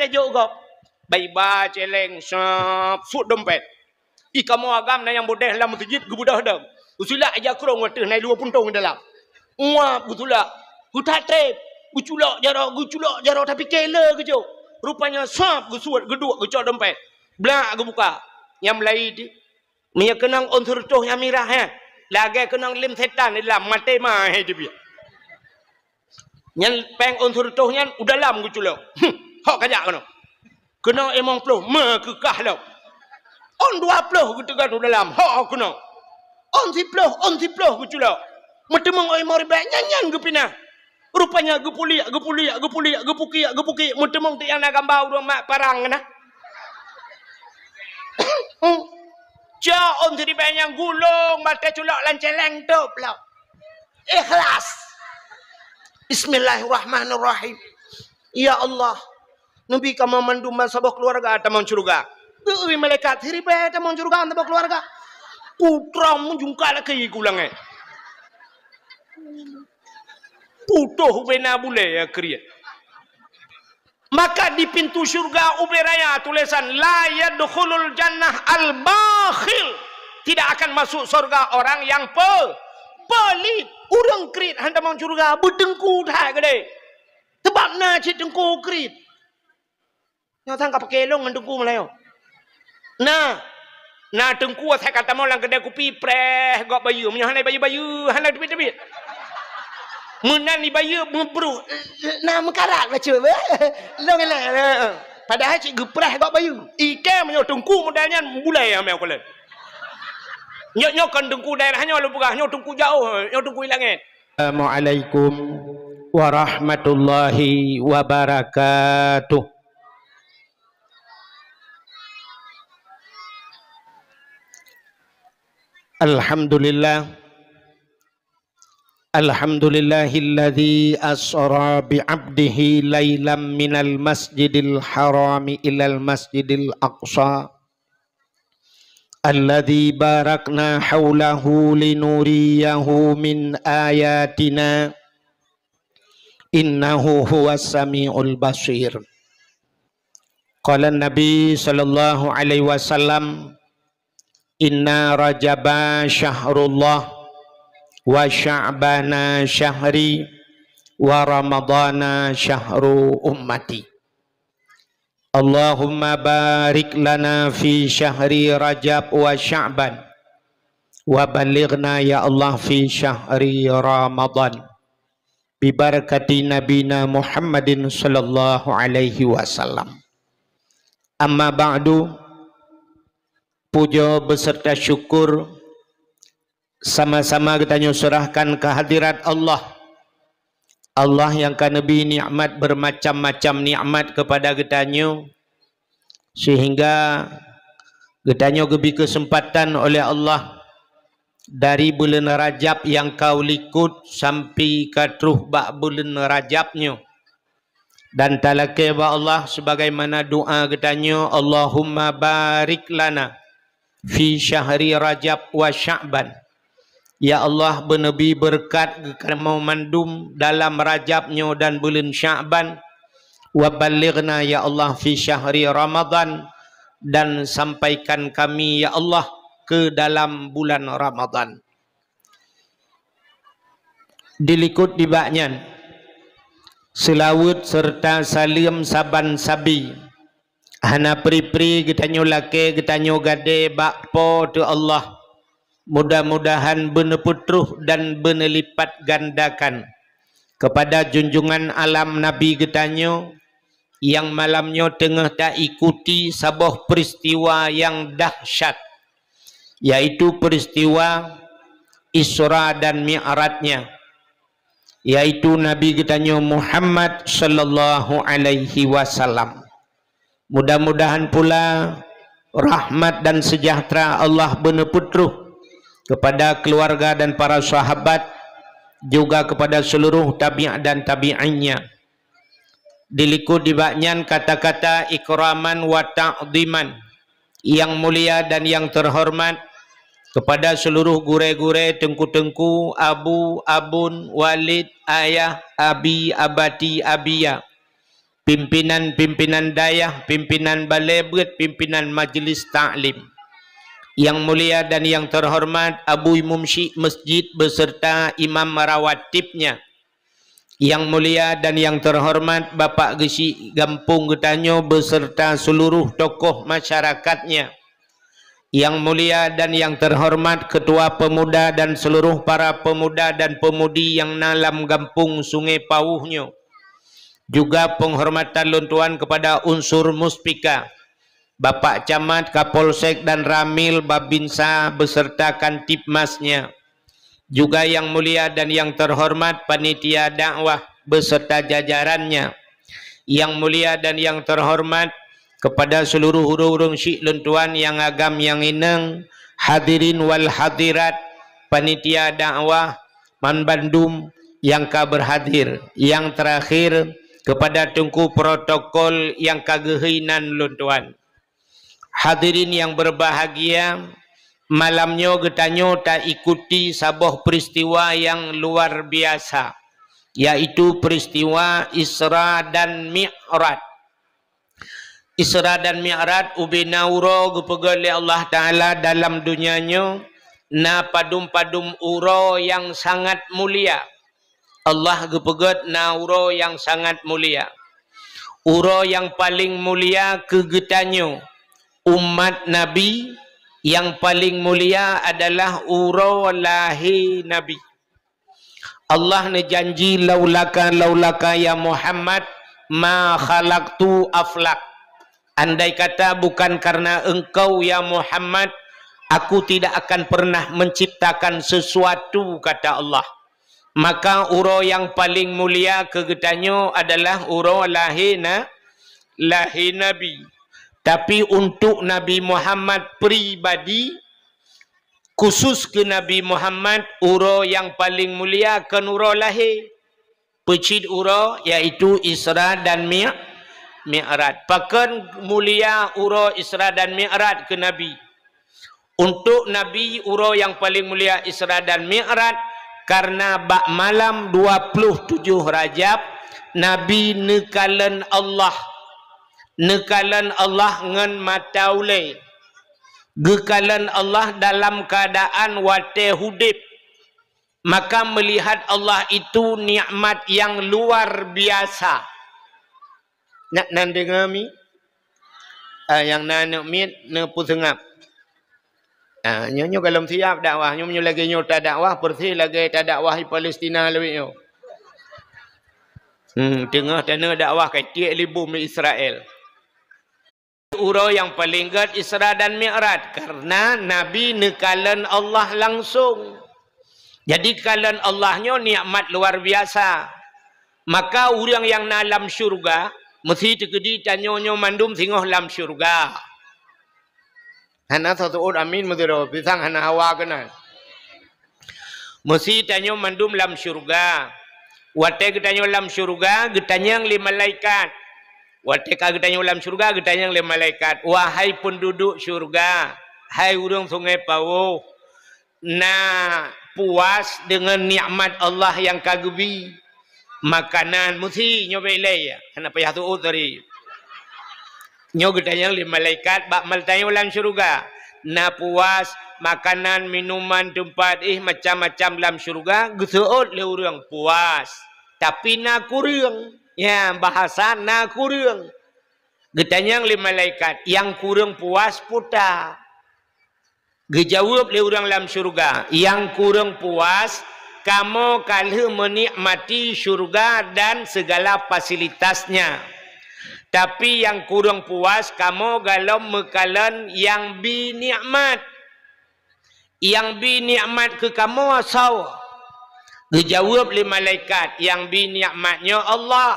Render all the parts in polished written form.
tejuk kau. Baiba celeng sap sut dompet. Kamu agam na yang bodeh dalam masjid gebudah dah. Usula aja kurang wateh nai 2 puntung dalam. Uap gutula. Gutate. Guculak jaro tapi kela kejo. Rupanya sap gusuat geduk gecok dompet. Blak gebuka. Yang Melayu di. Mia kenang unsur toh yang mirah lagi kenang lim setan dalam mate mah dia. Yang peng unsur toh yang udah lam guculak. Hok kajak kena. Kena emang peluh kekah lau. On 20 gitu kan dalam. Hok kena. On si peluh guculak. Metemang oi mari nyanyan gepina. Rupanya gepuliak. Metemang ti yang nak gambau dua mak parang kena. Ja on jadi banyak gulung mata culak lanceleng tu pula. Ikhlas. Bismillahirrahmanirrahim. Ya Allah. Nabi kamu mandu masabah keluarga tamang surga. Deui malaikat hiribe tamang surga tamang keluarga. Putra menjungkal ke gulang putuh bena bule ya kriya. Maka di pintu surga uberaya tulisan la yadkhulul jannah al-bakhil. Tidak akan masuk surga orang yang pelit. Urang krit handa mang surga bedengku dah gede. Sebabna cik dengku krit. Nyo tang ka pakelong dengku Melayu. Nah dengku saya kata mau lang gede kupi preh gok bayu. Menyo hanai bayu hanai debit. Menan ni bayu membru. Nah mekarat baca be. Long elak. Padahal cik geprah gok bayu. Ike menyo dengku modalnya mulai amel kolen. Nyok kan dengku daerahnya lu pegah, nyok dengku jauh, nyok dengku hilangin. Assalamualaikum warahmatullahi wabarakatuh. Alhamdulillahilladzi asra bi'abdihi laylam minal masjidil harami ilal masjidil aqsa alladzi barakna haulahu linuriyahu min ayatina innahu huwas samiul basir. Qala Nabi sallallahu alaihi wasallam inna rajaba syahrullah wa sya'bana syahri wa ramadana syahru ummati. Allahumma barik lana fi syahri rajab wa sya'ban wa balighna ya Allah fi syahri ramadan bi barakati nabina Muhammadin sallallahu alaihi wasallam. Amma ba'du, puja beserta syukur sama-sama kita serahkan kehadirat Allah. Allah yang kan Nabi nikmat bermacam-macam nikmat kepada kitanya sehingga kitanya lebih kesempatan oleh Allah dari bulan Rajab yang kau likut sampai ke truh bak bulan Rajabnya. Dan talake ba Allah sebagaimana doa kitanya, Allahumma barik lana fi syahri Rajab wa Sya'ban. Ya Allah, bernabi berkat kamu mandum dalam Rajabnya dan bulan Sya'ban. Wa balighna ya Allah fi syahri Ramadan, dan sampaikan kami ya Allah ke dalam bulan Ramadan. Dilikut di baknyan selawat serta salim saban sabi hana pri-pri getanyo lake getanyo gade bakpo tu Allah. Mudah-mudahan beneputruh dan benelipat gandakan kepada junjungan alam Nabi getanyo yang malamnya tengah tak ikuti sebuah peristiwa yang dahsyat, yaitu peristiwa Isra dan Mi'rajnya, yaitu Nabi getanyo Muhammad sallallahu alaihi wasallam. Mudah-mudahan pula rahmat dan sejahtera Allah beneputruh kepada keluarga dan para sahabat, juga kepada seluruh tabi'at dan tabi'innya. Dilikut di baknyan kata-kata ikraman wa ta'ziman yang mulia dan yang terhormat kepada seluruh gure-gure, tengku-tengku, abu, abun, walid, ayah, abi, abati, abiyah, pimpinan-pimpinan dayah, pimpinan balai berat, pimpinan majlis ta'lim. Yang mulia dan yang terhormat Abu Mumsyik Masjid beserta imam rawatibnya. Yang mulia dan yang terhormat Bapak Gesi Gampung Getanyo beserta seluruh tokoh masyarakatnya. Yang mulia dan yang terhormat Ketua Pemuda dan seluruh para pemuda dan pemudi yang dalam Gampung Sungai Pauhnyo. Juga penghormatan luntuan kepada unsur muspika, Bapak Camat, Kapolsek dan Ramil Babinsa beserta Kantipmasnya. Juga yang mulia dan yang terhormat panitia dakwah beserta jajarannya. Yang mulia dan yang terhormat kepada seluruh urung-urung syik luntuan yang agam yang ineng, hadirin wal hadirat, panitia dakwah Man Bandung yang ka berhadir. Yang terakhir kepada tungku protokol yang kagehinan luntuan. Hadirin yang berbahagia, malamnya getanyo tak ikuti sebuah peristiwa yang luar biasa, yaitu peristiwa Isra dan Mi'raj. Isra dan Mi'raj ubinauro gupegale Allah Ta'ala dalam dunianya na padum-padum uro yang sangat mulia. Allah gepegat na uro yang sangat mulia. Uro yang paling mulia kegetanyo umat Nabi, yang paling mulia adalah uro lahir Nabi. Allah ne janji laulaka ya Muhammad ma khalaqtu aflak. Andai kata bukan karena engkau ya Muhammad, aku tidak akan pernah menciptakan sesuatu, kata Allah. Maka uro yang paling mulia kegetanyo adalah uro lahir Nabi. Tapi untuk Nabi Muhammad pribadi, khusus ke Nabi Muhammad, uro yang paling mulia kan uro lahir. Pecid uro iaitu Isra dan Mi'raj. Pakan mulia uro Isra dan Mi'raj ke Nabi. Untuk Nabi uro yang paling mulia Isra dan Mi'raj karena bak malam 27 Rajab Nabi nekalan Allah ngan mataulai. Gekalan Allah dalam keadaan wate hudib. Maka melihat Allah itu nikmat yang luar biasa. Nak dengar mi? Yang nak mit ne pusengap. Nyo kalau siap dakwah, nyo lagi nyo tak dakwah, persi lagi tak dakwah di Palestina lebih nyo. Tengah tanah dakwah ketiak libum di Israel. Uro yang paling gad Isra dan Mi'raj karena Nabi nekalan Allah langsung. Jadi kalan Allahnya nikmat luar biasa. Maka orang yang dalam syurga mesti tegedi tanyonyo mandum singoh dalam syurga. Hana satu amin mudiro pisang hana hawa kena. Mesti tanyo mandum dalam syurga. Wate getanyo dalam syurga, getanyang li malaikat. Wate ka getanyo dalam syurga, getanyang li malaikat. Wahai penduduk syurga, hai urang Sungai Pauh, na puas dengan nikmat Allah yang kagebi. Makanan mesti nyobelai ya. Hana payah tu tadi. Nyo getanyang li malaikat bak maltayo dalam syurga. Na puas makanan, minuman, tempat macam-macam dalam syurga geseut le urang puas. Tapi na kurang. Ya, bahasa na kurang. Getanyang li malaikat yang kurang puas puta. Gejawab le urang dalam syurga, yang kurang puas kamu kalih menikmati syurga dan segala fasilitasnya. Tapi yang kurang puas kamu kalau mekalan yang binikmat. Yang binikmat ke kamu asal. Dijawab oleh malaikat yang binikmatnya Allah.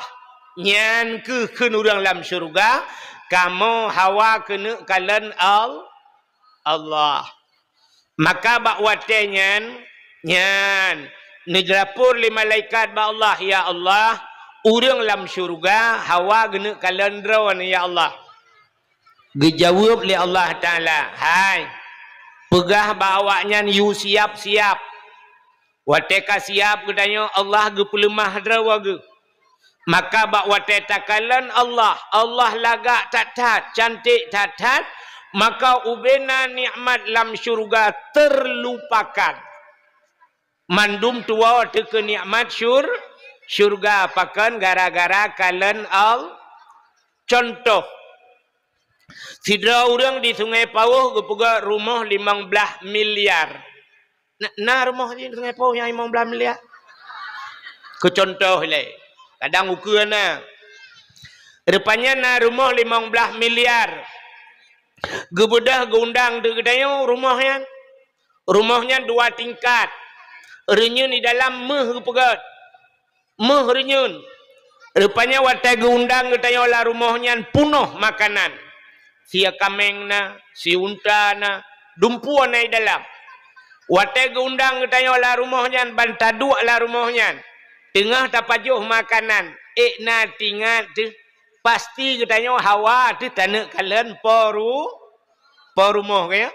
Nyan ke kenurang dalam syurga. Kamu hawa kena kalan Allah. Maka bakwate nyan nedrapur oleh malaikat ba Allah, ya Allah. Urang dalam syurga hawa gena kalandrawan ya Allah. Dijawab oleh Allah Ta'ala, hai pegah bawanya you siap-siap. Wateka siap katanya Allah ge pelemah drawa ge. Maka bak wate takalan Allah lagak tat-tat, cantik tat-tat, maka ubena nikmat lam syurga terlupakan. Mandum tua te ke nikmat syurga pakan gara-gara kalen contoh. Sidra orang di Sungai Pauh gepuga rumah 15 miliar. Nah rumah di Sungai Pauh yang 15 miliar. Ke contoh le. Kadang ukur na. Rupanya na rumah 15 miliar. Gebedah geundang de gedayo rumahnya. Rumahnya 2 tingkat. Renyun di dalam meh gepegat. Meh renyun. Rupanya watai geundang gedayo lah rumahnya penuh makanan. Sia kameng na, si unta na, dumpuan na di dalam. Watai geundang gedayo lah rumahnya bantaduk lah rumahnya. Tengah tapajuh makanan. Na tinggal tu. Pasti katanya hawa tu tanah kalian por rumah kaya.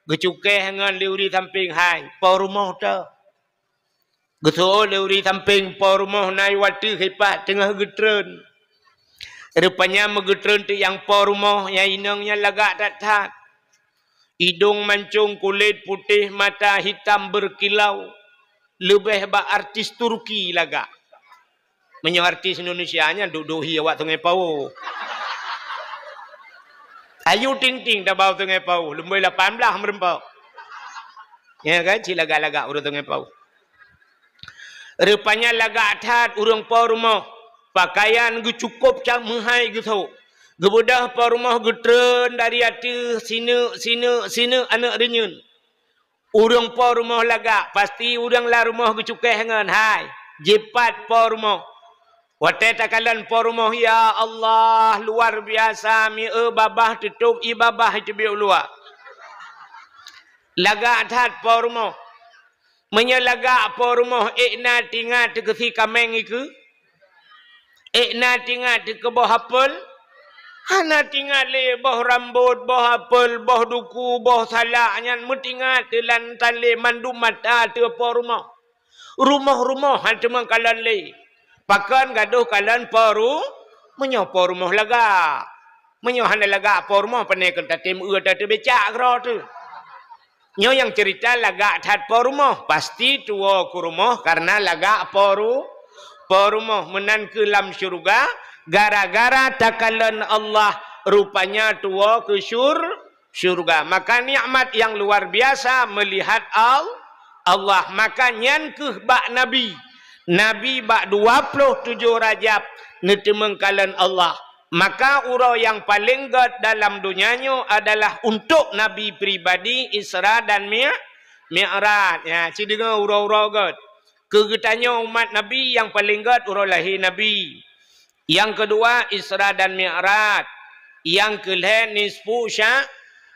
Gecukai dengan liuri samping hai. Por rumah tu. Geso liuri samping por rumah nai watu hebat tengah getren. Rupanya megetren tu yang por rumah yang inangnya lagak tat-tat. Hidung mancung, kulit putih, mata hitam berkilau. Lebih bak artis Turki lagak. Menyo artis Indonesianya duduk awak Sungai Pauh. Ayu ting-ting dah bau Sungai Pauh. Lembai 18 merempau. Ya kan? Cilagak-lagak urut Sungai Pauh. Rupanya lagak tat urang Pauh rumah. Pakaian gu cukup cak mehai gitu. Gebudah Pauh rumah getren dari hati sini anak renyun. Urang Pauh rumah lagak. Pasti urang lah rumah gu cukai dengan hai. Jepat Pauh rumah. Watai takalan Pauh rumah, ya Allah, luar biasa. Mi babah tutup, babah itu biar luar. Lagak tat Pauh rumah. Menyelagak Pauh rumah, na tinggal tegesi kameng iku. Na tinggal ke bawah apel. Hana tinggal le bawah rambut, bawah apel, bawah duku, bawah salaknya. Metinggal telan tali mandu mata te Pauh rumah. Rumah-rumah hantu mengkalan le. Pakan gaduh kalan Pauh menyo Pauh rumah lagak. Menyo hana lagak Pauh rumah pandai kata tim tata becak kera tu. Nyo yang cerita lagak tat Pauh rumah. Pasti tua ku rumah karena lagak Pauh rumah menan ke lam syurga. Gara-gara takalan Allah rupanya tua ke syurga. Maka nikmat yang luar biasa melihat Allah. Maka nyan ke bak Nabi. Nabi bak 27 Rajab netemengkalan Allah. Maka urau yang paling god dalam dunianya adalah untuk Nabi pribadi Isra dan Mi'raj. Ya, cideng urau-urau god. Kegetanya umat Nabi yang paling god urau lahir Nabi. Yang kedua Isra dan Mi'raj. Yang kelih nisfu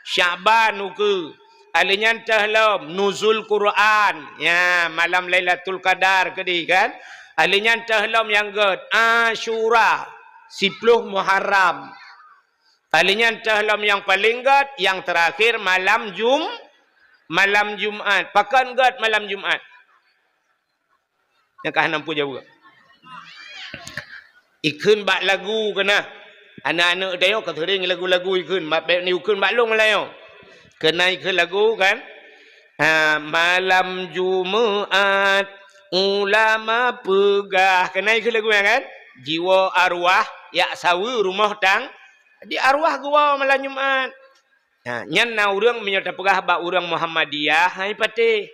Sya'ban uku. Alinyan tahlam nuzul Quran. Ya, malam Lailatul Qadar kedi kan. Alinyan tahlam yang god Asyura 10 Muharram. Alinyan tahlam yang paling god yang terakhir malam Jumat. Pakan god malam Jumat. Yang kah nampu jauh. Ikun bak lagu kena. Anak-anak dia kata ring lagu-lagu ikun. Bak ni ikun bak long lah. Kena ikut lagu kan. Malam Jumaat ulama pegah. Kena ikut lagu kan. Jiwa arwah yak sawi rumah tang. Di arwah gua malam Jumaat. Nyan na urang menyata pegah bak urang Muhammadiyah. Hai pati.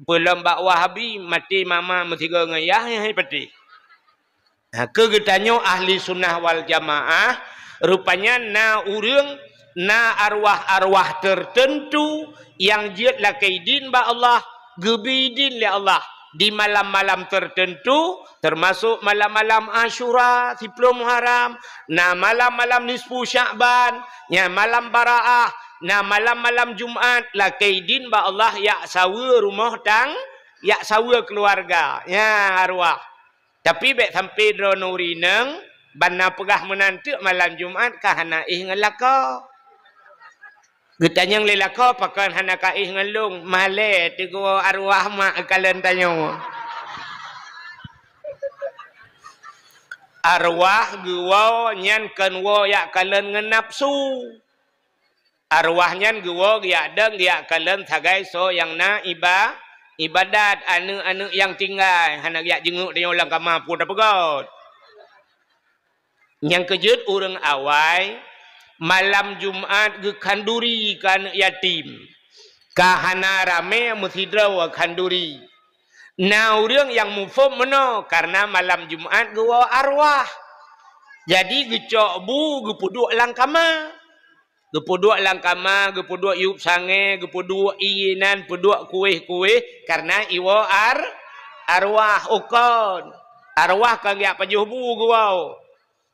Belum bak Wahabi mati mama metiga ngayah. Hai pati. Kegetanyo ahli sunnah wal jamaah. Rupanya na urang. Na arwah-arwah tertentu yang jiat lakaidin ba Allah, gebidin li Allah di malam-malam tertentu termasuk malam-malam Asyura 10 Muharram, na malam-malam nisfu Sya'ban, nya malam Baraah, na malam-malam Jumat lakaidin ba Allah yak sawa rumah tang, yak sawa keluarga, ya arwah. Tapi bek sampai dronuri neng bana pegah menantu malam Jumat kahana ngelaka. Getanyang lelaka pakan hana kaih ngelung male tigo arwah mak kalian tanya. arwah guwa nyan kan wo ya kalen ngenapsu arwah nyan guwa ya deng ya kalen sagai so yang na ibadat anu yang tinggal hanak ya jenguk dia ulang kamar pun dah pegot yang kejut urang awai malam Jumat ge kanduri kan yatim kahana rame muthidra wa kanduri nah urang yang mufum meno karena malam Jumat gua arwah jadi gecok bu gepuduk lang kama gepuduk lang kama gepuduk yup sange gepuduk iinan puduk kuih-kuih karena iwo arwah ukon arwah kang ya pajuh bu gua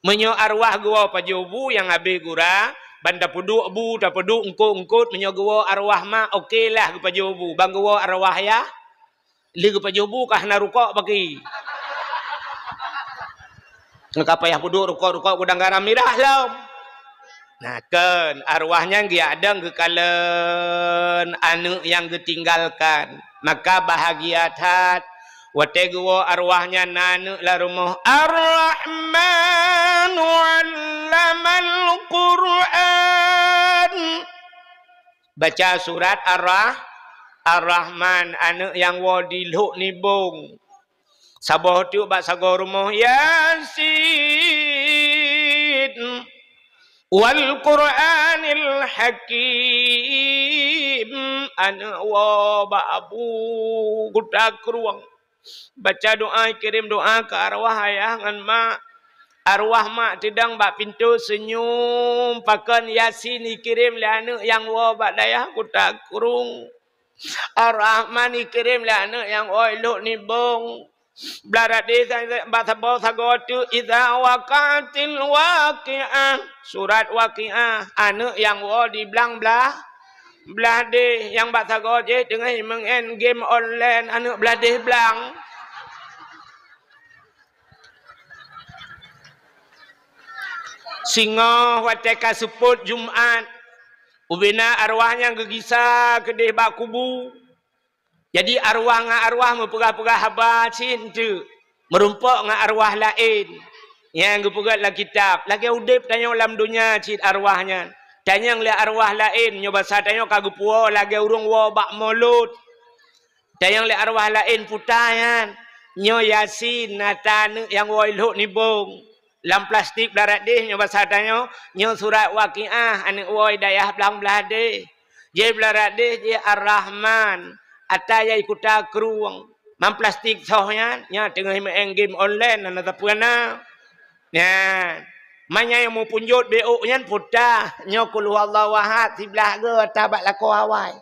menyo arwah gua pajuh bu yang habis gura banda puduk bu da puduk engkut menyo gua arwah ma okey lah gu pajuh bu bang gua arwah ya li gu pajuh bu kah na rukuk bagi ngapa payah puduk rukuk gudang garam mirah lam nah kan arwahnya dia ada kekalen anu yang ditinggalkan maka bahagia tat wate gua arwahnya nanu la rumah ar-rahman 'allamal Qur'an baca surat ar-rahman anu yang wo diluk nibung sabah tu bak sago rumah yasin wal Qur'anil hakim anu wo babu gudak ruang baca doa kirim doa ke arwah ayah ngan mak arwah mak tidang bak pintu senyum pakan yasin dikirim le anu yang wo bak dayah gudak kurung ar-rahman dikirim le anu yang wo elok nibung Belaradi bahasa bahasa gotu idza waqatil waqi'ah surat waqi'ah anu yang wo di belang belah de yang bahasa goje dengan mengen game online anu belah de belang singa wateka seput Jumat ubina arwahnya gegisa kedeh bak kubu jadi arwah mempegah-pegah haba cinta merumpok dengan arwah lain yang gepegat lah kitab lagi udip tanya dalam dunia cit arwahnya tanya yang arwah lain nyoba satanya kagak puo lagi urung wo bak mulut tanya yang arwah lain putayan nyo yasin natan yang wo ilhuk nibung lam plastik darat deh nyoba satanya nyo surat waqiah anu wo dayah belang belah deh je belarat deh je ar-rahman ataya ikuta keruang mam plastik sohnya nya tengah main game online ana tapana nya manya yang mau punjut BO nya putah nya qul huwallahu ahad sebelah ge tabak lako awai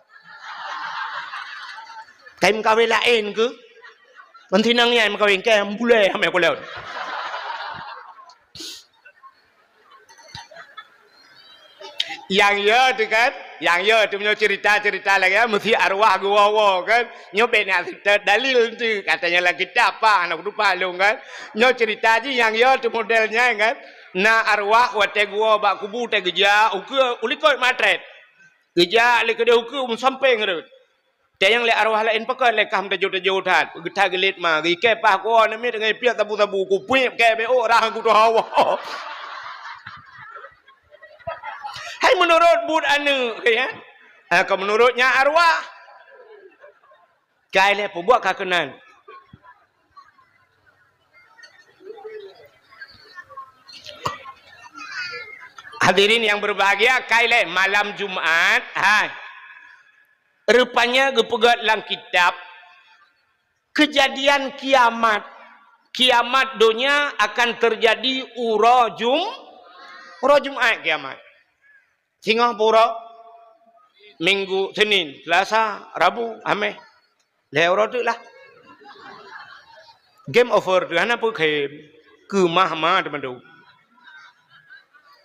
kaim kawin lain ke mentinang nya kawin ke bule ame ko lew yang ya tu kan yang ya tu punya cerita lagi ya mesti arwah gua kan nyo benak dalil tu katanya lagi kita apa anak lupa lu kan nyo cerita ji yang ya tu modelnya kan na arwah wate gua bak kubu te geja uku ulikot matret geja le kede uku sampai ngerut te yang le arwah lain pakai le kam tejo tat getah gelit ma ge pah ko ne mi dengan piak tabu ku puip ke be orang ku tu hawa hai menurut bud anu ya kalau menurutnya arwah kai le buat kakenan hadirin yang berbahagia kai le malam Jumat rupanya gepegat lang kitab kejadian kiamat dunia akan terjadi ura Jumat kiamat Singapura Minggu Senin Selasa Rabu Ame lewat tu lah game over tu hana pun kem ke mah teman-teman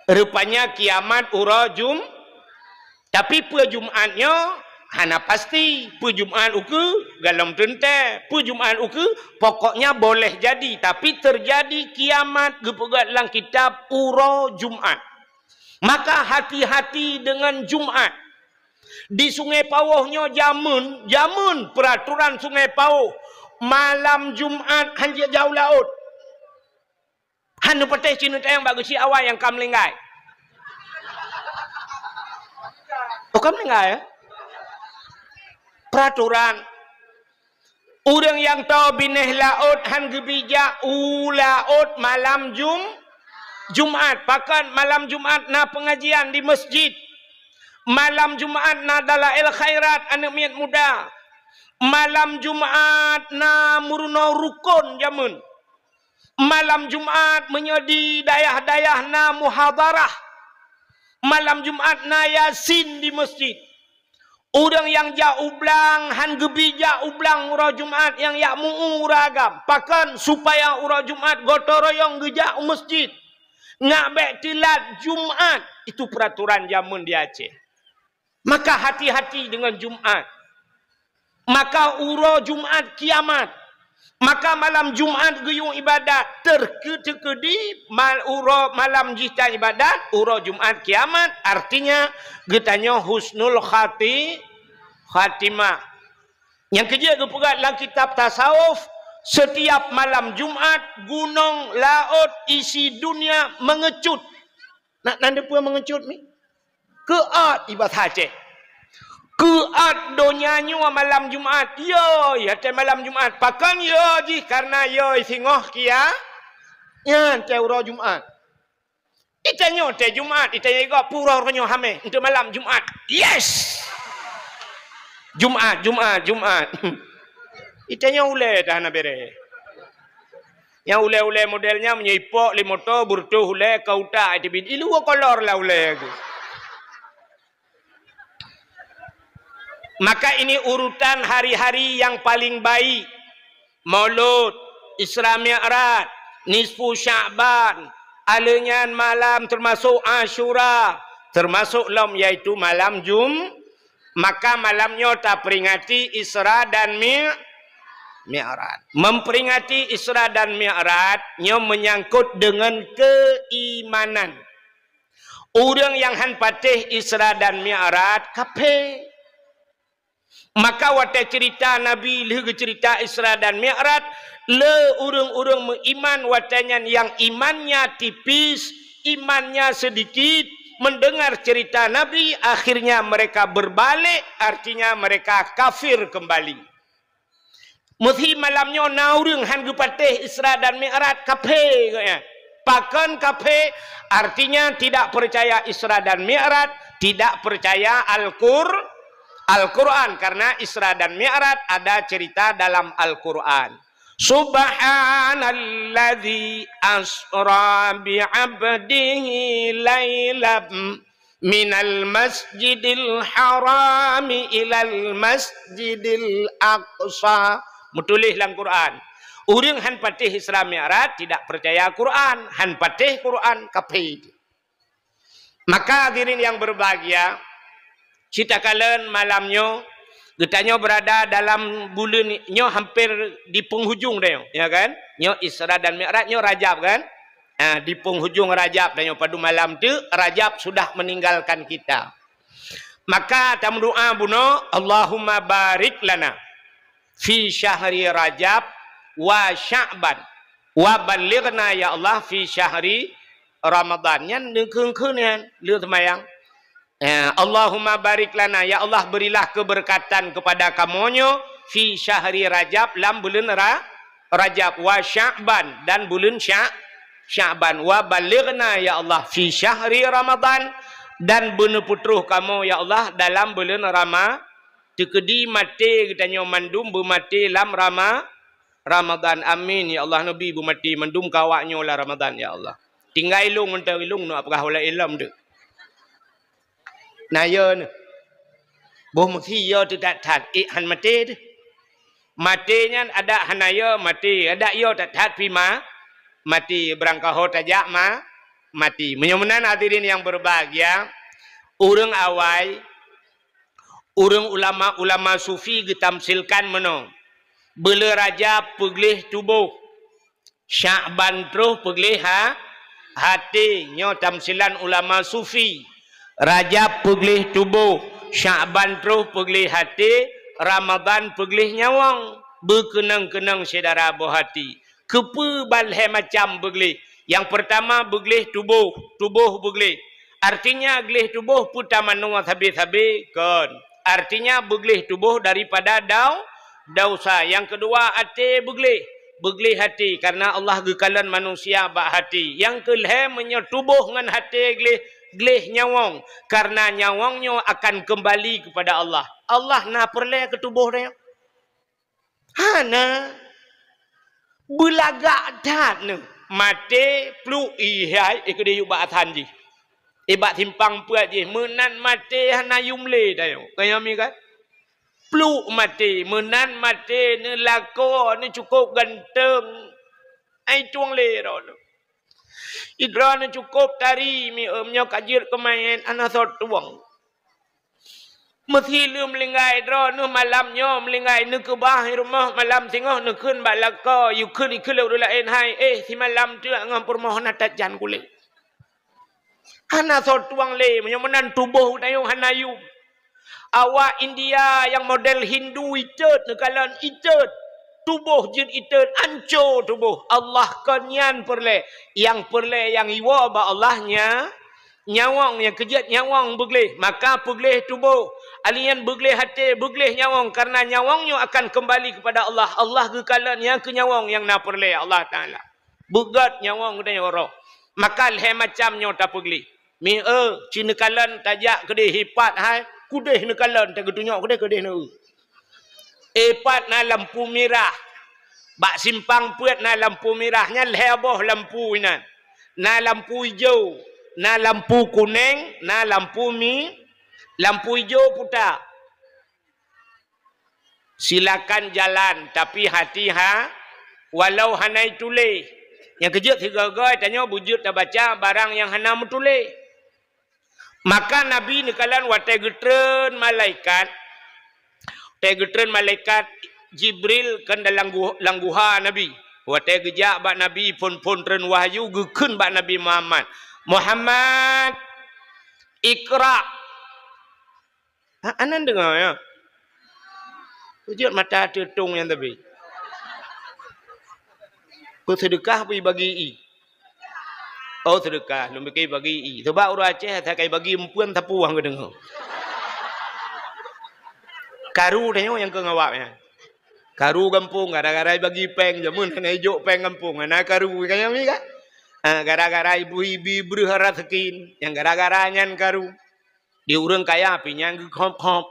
rupanya kiamat ura tapi pu Jumatnya hana pasti pu Jumat uku galam tente pu Jumat uku pokoknya boleh jadi tapi terjadi kiamat gepegat lang kitab ura Jumat. Maka hati-hati dengan Jumat. Di Sungai Pauhnya jamun peraturan Sungai Pauh. Malam Jumat hanya jauh laut. Hanu patih cina tayang bagus si awal yang kam lenggai. Oh kam lenggai ya? Peraturan. Orang yang tahu bineh laut han gebija laut malam Jumaat. Pakan malam Jumaat na pengajian di masjid. Malam Jumaat na dalail khairat anak miat muda. Malam Jumaat na murno rukun jamun. Malam Jumaat menyedi dayah-dayah na muhadarah. Malam Jumaat na yasin di masjid. Orang yang jauh ublang han gebija ublang urah Jumaat yang yak mu'u uragam. Pakan supaya urah Jumaat gotoroyong gejak masjid. Ngabek tilat Jumaat. Itu peraturan jamun di Aceh. Maka hati-hati dengan Jumaat. Maka urah Jumaat kiamat. Maka malam Jumaat geyung ibadat. Terkedi urah malam jihta ibadat. Urah Jumaat kiamat. Artinya getanya husnul khatimah. Yang kerja kepegat dalam kitab tasawuf. Setiap malam Jumaat, gunung, laut, isi dunia mengecut. Nak nanda pun mengecut ni? Keat ibadah Aceh. Keat donyanya malam Jumaat. Yo, ya malam Jumaat. Pakan yo ji karena yo singoh kia. Ya, teura Jumaat. Itanya te Jumaat, itanya juga pura renyo hame untuk malam Jumaat. Yes. Jumaat. Itanya ule dah na bere. Yang ule modelnya menyipok limoto burtu ule kauta itu bid. Ilu kolor lah ule aku. Maka ini urutan hari-hari yang paling baik. Maulud, Isra Mi'raj, Nisfu Sya'ban, alenyan malam termasuk Asyura, termasuk lom yaitu malam Maka malamnya tak peringati Isra dan Mi'raj. Memperingati Isra dan Mi'rajnya menyangkut dengan keimanan. Orang yang han patih Isra dan Mi'raj kape. Maka wata cerita Nabi leh cerita Isra dan Mi'raj le orang-orang mengiman watanya yang imannya tipis, imannya sedikit, mendengar cerita Nabi akhirnya mereka berbalik, artinya mereka kafir kembali. Muthi malamnya naurung han gupatih Isra dan Mi'raj kape ya. Pakan kape artinya tidak percaya Isra dan Mi'raj, tidak percaya Al-Quran karena Isra dan Mi'raj ada cerita dalam Al-Quran. Subhanalladzi asra bi'abdihi laylam minal masjidil harami ilal masjidil aqsa. Mutulih dalam Quran. Orang han patih Isra Mi'raj tidak percaya Quran, han patih Quran kafir. Maka hadirin yang berbahagia, kita kalian malamnya getanya berada dalam bulannya hampir di penghujung dah, ya kan? Nyo Isra dan Mi'raj nyo Rajab kan? Di penghujung Rajab dan pada malam tu Rajab sudah meninggalkan kita. Maka tam doa buno, Allahumma barik lana fi syahri Rajab wa Sya'ban wa balighna ya Allah fi syahri Ramadan. Yang dengkeun-keun leu temayang. Allahumma barik lana ya Allah berilah keberkatan kepada kamonyo fi syahri Rajab lam bulan Rajab wa Sya'ban dan bulan Sya'ban wa balighna ya Allah fi syahri Ramadan dan bener putruh kamu ya Allah dalam bulan tekedi mati katanya mandum bumati lam Ramadan. Amin ya Allah. Nabi bumati mandum kawaknya lah Ramadan ya Allah. Tinggal ilung untuk ilung no apakah oleh ilm tu. Nah ya ni. Boh mesti ya tu tak tat han mati tu. Matinya ada hanaya mati, ada ya tak tat pima mati berangkah tajak mati. Menyemenan hadirin yang berbahagia, orang awal orang ulama sufi ditamsilkan meno. Bila Rajab peglih tubuh, Sya'ban terus peglih hati. Nyo tamsilan ulama sufi. Rajab peglih tubuh, Sya'ban terus peglih hati, Ramadan peglih nyawang. Berkenang-kenang saudara buah hati. Kepe balhe macam peglih. Yang pertama begleh tubuh. Tubuh begleh. Artinya geleh tubuh puta manua habis-habis kan. Artinya begleh tubuh daripada dosa. Yang kedua hati begleh. Begleh hati karena Allah gekalan manusia bak hati. Yang kelih menyetubuh dengan hati geleh nyawang karena nyawangnya akan kembali kepada Allah. Allah na perle ke tubuh dia. Hana belagak dat ne mate plu ihai ikde yu ba than ji. Ibat timpang puat je menan mate hana yumle dayo. Kaya mi kan? Plu mate menan mate ne lako ne cukup ganteng. Ai tuang le ro. Idra ne cukup tari mi omnya kajir kemain ana sot tuang. Mesti lu melinggai dro nu malamnya melinggai nu ke bah rumah malam tengah nu kun balaka yu kun ikul lu lain hai si malam tu ngam permohonan tajan kulit. Ana so tuang le menyemenan tubuh dayung hanayu. Awak India yang model Hindu itet nekalan itet. Tubuh jin itet ancur tubuh. Allah konyan perle. Yang perle yang iwa ba Allahnya. Nyawang yang kejat nyawang begleh. Maka begleh tubuh. Alian begleh hati, begleh nyawang. Karena nyawangnya akan kembali kepada Allah. Allah kekalan yang ke nyawang yang nak perle Allah Ta'ala. Begat nyawang kena orang. Maka leh macamnya tak begleh. Mi cina kalan tajak kedai hipat hai kudeh ne kalan tak tunjuk kedai ne epat na lampu merah bak simpang puat na lampu merahnya leboh lampu inan na lampu hijau na lampu kuning na lampu lampu hijau putar silakan jalan tapi hati walau hanai tulis yang kejut tiga-tiga tanya bujut tak baca barang yang hana mutulis. Maka Nabi ni kalan watai getren malaikat. Watai getren malaikat Jibril kan dalam langguha Nabi. Watai gejak bak Nabi pun tren wahyu gekun bak Nabi Muhammad. Muhammad Iqra. Anan dengar ya. Wujud mata tutung yang tapi. Ku sedekah pergi bagi i. Oh sedekah, lu bagi i. Sebab orang Aceh tak kai bagi empuan tapu hang dengar. Karu tengok yang ke ngawaknya. Karu kampung gara-gara bagi peng jamun hana hijau peng kampung. Ana karu kaya mi kan? Gara-gara ibu-ibu berharap sekin, yang gara-gara nyan karu. Di urang kaya pinyang khop-khop.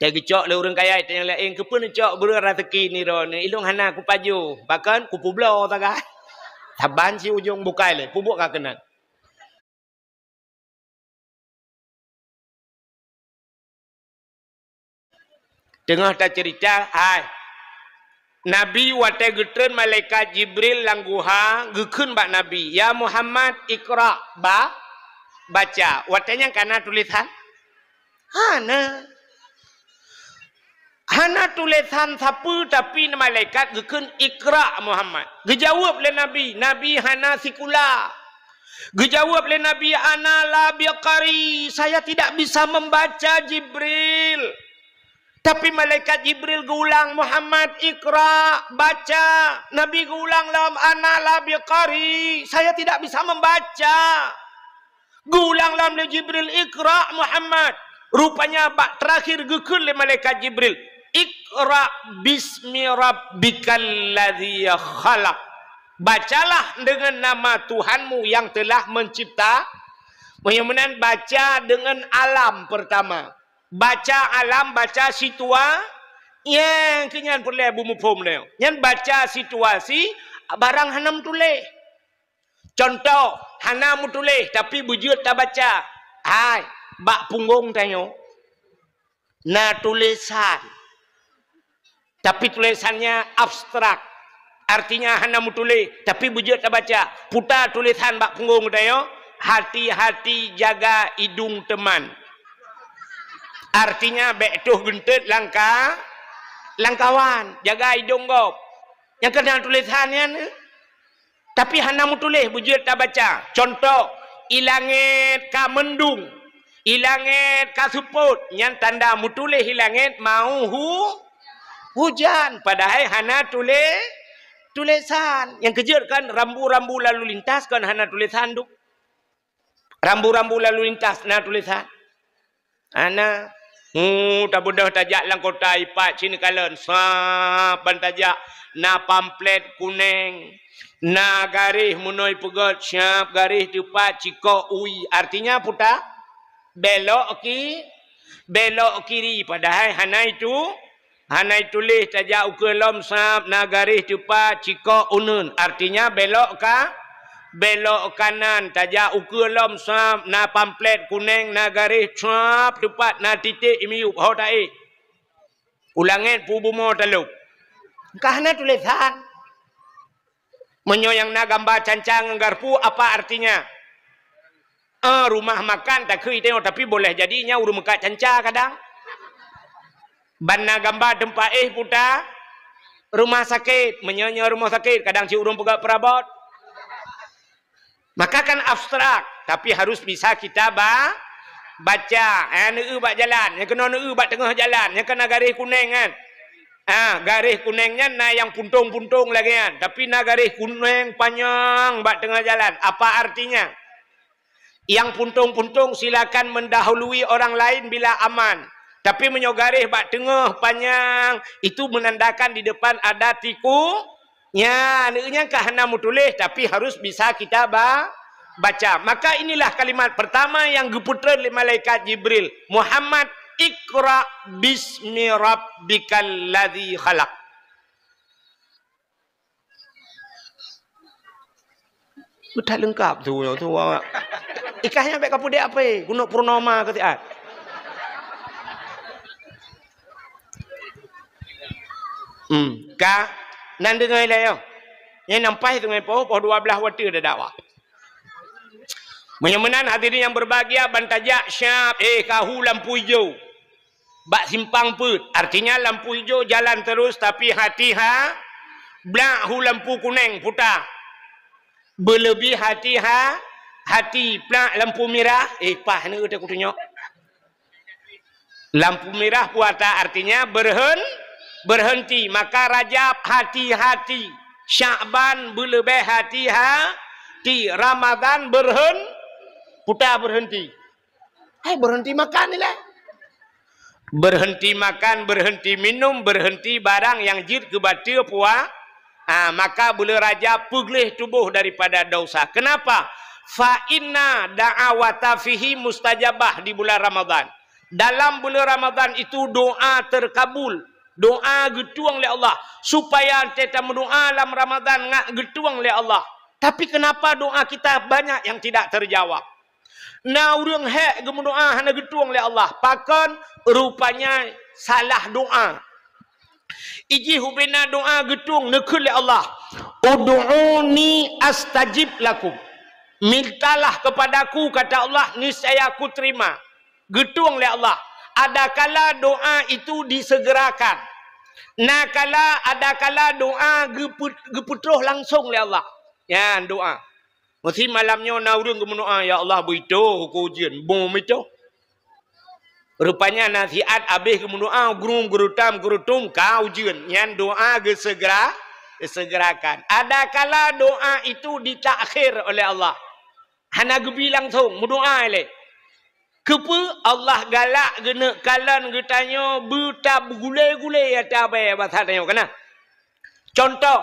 Dia gecok le urang kaya yang lain ke pun cok berharap sekin ni ro ni ilung hana ku paju. Bahkan ku publo ta kan? Taban si ujung bukai le, pubuk kak kena. Tengah tak cerita, hai. Nabi watai getren malaikat Jibril langguha, gekun bak Nabi. Ya Muhammad Iqra, baca. Watainya kana tulisan? Hana tulisan sapu tapi malaikat gekun Iqra Muhammad. Gejawab le Nabi. Nabi hana sikula. Gejawab le Nabi ana la biqari. Saya tidak bisa membaca Jibril. Tapi malaikat Jibril gulang Muhammad Iqra baca. Nabi gulang lam ana la biqari. Saya tidak bisa membaca. Gulang lam le Jibril Iqra Muhammad. Rupanya bak terakhir gekun le malaikat Jibril. Iqra bismi rabbikal ladzi khalaq. Bacalah dengan nama Tuhanmu yang telah mencipta. Kemudian baca dengan alam pertama. Baca alam, baca situasi. Yang kenyan perlu bumi pom leo. Yang baca situasi barang hanam tulis. Contoh, hanam tulis tapi bujut tak baca. Hai, bak punggung tanyo. Na tulisan. Tapi tulisannya abstrak. Artinya hana mutulis. Tapi bujut tak baca. Putar tulisan bak punggung tayo. Hati-hati jaga hidung teman. Artinya betuh gentet langkawan. Jaga hidung kau. Yang kena tulisannya. Tapi hana mutulis. Bujut tak baca. Contoh. Ilangit ka mendung. Ilangit ka suput. Yang tanda mutulis ilangit mau hujan. Padahal hana tulisan. Yang kejut kan rambu-rambu lalu lintas kan hana tulisan tu. Rambu-rambu lalu lintas na tulisan. Ana tak bodoh tajak lang kota ipat sini kalen. Sapan tajak na pamflet kuning. Na garis munoi pegot siap garis tepat ciko ui. Artinya puta belok kiri padahal hanai tulis tajak ukelom sap na garis tepat ciko unun. Artinya belok kanan tajak ukelom sap na pamflet kuning na garis sap tepat na titik imiup hodai. Ulangin pubumo taluk. Kahana tulisan. Menyoyang na gambar cancang garpu apa artinya? Rumah makan tak kui tengok tapi boleh jadinya urung muka canca kadang. Banna gambar tempat puta rumah sakit, menyonya rumah sakit kadang si urung pegat perabot. Maka kan abstrak tapi harus bisa kita baca. Neu bak jalan, yang kena neu bak tengah jalan, yang kena garis kuning kan. Garis kuningnya na yang puntung-puntung lagi kan. Tapi na garis kuning panjang bak tengah jalan. Apa artinya? Yang puntung-puntung silakan mendahului orang lain bila aman. Tapi menyogaris bak tengah panjang itu menandakan di depan ada tiku. Ya, neknya kahana mutulis tapi harus bisa kita baca. Maka inilah kalimat pertama yang diputar oleh malaikat Jibril. Muhammad Iqra bismi rabbikal ladzi khalaq. Sudah lengkap tu. Ikahnya baik kapu dia apa? Guna purnama ke tiat? Ka nan dengar lah yo. Yang nampai tu ngepo 12 waktu dah dakwah. Menyemenan hadirin yang berbahagia bantajak syab kahu lampu hijau. Bak simpang put. Artinya lampu hijau jalan terus tapi hati blak hu lampu kuning putar. Berlebih hati plak lampu merah. Pah ni aku tunjuk. Lampu merah puata artinya berhenti. Maka Rajab hati-hati. Syakban berlebih hati-hati. Ramadan berhenti. Berhenti makan ni lah. Berhenti makan, berhenti minum, berhenti barang yang jid ke batu maka bulan Rajab pulih tubuh daripada dosa. Kenapa? Fa inna da'awata fihi mustajabah di bulan Ramadan. Dalam bulan Ramadan itu doa terkabul. Doa getuang oleh Allah. Supaya kita berdoa dalam Ramadan ngak getuang oleh Allah. Tapi kenapa doa kita banyak yang tidak terjawab? Na urang hek gemendoa hana getuang oleh Allah. Pakan rupanya salah doa. Iji hubina doa getung nekul oleh Allah. Ud'uni astajib lakum. Mintalah kepadaku kata Allah niscaya aku terima. Getung oleh Allah. Ada kala doa itu disegerakan. Ada kala doa geputroh langsung oleh Allah. Ya doa. Mesti malamnya naurung gemendoa ya Allah berito ku ujian bom itu. Rupanya nasihat habis gemendoa gurutum kau ujian yang doa gesegerakan. Ada kala doa itu ditakhir oleh Allah. Hana gebi langsung mendoa le. Kepa Allah galak gena kalan getanya buta gulai-gulai ada apa bahasa tanya kena. Contoh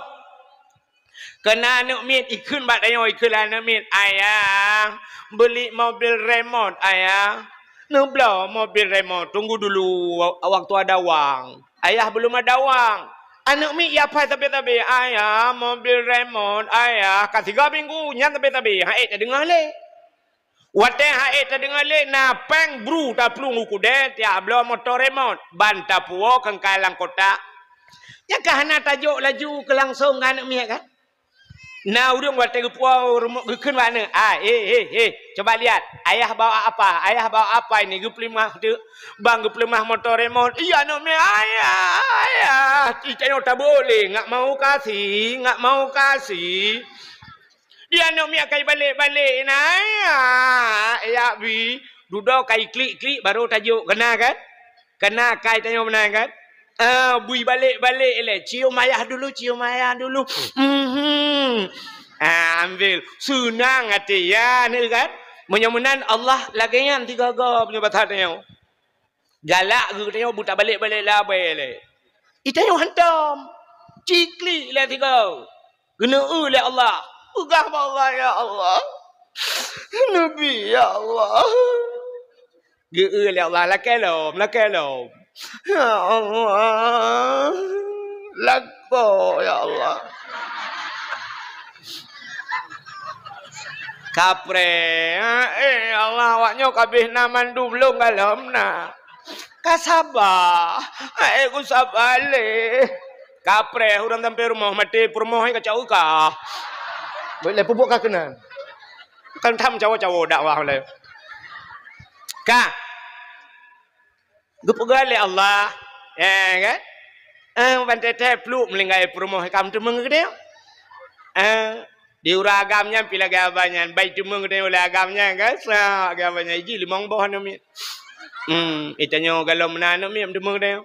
kena anak mit ikun bak tanya ikun anak mit ayah beli mobil remote ayah. Nublah mobil remote tunggu dulu waktu ada wang. Ayah belum ada wang. Anak mi ya apa tapi ayah mobil remote ayah kat 3 minggu nyan tapi haid tak dengar le. Wate haid tak dengar le na peng bru ta plung ukude tiap belo motor remote ban ta puo kan kalang kota. Ya kahana tajuk laju ke langsung anak mi kan. Nah, urang wate gepuau gekun mana? Coba lihat. Ayah bawa apa? Ayah bawa apa ini? Geplimah tu. Bang geplimah motor remote. Iya nak me ayah. Cicanya tak boleh. Ngak mau kasih. Dia nak me kai balik. Nah, ayah bi. Duduk kai klik baru tajuk kena kan? Kena kai tanya benar kan? Bui balik-balik le. Cium ayah dulu. Ambil. Senang hati ya ni kan. Menyamunan Allah lagian 3 ga punya batannya. Galak ke tengok buta balik-balik lah le. Itanya hantam. Cikli le 3. Kena le Allah. Ugah Allah ya Allah. Nabi ya Allah. Ge le Allah lakelom. Ya Allah. Lako ya Allah. Kapre. Allah awaknya kabeh namandu belum galom na. Kasabah. Aku sabar le. Kapre urang sampai rumah mati rumah kacau ka. Boleh pupuk ka kena. Kan tham cawo-cawo dakwah le. Ka. Gepegale Allah. Kan? Bantai peluk melinggai rumah kam temeng gede. Di uragamnya pila gabannya baik temeng gede oleh agamnya kan. Sa agamnya iji limang bawah nami. Itanya kalau menanam mi temeng gede.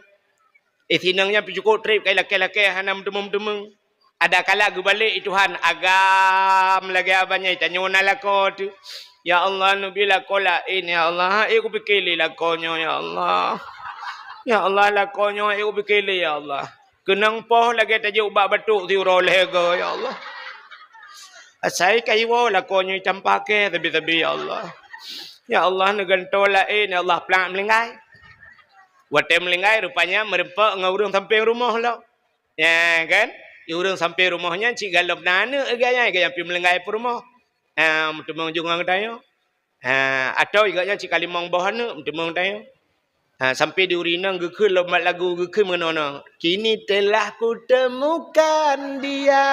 Sinangnya cukup trip kai laki-laki hanam temeng. Ada kala gu balik Tuhan agam lagi abanya itanya nalako tu. Ya Allah nabi lakola ini ya Allah aku fikir lakonyo ya Allah. Ya Allah lakonyo aku fikir ya Allah. Kenang poh lagi tajuk ubak batuk ti uroleh go ya Allah. Asai kaiwo lakonyo campake tapi ya Allah. Ya Allah negantola ini ya Allah pelang melingkai. Wate melingkai rupanya merempak ngurung sampai rumah lah. Ya kan? Urang sampai rumahnya cik galop nana gaya pi melingkai pu rumah. Temeng jungang tayo. Atau igaknya cik kalimang bahana temeng tayo. Sampai di urina gekul lombat lagu gekul menono. Kini telah ku temukan dia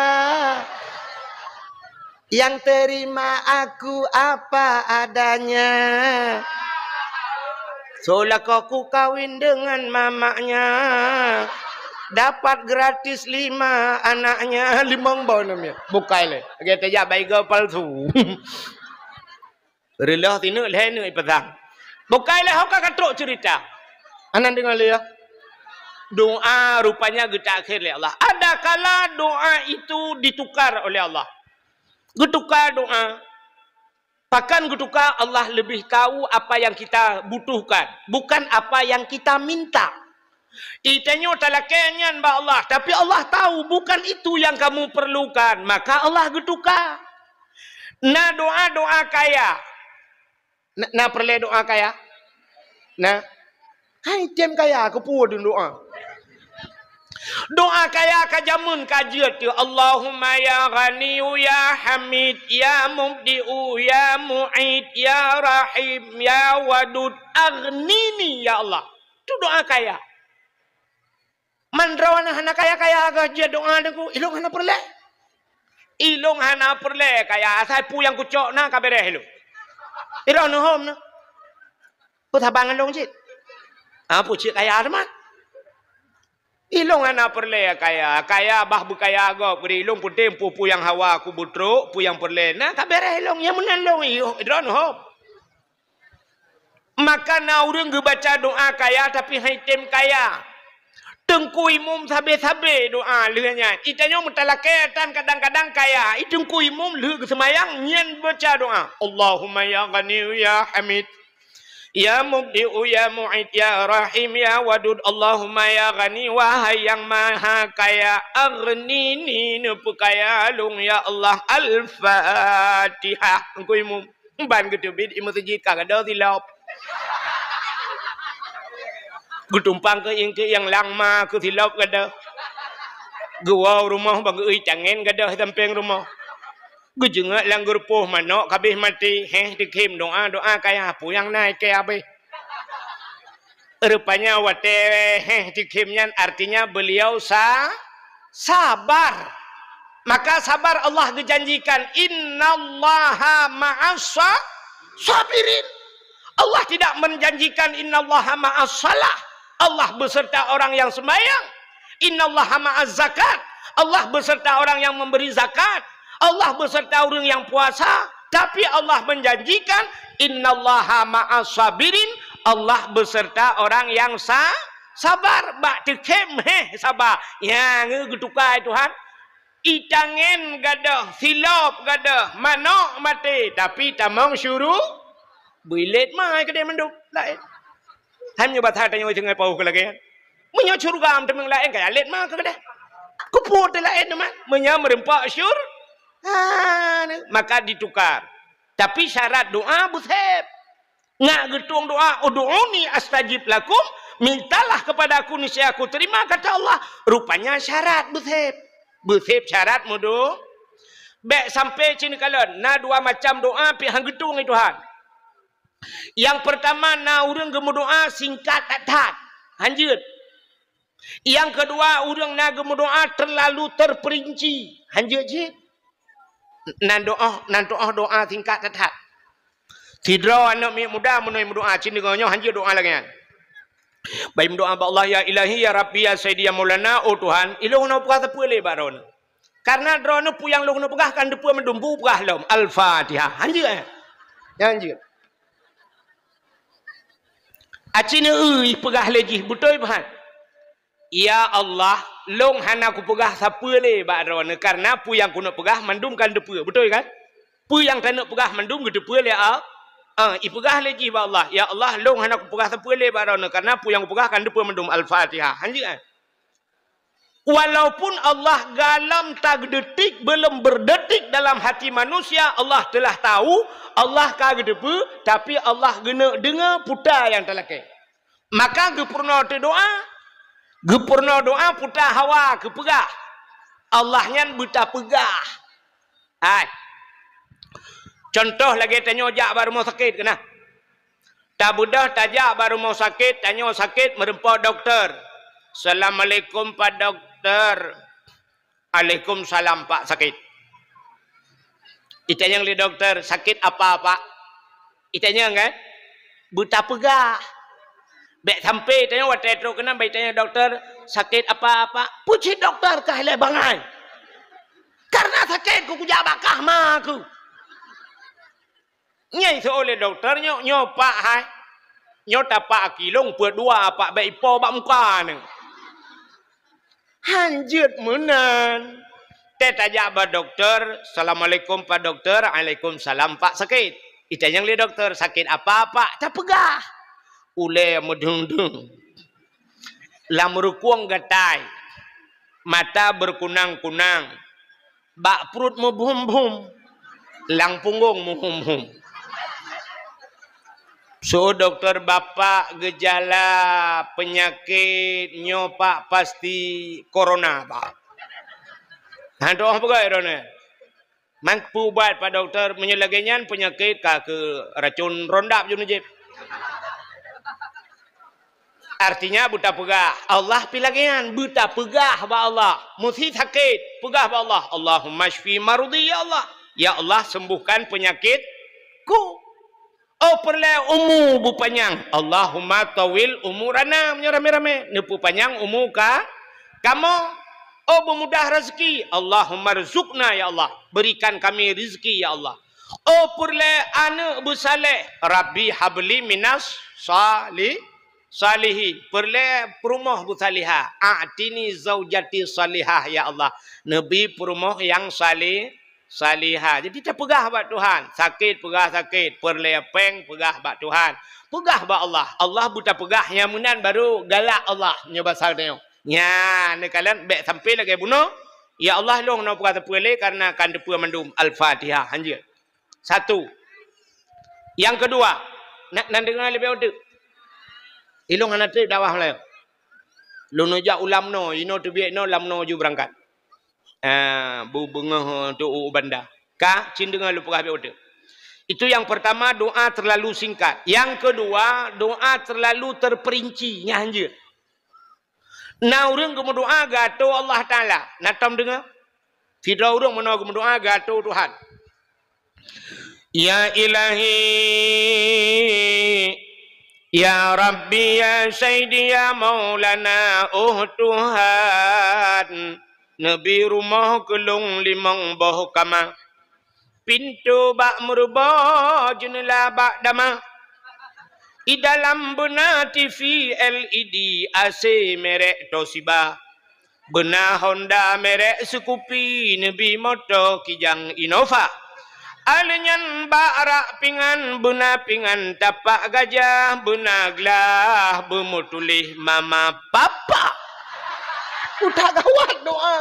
yang terima aku apa adanya. Soalnya aku kawin dengan mamanya. Dapat gratis 5 anaknya 5 bau namanya. Bukai le. Kita ya baik palsu. Relah tinu leh ni petang. Bukai le hok katrok cerita. Anan dengar le ya. Doa rupanya getak akhir le Allah. Ada kala doa itu ditukar oleh Allah. Getukar doa. Bahkan getukar Allah lebih tahu apa yang kita butuhkan, bukan apa yang kita minta. Itanya talakenyan ba Allah, tapi Allah tahu bukan itu yang kamu perlukan, maka Allah getukar. Na doa kaya. Na perle doa kaya. Na hai tem kaya aku pu doa. Doa kaya kajamun kajiat tu Allahumma ya ghani ya hamid ya mubdi'u ya mu'id ya rahim ya wadud aghnini ya Allah. Itu doa kaya. Mandrawana hana kaya aga dia doa deku ilung hana perle. Ilung hana perle kaya asal pu yang kucok na kabere ilung. Ira no hom na. Pu tabangan long cit. Pu cit kaya arman. Ilung hana perle kaya bah bukaya aga puri ilung putem pu yang hawa ku butruk pu yang perle na kabere ilung yang menalong ira no hom. Maka na urang baca doa kaya tapi haitem kaya. Tengku imum sabe-sabe doa lehnya. Itanya mutalaketan kadang-kadang kaya. Itengku imum leh semayang nyen baca doa. Allahumma ya ghani ya hamid. Ya mubdi'u ya mu'id ya rahim ya wadud. Allahumma ya ghani wahai yang maha kaya. Aghnini nupu kaya lung ya Allah. Al-Fatihah. Tengku imum. Ban ketubit imam sejid kagak silap. Gutumpang ke yang langma ke silap kada. Gua rumah bang cangen kada samping rumah. Gujunga langgur poh manok kabeh mati dikim doa kaya apu yang naik ke abe. Rupanya wate dikimnya artinya beliau sabar. Maka sabar Allah dijanjikan innallaha ma'as sabirin. Allah tidak menjanjikan innallaha ma'as salah. Allah beserta orang yang sembahyang. Innallaha ma'az zakat. Allah beserta orang yang memberi zakat. Allah beserta orang yang puasa. Tapi Allah menjanjikan innallaha ma'as sabirin. Allah beserta orang yang Sabar bak tekem sabar. Ya ngegetukai Tuhan. Itangen gadah, silap gadah, manok mati tapi tamang syuruh bilet mai kedai menduk lain. Ham nyoba tanya jangan pau ke lagi. Menyo surga am temeng lain kaya let mah ke kedai. Kuput lain teman, menyo merempak syur. Maka ditukar. Tapi syarat doa butheb. Ngak getung doa, ud'uni astajib lakum. Mintalah kepada aku niscaya aku terima kata Allah. Rupanya syarat butheb. Butheb syarat mudu. Bek sampai cini kalon. Na dua macam doa pi hang getung ni Tuhan. Yang pertama na urang gemu doa singkat tak hanjut. Yang kedua urang na gemu doa terlalu terperinci. Hanjut je. Nan doa singkat tak. Tidra anak muda menoi doa cini ngonyo hanjut doa lagi kan. Baik doa ba Allah ya ilahi ya rabbi ya sayyidi ya maulana oh Tuhan ilung no pegah tepu le baron karena drone puyang long no pegah kan depu mendumbu pegah lom al-fatihah hanjir ya hanjir acine pegah lagi betul bahan ya Allah long hana ku pegah sapu le baron karena puyang ku no pegah mendum kan depu betul kan puyang kan no pegah mendum depu le ipegah lagi ba Allah. Ya Allah, long hendak pegah sepele barana karena pu yang pegah kan depa mendum Al-Fatihah. Hanji kan? Walaupun Allah galam tak detik belum berdetik dalam hati manusia, Allah telah tahu, Allah kagak depa, tapi Allah gena dengar puta yang telake. Maka gepurna doa puta hawa ke pegah. Allah nyan buta pegah. Hai. Contoh lagi tanya jak baru mau sakit kena. Tak budah tajak baru mau sakit, tanya sakit merempak doktor. Assalamualaikum Pak Doktor. Waalaikumsalam Pak sakit. Itanya li doktor sakit apa Pak? Itanya kan? Buta pegah. Bek sampai tanya watai teruk kena baik tanya doktor sakit apa-apa. Puji doktor kah le bangai. Karena sakit ku kujak bakah mah aku. Nyai seoleh doktor nyo pak hai. Nyo tapak kilong berdua pak baik po bak muka ni. Hanjut menan. Tajak ba doktor, Assalamualaikum Pak Doktor, Waalaikumsalam Pak sakit. Itanya li doktor sakit apa Pak? Tak pegah. Ule medung-dung. Lamrukuang gatai. Mata berkunang-kunang. Bak perut membum-bum. Lang punggung muhum-hum. So dokter bapak gejala penyakit nyopak pasti corona pak. Hantu apa gak irone? Mangpu buat pak dokter menyelagenyan penyakit ke racun rondap junujib. Artinya buta pegah. Allah pilagian buta pegah ba Allah. Musi sakit pegah ba Allah. Allahumma shfi marudi ya Allah. Ya Allah sembuhkan penyakitku. Oh perle umu bu panjang. Allahumma tawil umurana rame-rame. Nepu panjang umu ka kamu. Oh bermudah rezeki. Allahumma rizukna ya Allah. Berikan kami rezeki ya Allah. Oh perle anak bu saleh. Rabbi habli minas salihi. Perle perumah bu salihah. A'tini zaujati salihah ya Allah. Nabi perumah yang salihah. Jadi tak pegah bak Tuhan. Sakit pegah sakit. Perlepeng pegah bak Tuhan. Pegah bak Allah. Allah buta pegah yang munan baru galak Allah. Nyoba salnya. Ya, ni kalian bek sampai lagi bunuh. Ya Allah long nak pegah terpele karena kan depu mandum Al-Fatihah. Hanjir. Satu. Yang kedua. Nak dengar lebih udah. Ilong anak tu dawah lah. Lu nujak ulam no. Ino tu biak no. Lam no ju berangkat. Bu bengah tu banda. Ka cindengan lu pegah beode. Itu yang pertama doa terlalu singkat. Yang kedua doa terlalu terperinci nyanjir. Na urang gemu doa gato Allah Taala. Natam dengar? Tidak urang mana gemu doa gato Tuhan. Ya Ilahi Ya Rabbi ya Sayyidi ya Maulana Tuhan. Nabi rumah kelung limang boh kama. Pintu bak merubah jenela bak dama. I dalam benar TV LED AC merek Toshiba. Benar Honda merek Scoopy. Nabi motor Kijang Innova. Alenyan barak pingan benar pingan tapak gajah. Benar gelah bermutulih mama papa. Udah gawat doa.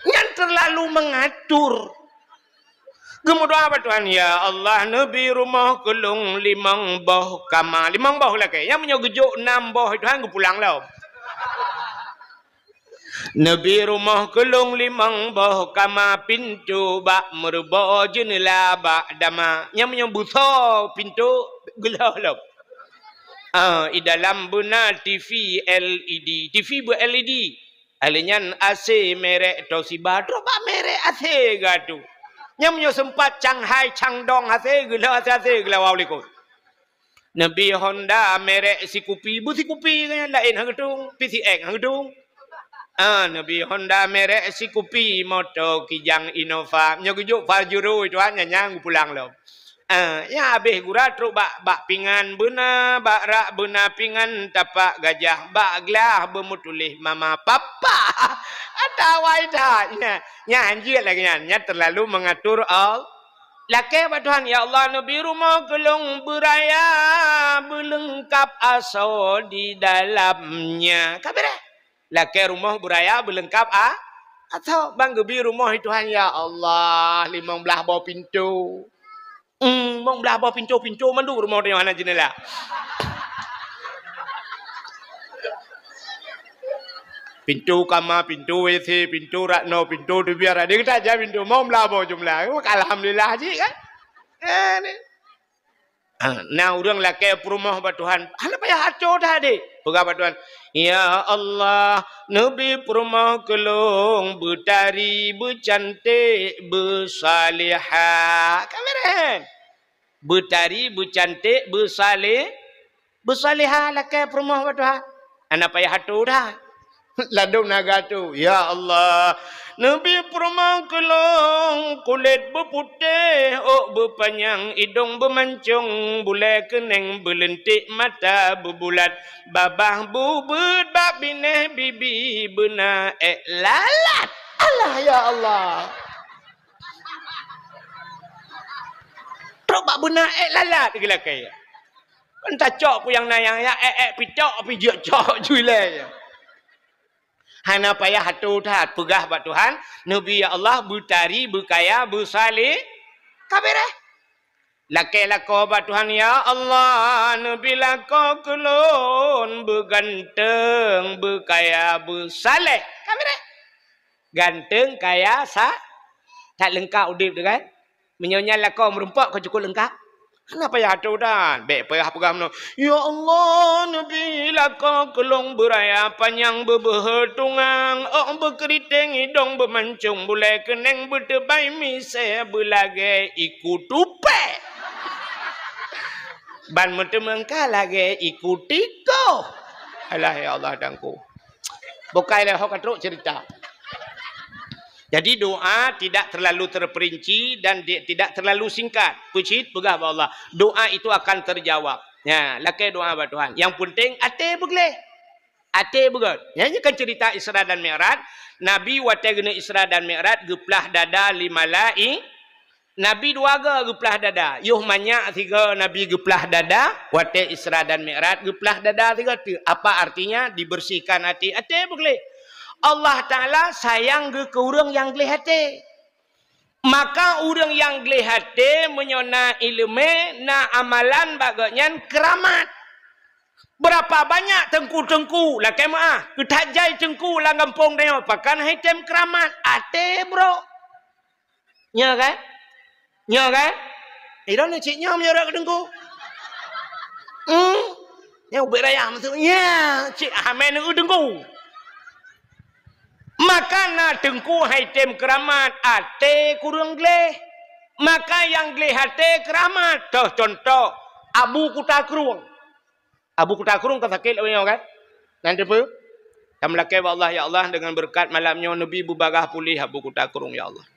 Yang terlalu mengatur. Kemudian apa Tuhan? Ya Allah, Nabi rumah kelung 5 boh kamar. 5 boh lah ke. Yang punya gejuk 6 boh Tuhan ke pulang lah. Nabi rumah kelung 5 boh kamar. Pintu bak merubah jendela bak dama. Yang punya busa pintu gelah lah. Di dalam benar TV LED. TV ber-LED. Alenyan AC merek Toshiba. Terus merek AC gadu. Yang punya sempat Shanghai, Changdong, hasil gila, hasil gila, wawlikut. Nabi Honda, merek Scoopy, bu Scoopy kan lain hang gedung, PCX hang gedung. Nabi Honda, merek Scoopy, motor Kijang Innova, nyogujuk Fajuru itu hanya nyang pulang lo. Ya habis gura truk bak pingan benar, bak rak benar pingan tapak gajah, bak gelah bermutulih mama papa. Ada waidahnya. Nya anjir lagi nya terlalu mengatur all. Laki apa Tuhan? Ya Allah, Nabi rumah gelung beraya berlengkap asal di dalamnya. Kabir. Laki rumah beraya berlengkap atau bang gebi rumah Tuhan ya Allah 15 bawah pintu. Mong belah bawah pintu mandu rumah dia mana jendela. Pintu kamar, pintu WC, pintu rakno, pintu tu biar ada kita aja pintu mau melabur jumlah. Alhamdulillah haji kan. Nah orang laki perumah ba Tuhan. Apa payah hancur dah dek. Berapa Tuhan? Ya Allah, Nabi perumah kelung bertari, bercantik, bersalihah. Kamera. Bertari, bercantik, bersalihah laki perumah ba Tuhan. Apa payah hancur dah. Ladung naga tu. Ya Allah. Nabi perumah kelong. Kulit berputih. Berpanjang. Hidung bermancung. Bulai keneng berlentik. Mata berbulat. Babah bubut. Bak bineh bibi. Benar lalat. Allah ya Allah. Teruk bak benar lalat. Gila kaya. Entah cok pun yang nayang. Ya pitok. Pijak cok juilai. Hana payah hatu tat pegah bat Tuhan. Nabi ya Allah bertari, berkaya, bersalih. Kabireh. Laki lako bat Tuhan ya Allah. Nabi lako kelon berganteng, berkaya, bersalih. Kabireh. Ganteng, kaya, tak lengkap udip tu kan. Menyonya lako merumpak kau cukup lengkap. Kenapa ya hatu dan? Baik payah pegang no. Ya Allah, Nabi laka kelong beraya panjang berbertungang. Berkeriting hidung bermancung. Bulai keneng bertebai misai berlagai ikut tupe. Ban mentemengkah lagi ikut tiko. Alah ya Allah dangku. Bukai lah hok cerita. Jadi doa tidak terlalu terperinci dan tidak terlalu singkat. Pucit pegah Allah. Doa itu akan terjawab. Ya, lakai doa ba Tuhan. Yang penting ate begle. Ate begot. Ya, ini kan cerita Isra dan Mi'raj. Nabi wate gena Isra dan Mi'raj geplah dada 5 lai. Nabi 2 ga geplah dada. Yuh banyak 3 Nabi geplah dada. Wate Isra dan Mi'raj geplah dada 3. Apa artinya? Dibersihkan hati. Ate begle. Allah Ta'ala sayang ke orang yang gelih hati. Maka orang yang gelih hati menyona ilmu na amalan bagainya keramat. Berapa banyak tengku-tengku lah kemah. Ketajai tengku lah kampung dia. Pakan hitam keramat. Ate bro. Nya kan? Nya kan? Ida ni ciknya menyorak ke tengku. Yang beraya maksudnya. Cik Ahmed ni tengku. Maka na tengku haitem keramat ate kurang gleh. Maka yang gleh hate keramat. Contoh Abu Kutakrung. Abu Kutakrung kan sakit kan? Nanti apa? Kamu lakai Allah ya Allah dengan berkat malamnya Nabi berbarah pulih Abu Kutakrung ya Allah.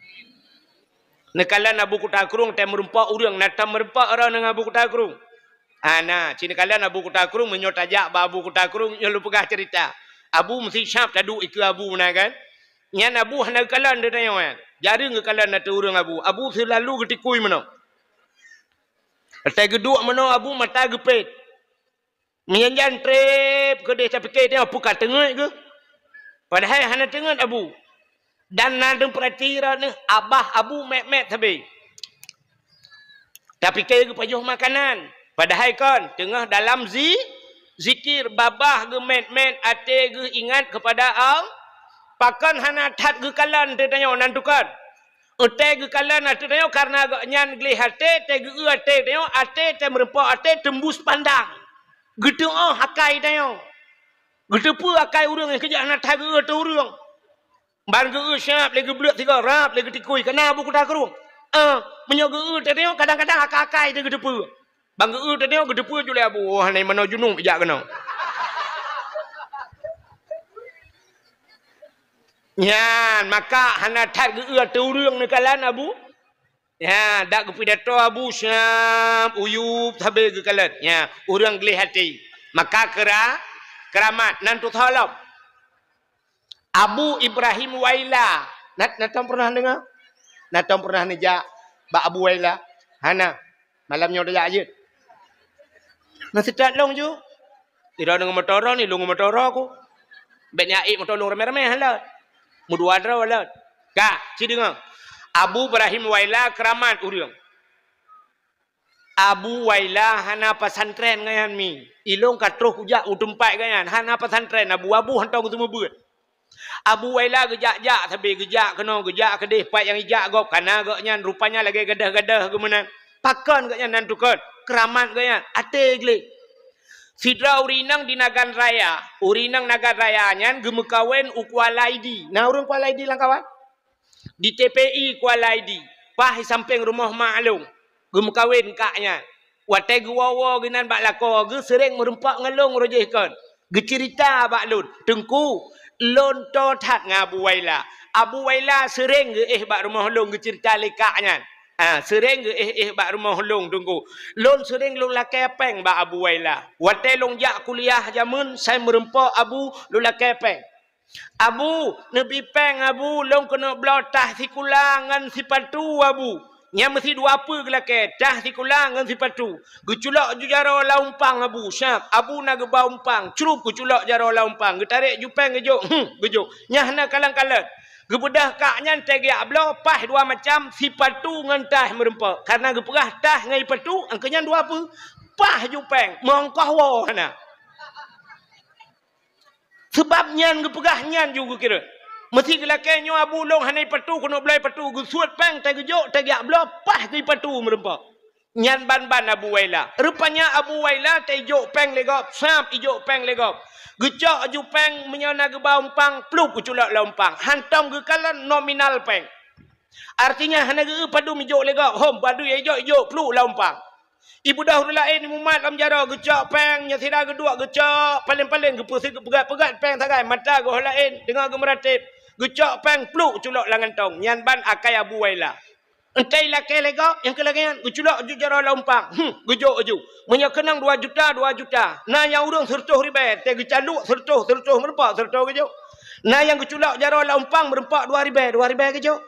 Nekalan Abu Kutakrung tem merempak urang natam merempak orang dengan Abu Kutakrung. Ana, cina kalian Abu Kutakrung menyotajak ba Abu Kutakrung yang lu pegah cerita. Abu mesti syap tadu iku Abu mana kan? Nyan Abu hana kalan dia tanya kan. Jarang ke kalan nata urang Abu. Abu selalu ketikui mana. Atai geduk mana Abu mata gepet. Menyanjan trip ke dia tapi dia buka tengah ke. Padahal hana tengah Abu. Dan nadeng perhatian ni abah Abu mek-mek tabi. Tapi kaya ke pajuh makanan. Padahal kan tengah dalam zikir babah ke met-met ate ke ingat kepada Allah. Pakan hana tat ke kalan dia tanya nantukan. Ate ke kalan ate tanya karena agak nyan geli hati te ke ate tanya ate te merempak ate tembus pandang. Gitu hakai tanya. Gitu pun hakai urang yang kejak hana tat ke ate urang. Ban ke syap lagi blek tiga rap lagi tikui kena Abu Kutakrung. Menyogeu teh kadang-kadang akai-akai teh gedepu. Bang geu teh gedepu jule Abu. Wah ni mana junung ijak kena. Nyan maka hana tat geu teh urang ni kalan Abu. Ya, dak ke pidato Abu syap uyup tabe ke kalan. Ya, urang geli hati. Maka keramat nantu tholop. Abu Ibrahim Waila. Natam pernah dengar? Natam pernah nejak Bak Abu Waila. Hana. Malamnya udah jajit. Nasi tak long ju. Tidak dengan motor ni. Long motor aku. Betnya ik motor long ramai-ramai halat. Mudua dra halat. Kak. Cik dengar. Abu Ibrahim Waila keramat urang. Abu Waila hana pesantren ngayan mi. Ilong katruh hujak utumpai ngayan. Hana pesantren. Abu hantong semua buat. Abu Waila gejak-jak tapi gejak kena gejak kedih pat yang ijak gop kana gaknya rupanya lagi gadah-gadah ke mana pakan gaknya nantukan keramat gaknya ate gele sidra urinang di Nagan Raya urinang Nagan Raya nyan gemekawen Kuala ID nah urang Kuala ID lang kawan di TPI Kuala ID pah samping rumah maklum gemekawen kaknya wate guwawa genan bak lako ge sering merempak ngalong rojehkan ge cerita bak lun tengku lonto tat ngabu Waila. Abu Waila sering ke bak rumah long ke cerita lekaknya. Sering ke bak rumah long tunggu. Lon sering long lakai peng bak Abu Waila. Wate long jak kuliah jamun saya merempak Abu long lakai peng. Abu nebi peng Abu long kena blotah si kulangan si patu Abu. Nya mesti dua apa ke lakai. Dah si kulangan si patu. Geculak ju jaro laumpang Abu. Syap. Abu nak gebau umpang. Cerup geculak jaro laumpang. Getarik jupeng gejuk. Gejuk. Nyah nak kalang-kalang. Gebedah kaknya tegiak belo. Pah dua macam. Si patu ngentah merempak. Karena geperah tah ngai patu. Angkanya dua apa. Pah jupeng. Mongkah wah na. Sebab nyan geperah nyan juga kira. Mesti kelakainya Abu long hanai patu kena belai patu gusuat peng tegejuk tegiak belo pah ke patu merempak. Nyan ban-ban Abu Waila. Rupanya Abu Waila tejuk peng legop, sam ijuk peng legop. Gejak aju peng menyana ke baumpang pluk kuculak laumpang. Hantam ke kalan nominal peng. Artinya hana ke padu mijuk legop, hom padu ijuk pluk laumpang. Ibu dahulu lain mumat lam jara gejak peng nya sida kedua gejak paling-paling ke pusing pegat-pegat peng tagai mata go lain dengar gemeratip. Gecok peng pluk culok langan tong. Nyan ban akai Abu Waila. Entai lakai legok yang kelagian. Geculok jujara laumpang. Gejok aju. Menyak kenang 2 juta. Nah yang urang sertuh ribet. Te gecaluk sertuh merempak sertuh gejok. Nah yang geculok jara laumpang merempak 2 ribet gejok.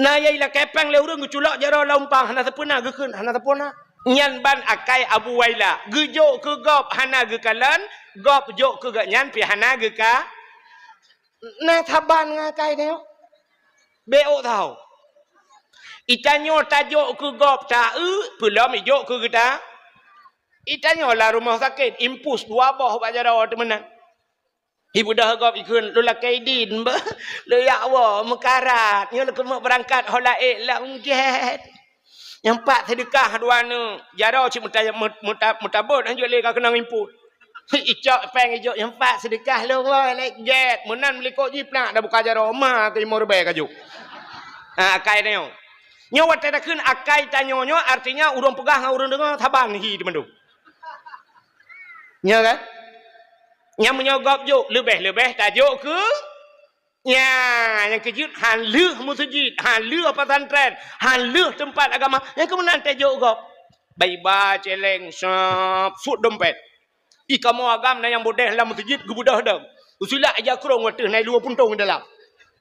Nah yang lakai peng le urang geculok jara laumpang. Hana sepuna gekeun. Hana sepuna. Nyan ban akai Abu Waila. Gejok ke gop hana gekalan. Gop jok ke gak nyan pi hana geka. Nah taban ngakai dia. Beo tahu. Itanyo tajuk ke gop ta belum ijuk ke kita. Itanyo lah rumah sakit impus 2 boh bajara temenan. Ibu dah gop ikun lu lakai din ba. Lu ya wa mekarat. Nya lu kena berangkat holaik lah ungget. Yang 4 sedekah 2 nu. Jara cik mutabot anjuk le ka kena impus. Icok peng ijok yang 4 sedekah lu like jet menan melikok jipnak dah buka jaro ma ke 5 rubai kaju. Akai nyo. Nyo wat tak keun akai tanyo nyo artinya urang pegah ngau urang dengar taban hi di mandu. Nya kan? Nya menyogop juk lebih tajuk ke Ya, yang kejut han leuh masjid, han leuh pesantren, han leuh tempat agama. Yang kemudian tajuk kau. Baiba celeng sap sut dompet. Kamu agam na yang bodeh dalam masjid gebudah dah. Usula aja kurang wateh naik 2 puntung dalam.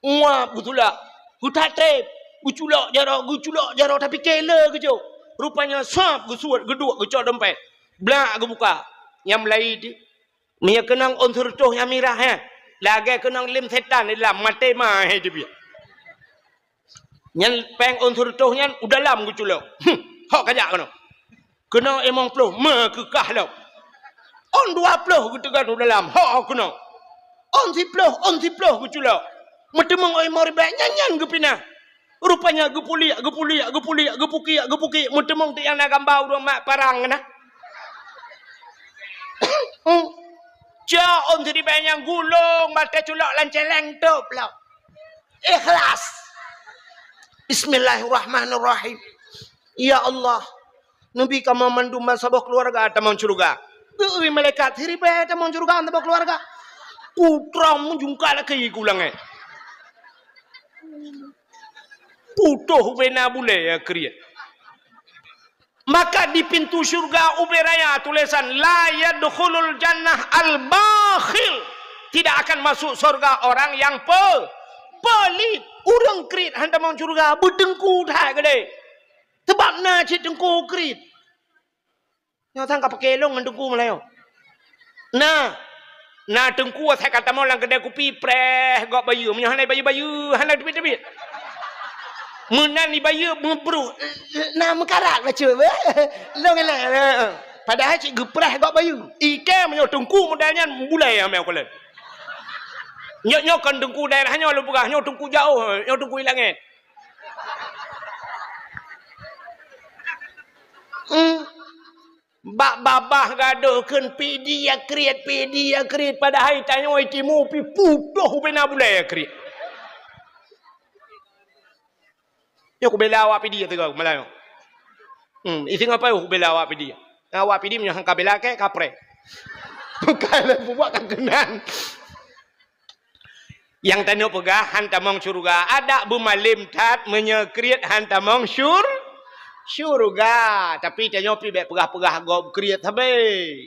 Wah, betulak. Hutate, guculak jarak tapi kela kejo. Rupanya sap gesuat geduk gecok dompet. Blak gebuka. Yang Melayu tu. Mia kenang unsur toh yang mirah ya. Lagi kenang lim setan dalam mati mah dia biar. Yang peng unsur toh yang udah lam guculak. Hak kajak kena. Kena emang peluh mah kekah lah. On 20 gitu kan dalam. Hak kena. On si peluh guculak. Metemang oi mari banyak nyanyan gepina. Rupanya gepuliak. Gepuki. Metemang tu yang nak gambar orang mak parang na. Jauh jadi banyak gulung, mata culak lanceleng tu pula. Ikhlas. Bismillahirrahmanirrahim. Ya Allah, Nabi kamu mandu masabah keluarga tamang surga. Ui malaikat hiribe tamang surga tamang keluarga. Putra menjungkal lagi kulang Putuh bena boleh ya kriya. Maka di pintu syurga uberaya tulisan la yadkhulul jannah al-bakhil. Tidak akan masuk surga orang yang pelit. Urang krit handa mang syurga bedengku dah gede. Sebab na cik dengku krit. Nyo tang pakai long dengku melayu. Na dengku saya kata mau lang gede kupi preh gok bayu. Menyo hanai bayu hanai debit. Menan ni bayu membru. Nak mekarat baca. Long elak. Padahal cik geprah gak bayu. Ike menyo tengku modalnya mulai amel kolen. Nyok kan tengku daerahnya lu pegah, nyok tengku jauh, nyok tengku langit. Bak babah gaduhkeun pidi ya kriat padahal tanya oi timu pi putuh bena bulai ya kriat. Yo ku bela awak pidi tu kau Melayu. Isi ngapa yo bela awak pidi. Awak pidi menyo hang kabela ke kapre. Bukan buat kan kenan. Yang tanya pegah hantamong syurga ada bumalim tat menyekriat hantamong syurga tapi tanya pi bet pegah go kriat habe.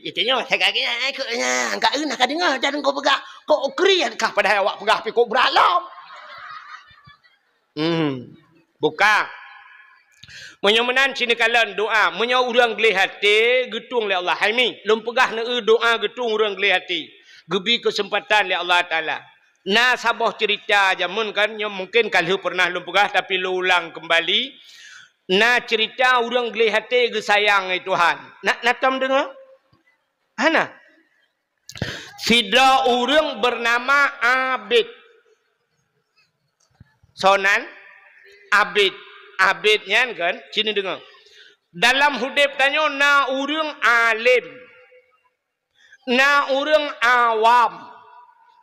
Itanya saya kagak ikutnya angka nak dengar jangan kau pegah kau kriat kah padahal awak pegah pi kau beralam. Buka. Menyomenan cini kalan doa, menyo urang geli hati getung le Allah. Haimi, lum pegah na doa getung urang geli hati. Gebi kesempatan le Allah Taala. Na sabah cerita jamun kan yang mungkin kalau pernah lum pegah tapi lu ulang kembali. Na cerita urang geli hati ge sayang ai Tuhan. Nak tam dengar? Hana. Sida urang bernama Abid. Sonan Abidnya kan, sini dengar. Dalam hudib tanya na urang alim, na urang awam,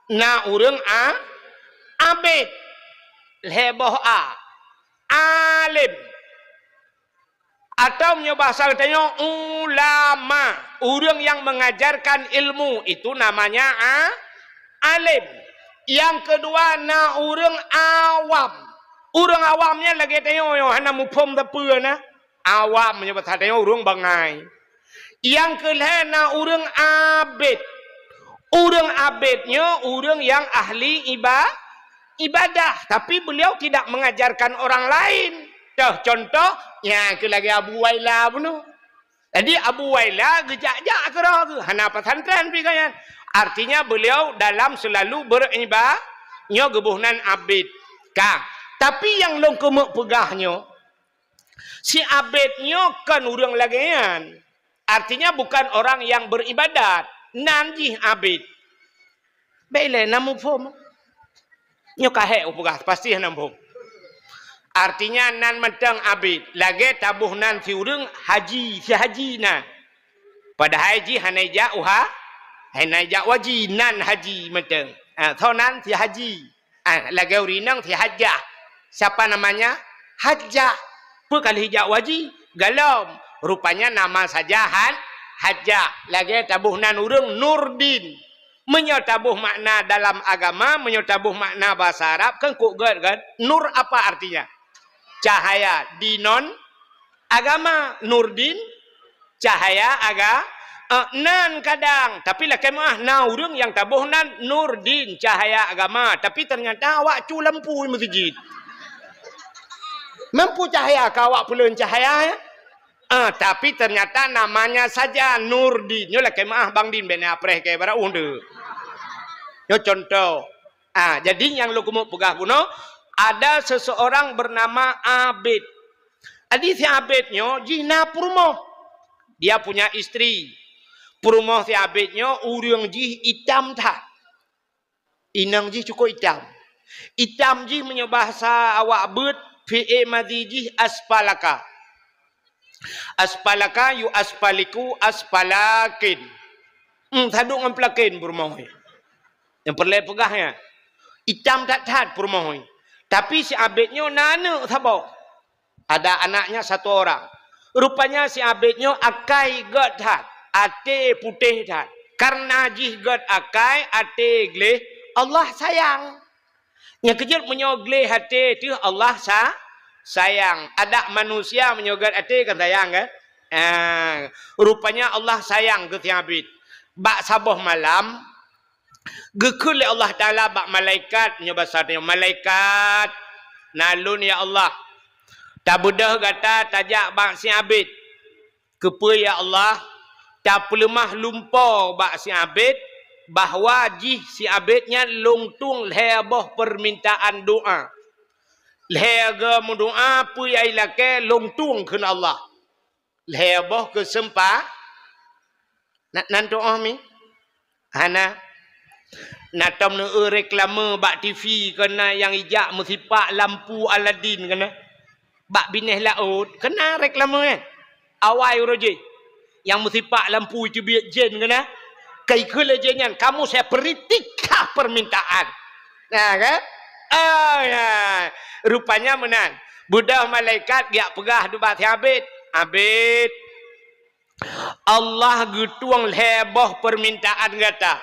na urang abid, leboh alim. Atau punya bahasa tanya ulama, urang yang mengajarkan ilmu itu namanya alim. Yang kedua na urang awam. Urang awamnya lagi tengok yo hana mufhum apa na. Awam punya bahasa tengok urang bangai. Yang kelana urang abid. Urang abidnya urang yang ahli ibadah, tapi beliau tidak mengajarkan orang lain. Contoh, ya ke lagi Abu Waila bunuh. Jadi Abu Waila gejak-jak ke roh hana pesantren pi kan. Artinya beliau dalam selalu beribadah nyo gebuhnan abid. Kang tapi yang long kemuk pegahnya, si abidnya kan orang lagian. Artinya bukan orang yang beribadat. Nanti abid. Baiklah, namu pun. Nyo kahek pegah pasti namu. Artinya nan mentang abid. Lagi tabuh nan si orang haji, si haji nan. Pada haji hanaija uha, hanaija waji nan haji mentang. Thonan si haji. Lagi urinang si hajjah. Siapa namanya? Hajjah. Kali hijab wajib galam. Rupanya nama saja Hajjah. Lagi tabuhnan urang Nurdin. Menyatabuh makna dalam agama, menyatabuh makna bahasa Arab. Kan kuk kan? Nur apa artinya? Cahaya. Dinon agama. Nurdin cahaya nan kadang. Tapi lah kemah na urang yang tabuh nan Nurdin cahaya agama. Tapi ternyata awak cu lampu masjid. Mampu cahaya ke awak pula cahaya ya? Tapi ternyata namanya saja Nurdin. Yo lah kemah Bang Din bena apreh ke bara unde. Yo contoh. Jadi yang lu kumuk pegah kuno ada seseorang bernama Abid. Adi si Abidnya jina purmoh. Dia punya istri. Purmoh si Abidnya urang jih hitam tak. Inang jih cukup hitam. Hitam jih menyebahasa awak bet fi'e madhi jih aspalaka. Aspalaka yu aspaliku aspalakin. Taduk ngamplakin purmoh. Yang perlu pegahnya. Hitam tak tad purmoh. Tapi si Abidnya nana sabok. Ada anaknya satu orang. Rupanya si Abidnya akai gad tad. Ate putih tad. Karena jih gad akai ate gleh. Allah sayang. Yang kejut menyogleh hati itu Allah sayang. Ada manusia menyogat hati kan sayang kan? Rupanya Allah sayang ke si Abid. Bak sabuh malam. Gekul ya Allah Ta'ala bak malaikat. Nyobasarnya malaikat. Nalun ya Allah. Tak budah kata tajak bak si Abid. Kepa ya Allah. Tak pelemah lumpur bak si Abid. Bahawa jih si Abidnya lungtung leheboh permintaan doa. Lehega mendoa pu ya ilake lungtung kena Allah. Leheboh kesempat. Nak doa mi? Hana. Natam ne reklame bak TV kena yang ijak musipak lampu Aladin kena. Bak bineh laut kena reklame kan. Awai uroje. Yang musipak lampu itu biak jen kena. Kai kelejengan kamu saya beritikah permintaan. Nah kan? Ya. Rupanya menang. Budak malaikat dia pegah debat si Abid. Abid. Allah getuang leboh permintaan kata.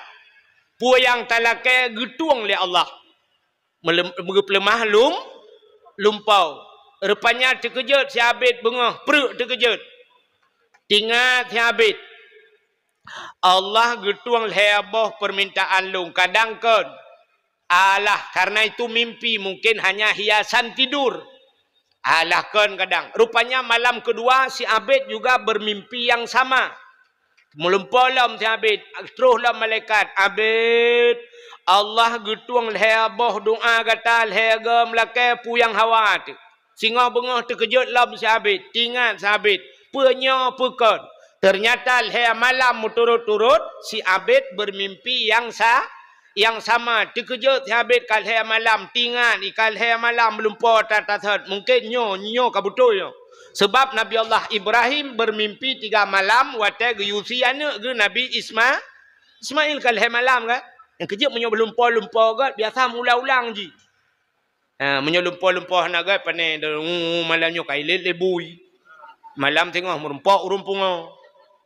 Puyang talake getuang le Allah. Melemah lumpau. Rupanya terkejut si Abid bengah. Perut terkejut. Tinggal si Abid. Allah getuang leboh permintaan lung. Kadang kan. Alah karena itu mimpi mungkin hanya hiasan tidur. Alah kan kadang. Rupanya malam kedua si Abid juga bermimpi yang sama. Melumpalam si Abid. Teruslah malaikat. Abid. Allah getuang leboh doa kata lehega melake puyang hawa. Singa bengah terkejut lam si Abid. Tinggal si Abid. Punya pekon. Ternyata leher malam turut-turut si Abid bermimpi yang sama. Terkejut si Abid kal leher malam tinggal ikal leher malam melumpur tatat. Mungkin nyo kabutul. Sebab Nabi Allah Ibrahim bermimpi 3 malam wate geyusi anak ke Nabi Ismail kal leher malam kan. Yang kejut menyo melumpur-lumpur kan biasa mula-ulang ji. Menyo lumpur-lumpur nak kan panen malamnya kai lebui. Malam tengah merumpuk urumpungo.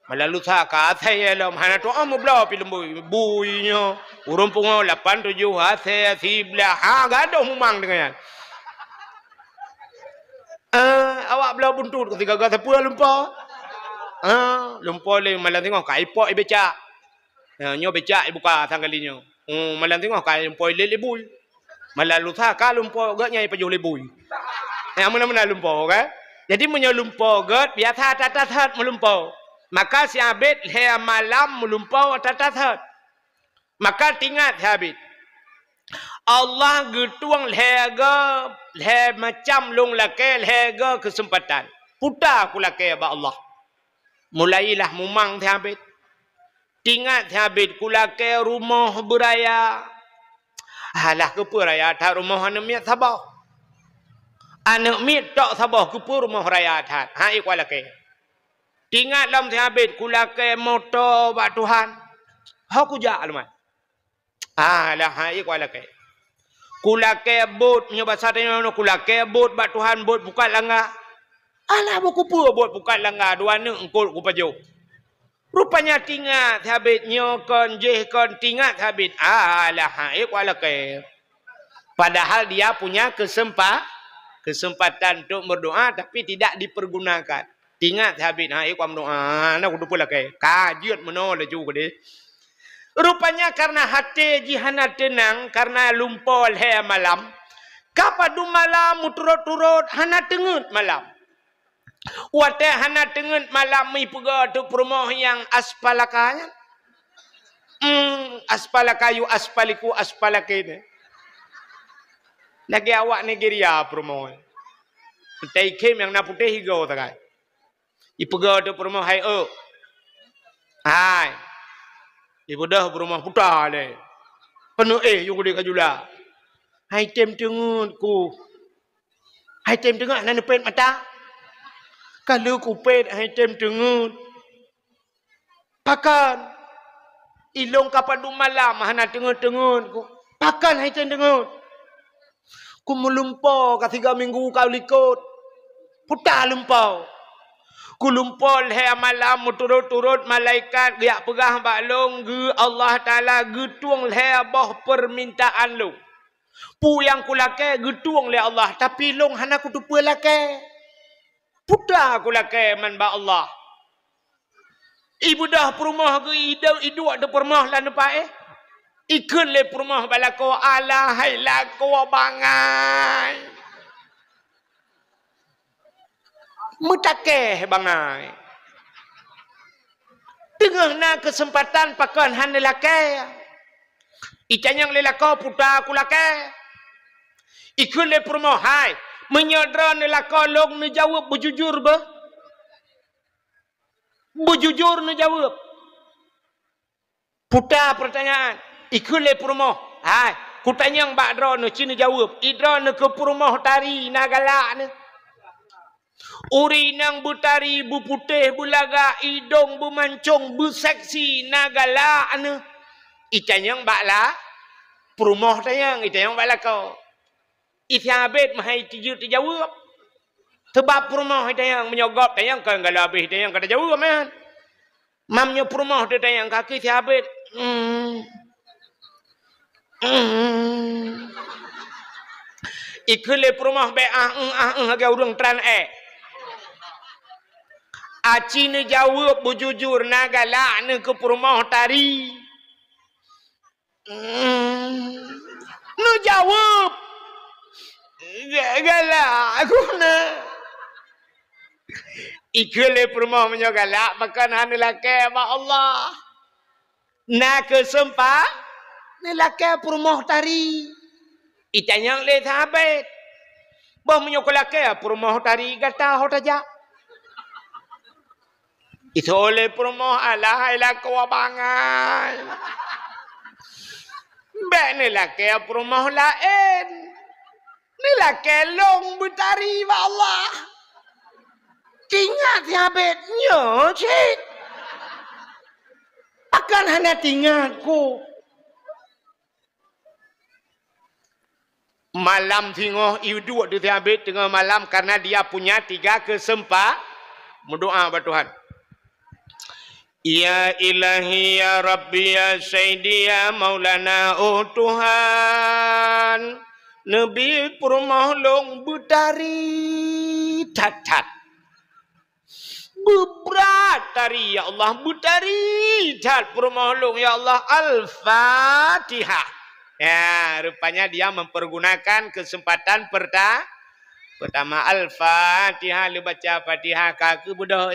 Malam lusa ka athai alam hana to amu bla pilembui buinya urumpungo 8 7 athai sibla gado humang dengan awak bla buntut ketika gata pula lumpur lumpur le malam tengah kai pok beca nyo beca buka tanggalinyo malam tengah kai lumpur le lebui malam lusa ka lumpur gak nyai pajuh lebui mana lumpur kan jadi menyelumpur gad biasa tatat melumpur. Maka si Abid leher malam melumpau tatat. Maka tinggal si Abid. Allah getuang leher macam long lake leher kesempatan. Putar aku lake ba Allah. Mulailah mumang si Abid. Tinggal si Abid ku lake rumah beraya. Alah ke beraya tak rumah anak miat sabah. Anak miat tak sabah ke rumah raya tak. Ikut lake. Tinggal dalam si Abid kulake motor bak Tuhan. Aku jak alamat. Lah ikut lake. Kulake bot punya bahasa tanya kulake bot bak Tuhan bot buka langgar. Alah buku pura bot buka langgar 2 anak engkol ku pajo. Rupanya tingat habit nyokon jeh kon tingat habit. Alah haik wala ke. Padahal dia punya kesempatan untuk berdoa tapi tidak dipergunakan. Tingat habit haik kwa doa na kudu pula ke. Kajiat menoleh juga deh. Rupanya karena hati jihana tenang karena lumpol he malam. Kapadu malam muturut-turut hana tengut malam. Wate hana tengut malam mi pega tu perumoh yang aspalakanya. Aspalakayu aspaliku aspalakene. Lagi awak Nigeria perumoh. Entai kem yang naputih higau takai. Ipega tu perumoh hai hai. Ibu dah berumah putar le. Penuh yung dia kajula. Hai tem tengut ku. Hai tem tengut nan pet mata. Kalau ku pet hai tem tengut. Pakan. Ilong kapadu malam hana tengut-tengut ku. Pakan hai tem tengut. Ku melumpau ka 3 minggu kau likut. Putar lumpau. Kulumpol he malam turut-turut malaikat dia pegah baklong ge Allah Taala getuang he boh permintaan lu. Pu yang kulake getuang le Allah tapi long hana kudu pelake. Putra kulake man ba Allah. Ibu dah perumah ge idu ada perumah lan pa ikun le perumah balako ala hai lako bangai. Mutakeh bangai. Tengah na kesempatan pakan han lelaki. Icanyang lelaki puta aku lelaki. Ikut le permoh hai. Menyodra lelaki long ne jawab bujujur bah. Bujujur ne jawab. Puta pertanyaan. Ikut le permoh hai. Kutanyang bakdra ne cina jawab. Idra ne ke permoh tari nagalak ne. Uri nang butari bu putih bulaga idong bu mancung bu seksi nagala anu itanyang bakla perumoh tayang itanyang bakla kau ithabet mahai tijur terjawab sebab perumoh tayang menyogop tayang kan gala habis tayang kata jawab man mamnya perumoh tayang kaki ithabet ikule perumoh be agak urang tran Aci ni jawab bujujur nagala ni ke perumah tari. Nu jawab. Galak aku na. Ikule perumah menyogalak makan hanu laki ma Allah. Na kesempat ni laki perumah tari. Itanyang le thabet. Bah menyogalak perumah tari gata hotaja. Itu oleh perumoh Allah ilah kewabangan. Bek ni laki perumoh lain. Ni laki long butari wa Allah. Tingat habitnya cik. Akan hanya tingatku. Malam tengok ibu tu habit tengah malam karena dia punya 3 kesempatan berdoa kepada Tuhan. Ya ilahi ya Rabbi ya Sayyidi ya Maulana oh Tuhan. Nabi perumah long butari tatat. Berat tari ya Allah butari tat perumah long ya Allah Al-Fatihah. Ya rupanya dia mempergunakan kesempatan pertama Al-Fatihah lu baca Fatihah kaki budak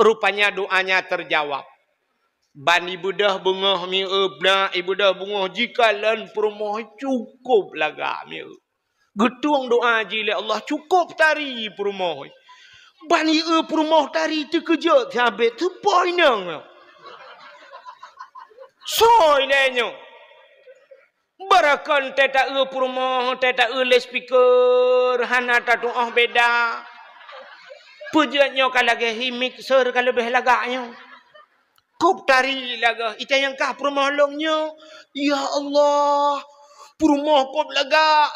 rupanya doanya terjawab. Ban ibu dah bengah mi ebna, ibu dah bengah jika lan perumah cukup laga mi. Getuang doa jile Allah cukup tari perumah. Ban ieu perumah tari terkejut habis tu poinang. Soy lenyo. Barakan teta e perumah, teta e le speaker, hana ta doa beda. Pujiannya kalau lagi mixer kalau lebih lagaknya. Kop tari laga. Itu yang kah perumah longnya. Ya Allah. Perumah kop lagak.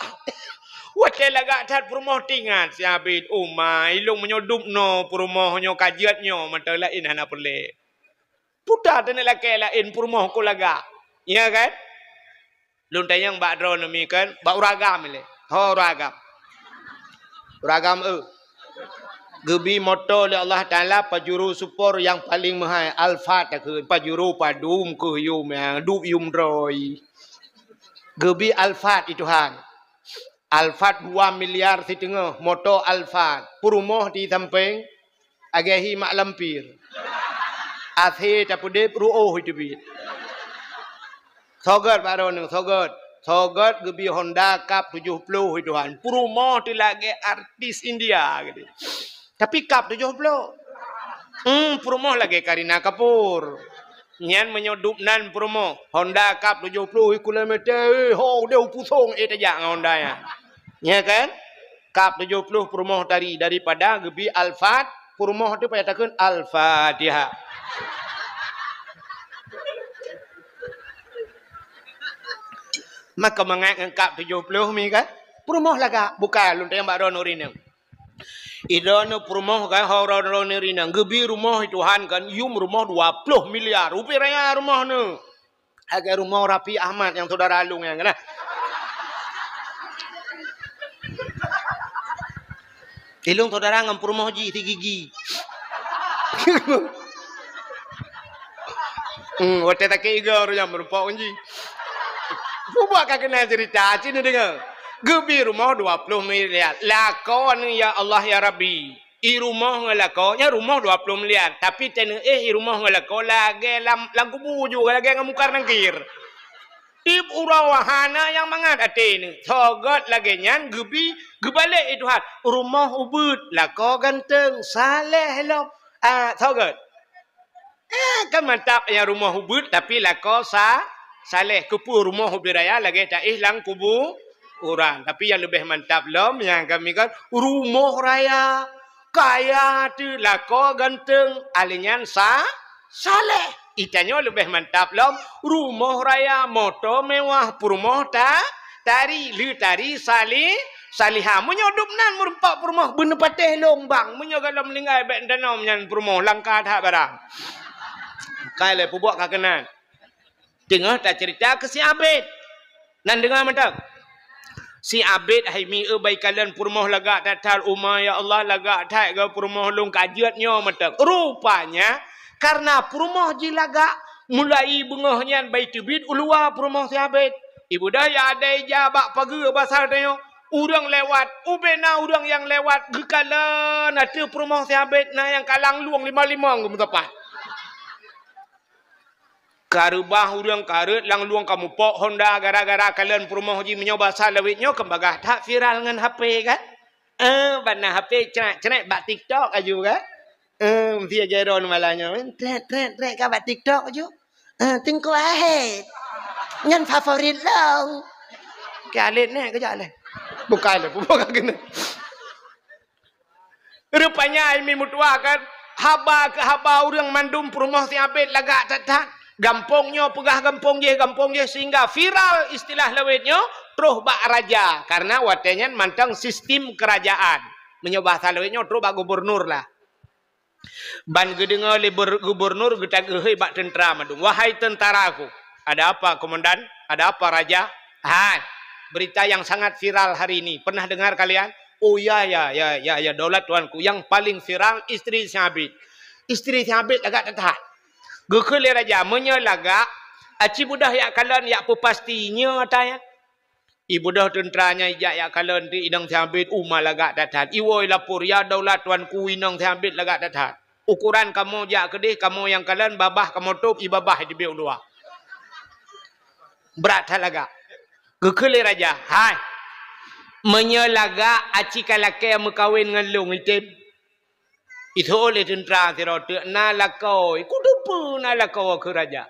Wakil lagak tat perumah tinggal. Si habis. Oh my. Ilung menyoduk no perumahnya kajiatnya. Mata lain anak perlek. Putar tanya laki lain perumah ko laga. Ya kan? Lun tayang bak drone mi kan, bak uragam le. Ho uragam. Uragam Gebi motor oleh Allah Taala pajuru super yang paling mahal Alphard ke pajuru padum ke yum yang du yum droi. Gebi Alphard itu han. Alphard 2 miliar setengah motor Alphard. Perumah di samping agahi mak lampir. Athe tapudep ruoh itu bit. Sogat baron sogat. Sogat gebi Honda Cup 70 itu han. Perumah di lagi artis India gitu. Tapi Cup 70. Perumah lagi Karina Kapoor. Nyan menyudup nan perumah. Honda Cup 70 kilometer. Ho dia pusong tajak Honda ya. Ya kan? Cup 70 perumah daripada gebi Alphard. Perumah tu payah takun Al-Fatihah. Maka mengat Cup 70 mi kan? Perumah laga bukan lu tayang bak rono rinang. Idana perumah kan rono rinang. Gebi rumah itu han kan yum rumah 20 miliar. Rupiah raya rumah nu. Agak rumah Rapi Ahmad yang saudara Alung yang kan. Ilung saudara ngam perumah ji 3 gigi. Wate tak kira yang merupakan ji. Buat kak kena cerita cina dengar. Gebi rumah 20 miliar. Lakon ya Allah ya Rabbi. I rumah ngelakonya rumah 20 miliar. Tapi tena i rumah ngelako lagi lagu buju lagi ngamukar nangkir. Tip urawahana yang mangat atin. Sogot lagi nyan gebi gebalik itu hat. Rumah ubud lako ganteng saleh lo. Sogot. Kan mantap yang rumah ubud tapi lako saleh kupu rumah ubiraya lagi tak ihlang kubu orang. Tapi yang lebih mantap lom yang kami kan rumah raya kaya tu lako ganteng alinyan saleh. Itanya lebih mantap lom rumah raya motor mewah perumah tari salihah menyodup nan merempak perumah bener patih lombang menyogalam linggai bek danau nyan perumah langkah tak barang. Kale pubuak kakenan. Tengah tak cerita ke si Abid. Nan dengar mantap. Si Abid hai mi baik kalian perumah lagak tatal umma ya Allah lagak tak ke perumah long kajiatnya mantap. Rupanya karena perumah jilaga mulai bengahnya baik tubit ulua perumah si Abid. Ibu dah ya ada jabak pagi basar tanya. Urang lewat, ubena urang yang lewat gekalan ada perumah si Abid na yang kalang luang 55 ke tepat. Karubah urang karut lang luang kamu pok Honda gara-gara kalian perumah ji menyoba salawitnya kembagah tak viral dengan HP kan? Bana HP cenek bak TikTok aju kan? Mesti aja ron malahnya. Trek ka bak TikTok aju. Tengko ahet. Ngan favorit long. Kalit ni kejap le. Bukan kena. Rupanya Aimi mutua kan haba urang mandum perumah si Abid lagak tak. Gampongnya pegah gampong je sehingga viral istilah lawitnya terus bak raja karena watenya mantang sistem kerajaan menyobah salawitnya terus bak gubernur lah ban gedengar oleh gubernur getag bak tentera madung wahai tentaraku ada apa komandan ada apa raja berita yang sangat viral hari ini pernah dengar kalian oh ya daulat tuanku yang paling viral istri si Abid agak tetah Gekele raja menyelaga aci budah yak kalan yak pepastinya ataya. Ibu dah tenteranya yak kalan di idang Sabit umma lagak datat. Iwoi lapor ya daulat tuanku inang Sabit lagak datat. Ukuran kamu jak kedih kamu yang kalan babah kamu top ibabah di biu dua. Berat halaga. Gekele raja. Hai. Menyelaga aci kalake mekawin dengan long item. Itu oleh tentera tirote nalakau. Kudupu nalakau ke raja.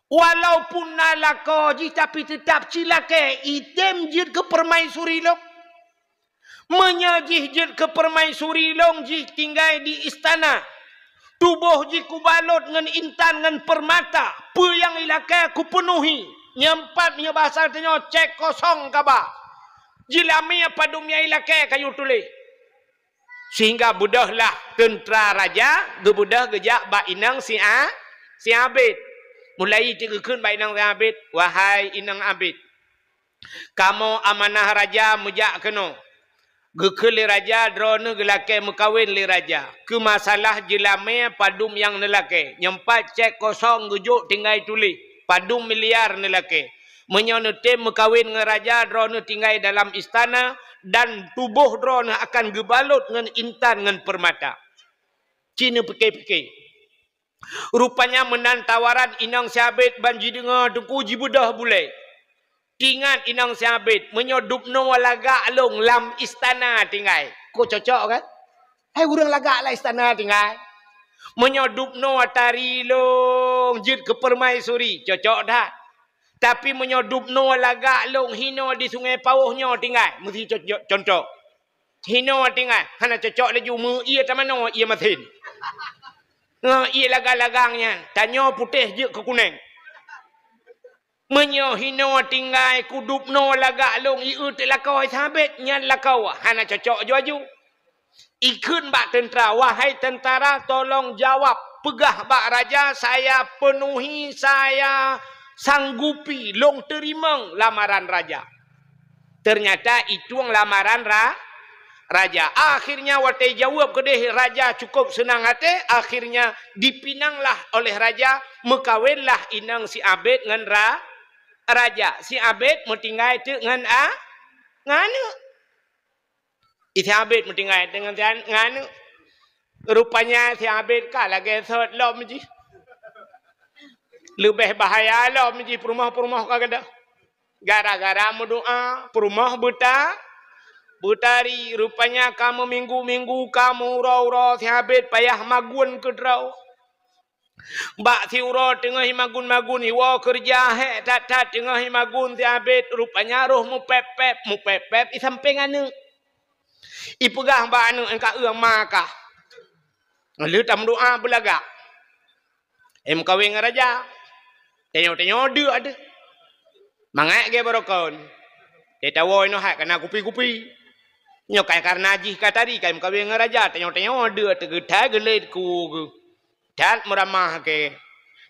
Walaupun nalakau ji tapi tetap cilake item jid ke permaisuri long. Menyajih jid ke permaisuri long ji tinggal di istana. Tubuh ji kubalot dengan intan dengan permata. Pe yang ilake ku penuhi. Nyempat nya bahasa tanya cek kosong kaba. Jilami apa dumia ilake kayu tulis. Sehingga budahlah tentera raja gebudah gejak bak inang si Si Abid. Mulai dikeun baik nang si Abid. Wahai inang Abid. Kamu amanah raja mujak kena. Gekeli raja drone gelake mekawin li raja. Ke masalah jelame padum yang nelake. Nyempat cek kosong gujuk tinggal tulis. Padum miliar nelake. Menyonete mekawin dengan raja drone tinggal dalam istana. Dan tubuh drone akan gebalut dengan intan dengan permata. Cina pekei-pekei. Rupanya menan tawaran inang Syabit banji dengar dengku jibudah bulai. Tingan inang Syabit menyodup no lagak long lam istana tinggal. Kok cocok kan? Hai urang lagak lah istana tinggal. Menyodup no tari long jid ke permaisuri. Cocok dah. Tapi menyodup no lagak long hino di sungai pauhnya tinggal. Mesti contoh. Hino tinggal. Hana cocok laju mu ia tak mana ia masin. Ia lagang-lagangnya. Tanya putih je ke kuning. Menyo hino tinggal kudup no lagak long ia telakau Syabit nyan lakau. Hana cocok ju. Ikun bak tentera. Wahai tentara tolong jawab. Pegah bak raja saya penuhi saya sanggupi long terima lamaran raja. Ternyata itu lamaran raja. Akhirnya waktu jawab kedeh raja cukup senang hati. Akhirnya dipinanglah oleh raja. Mekawinlah inang si Abid dengan raja. Si Abid tinggal itu dengan nganu. Si Abid tinggal dengan nganu. Rupanya si Abid kalah gesot lom je. Lebih bahaya lom je perumah-perumah kagak ada. Gara-gara berdoa perumah Butari, rupanya kamu minggu-minggu kamu raw-raw si Abid payah magun ke draw. Bak si uro tengah magun-magun iwa kerja tak tengah magun si Abid rupanya roh mu pep i samping anu. I pegah bak anu engka eung makah. Lalu tam doa belagak. Kawin raja. Tengok-tengok ada. Mangai ge barokon. Tetawoy no hak kena kupi-kupi. Nyokai karena jih katari kai kawin raja tengok-tengok ada tegedai geled ku. Dan meramah ke.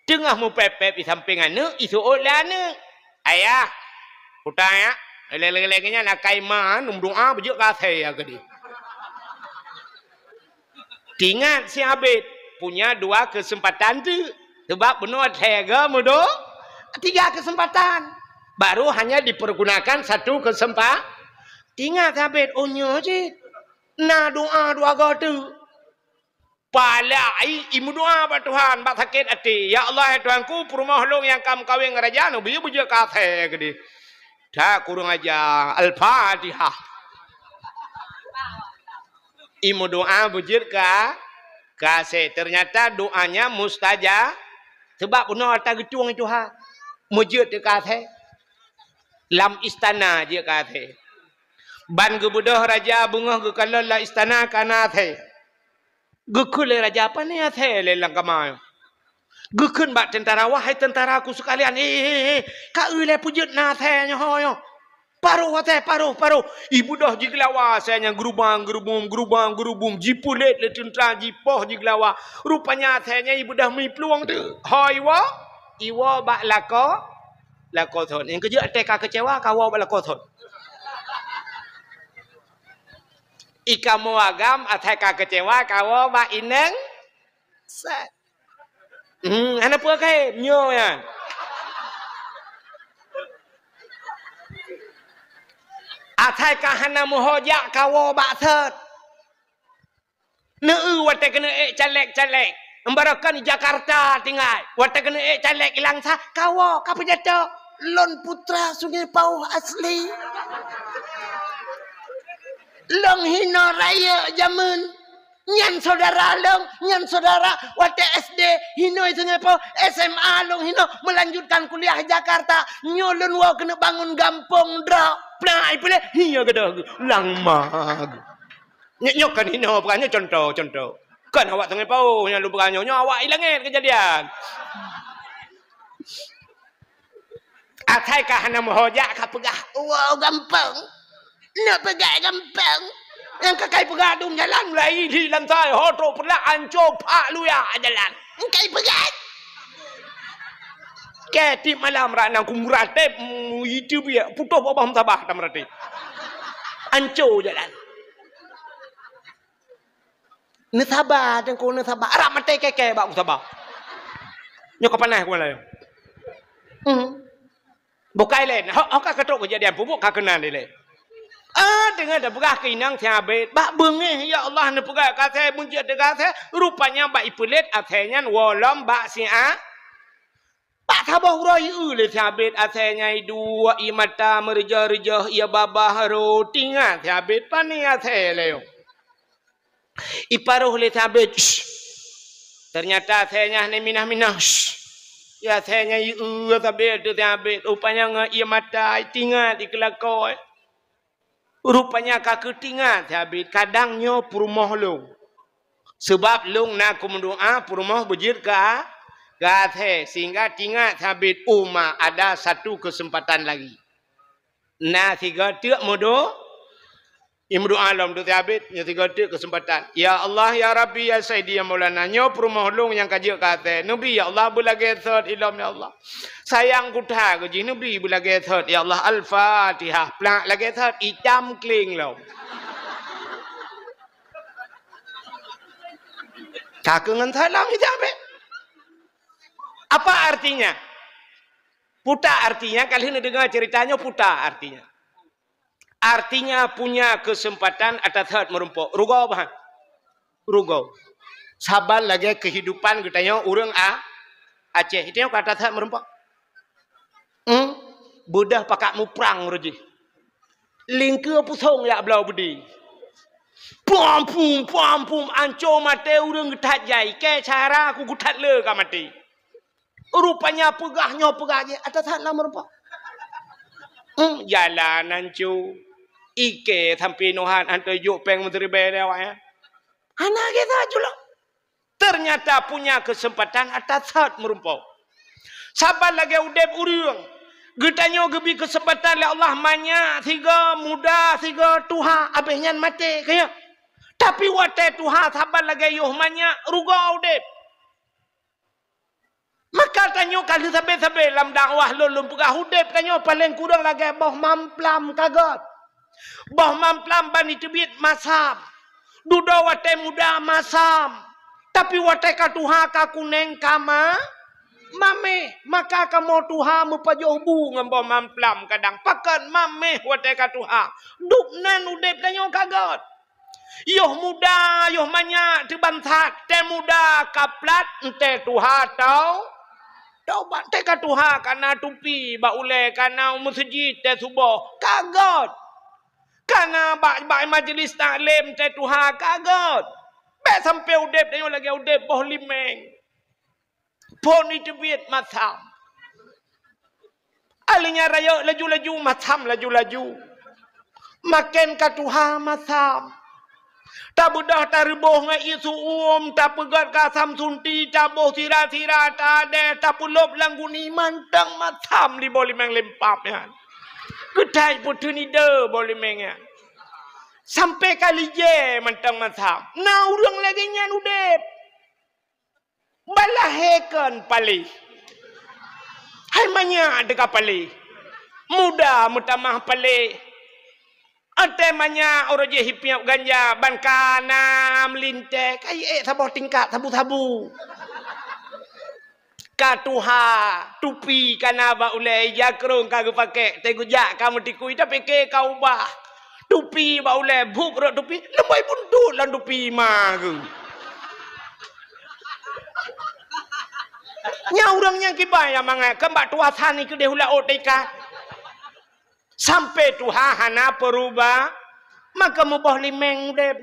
Tengah mu pep di samping anu isu olane. Ayah. Utaya. Lele-lelenya nak kai man doa bejuk kasih ya gede. Ingat si Abid punya 2 kesempatan tu. Sebab benar tega mudo 3 kesempatan. Baru hanya dipergunakan 1 kesempatan. Ingat Abid onyo je. Na doa 2 tu. Palai imu doa ba Tuhan bak sakit hati. Ya Allah ya Tuhanku perumah long yang kam kawin raja no biar bejuk kasih gede. Tak kurang aja Al-Fatihah. Imu doa bujur kasih. Ternyata doanya mustajab. Sebab benar tak getung itu ha. Mujud dia kasih. Lam istana dia kasih. Ban gebudah raja bunga gekala la istana kana the. Gekul raja apa ni the lelang kamai. Gekun bak tentara wahai tentaraku sekalian. Ka le pujud na the nyo yo. Paruh hati, paruh. Ibu dah jiglawa saya gerubang, jipulet le tentera jipoh jiglawa. Rupanya saya ibu dah mi peluang tu. Hai iwa bak lako thon. Yang kerja teka kecewa kawa bak lako thon. Ikamu agam ateka kecewa kawa bak ineng. Set. Ana apa kai? Nyo ya. Atai kahana muhojak kawo bakset. Neu wate kena calek. Embarakan di Jakarta tinggal. Wate kena calek ilang sa kawo kapejata lon putra Sungai Pauh asli. Long hino raya zaman. Nyan saudara wate SD hino Sungai Pauh SMA long hino melanjutkan kuliah Jakarta. Nyolon wa kena bangun gampong dra. Nah, ipule hiya gadah lang mag. Nyok kan hino bukannya contoh. Kan awak Sungai Pauh nya lu bukannya awak ilangit kejadian. Atai ka hana mohojak ka pegah. Wow, gampang. Nak pegah gampang. Yang kakai pegah dum jalan mulai di lantai hoto perla anco pak lu ya jalan. Kai pegah. Ketip malam rana ku merate itu dia putus bawah tabah tak merate. Ancur jalan. Ni sabar dan ku ni sabar. Arab mate keke bak ku sabar. Nyo kapanah ku lain. Bukai lain. Hok katok kejadian pupuk ka kenan dia. Dengar dah pegah keinang tiabet. Bak bengih ya Allah ni pegah kata munjat de kata rupanya bak ipulit athenya wolom bak sia. Bak tabah urai le tiabet athenya dua imata merja-rejah ia babah ro tinga tiabet pani athe leo. Iparuh le tiabet. Ternyata athenya ni minah-minah. Ya athenya tiabet tiabet rupanya ia mata tinga di kelakoi. Rupanya kaki tinggal habis kadangnya purmoh long. Sebab long nak mendoa purmoh bujir ke gathe sehingga tinggal habis ada satu kesempatan lagi. Nah tiga tiak modo imdu alam tu habis nya tiga tiak kesempatan. Ya Allah ya Rabbi ya Sayyidi ya Maulana nyo purmoh long yang kaji gathe. Nabi ya Allah bulage third ilam ya Allah. Sayang kutha ko ji Nabi bulage third ya Allah al-Fatihah. Plak lage third icam kling lo. Kakengan salam hijabe. Apa artinya? Puta artinya kali ini dengar ceritanya puta artinya. Artinya punya kesempatan atas third merumpok. Rugau bah. Rugau. Sabar lagi kehidupan katanya urang Aceh. Itu yang kata third merumpok. Budah pakak mu perang roji. Lingkir pusong ya belau budi. Pum ancur mati urang getat jai. Ke cara aku getat le ka mati. Rupanya pegahnya je atas third lah merumpok. Jalan ancur. Ike sampai nohan anto yuk peng menteri bela ya. Anak kita julak. Ternyata punya kesempatan atas third merumpok. Sabar lagi udep urang. Getanya gebi kesempatan le Allah manya tiga muda tiga tuha abehnya mati kaya. Tapi wate tuha sabar lagi yuh manya ruga udep. Maka tanyo kali sabe-sabe lam dakwah lulum pegah udep tanyo paling kurang lagi boh mamplam kagot. Boh mamplam bani tebit masam. Duda wate muda masam. Tapi wate ka tuha ka kuneng kama mame maka kamu tuha mupajoh bu ngambo mamplam kadang pakan mame wate ka tuha dupnan udep tanyo kagot yoh muda yoh manya tebantat te muda kaplat ente tuha tau te ka tuha kana tupi ba ule kana masjid te subuh kagot kana ba majlis taklim te tuha kagot be sampai udep tanyo lagi udep boh limeng poni tebit matam. Alinya raya laju-laju matam laju-laju. Makin katuha matam. Tak budah tak ribuh ngai isu tak pegat kasam sunti, tak boh tira-tira, tak ada, tak pulop langguni mantang matam di boleh menglempap ya. Kedai putih ni de boleh mengen. Sampai kali je mantang matam. Nah urang lagi nyan udep. Balahekan pali. Hai manya dekat pali. Muda mutamah pali. Ate manya orang je hipiap ganja ban kana melinte kai sabuh tingkat sabu-sabu. Katuha tupi kana ba ulai jakrong kagak pakai tegu jak kamu tikui tapi ke kau bah. Tupi ba ulai buk ro tupi lembai buntut lan tupi mah ke. Nya orangnya kibaya mangai kembak tuasan ni ke dia hula otika. Sampai tuha hana perubah maka mubah limeng dep.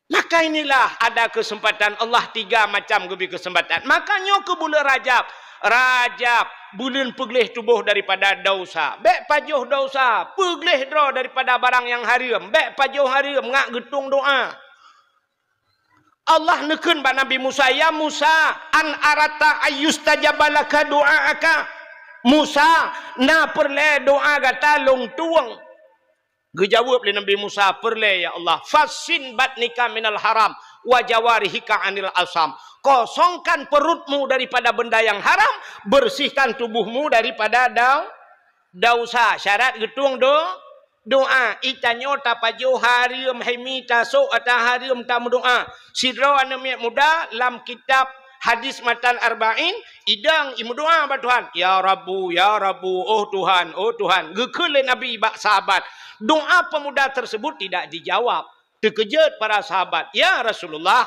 Maka inilah ada kesempatan Allah tiga macam gebi kesempatan. Makanya ke bulan Rajab. Rajab bulan peglih tubuh daripada dosa. Bek pajuh dosa, peglih draw daripada barang yang haram. Bek pajuh haram ngak getung doa. Allah nekun ba Nabi Musa, ya Musa, an arata ayustajabalaka doaaka. Musa, na perle doa gata long tuang. Gejawab oleh Nabi Musa, perle ya Allah. Fasin batnika minal haram. wa jawarihika 'anil asam. Kosongkan perutmu daripada benda yang haram, bersihkan tubuhmu daripada dosa. Syarat getung doa. Itanyo tapajo harium hemi tasuk atau harium tamu doa. Sidro anemia muda lam kitab hadis matan arba'in idang imu doa ba Tuhan. Ya Rabbu, oh Tuhan, Gekele Nabi bak sahabat. Doa pemuda tersebut tidak dijawab. Terkejut para sahabat. Ya Rasulullah,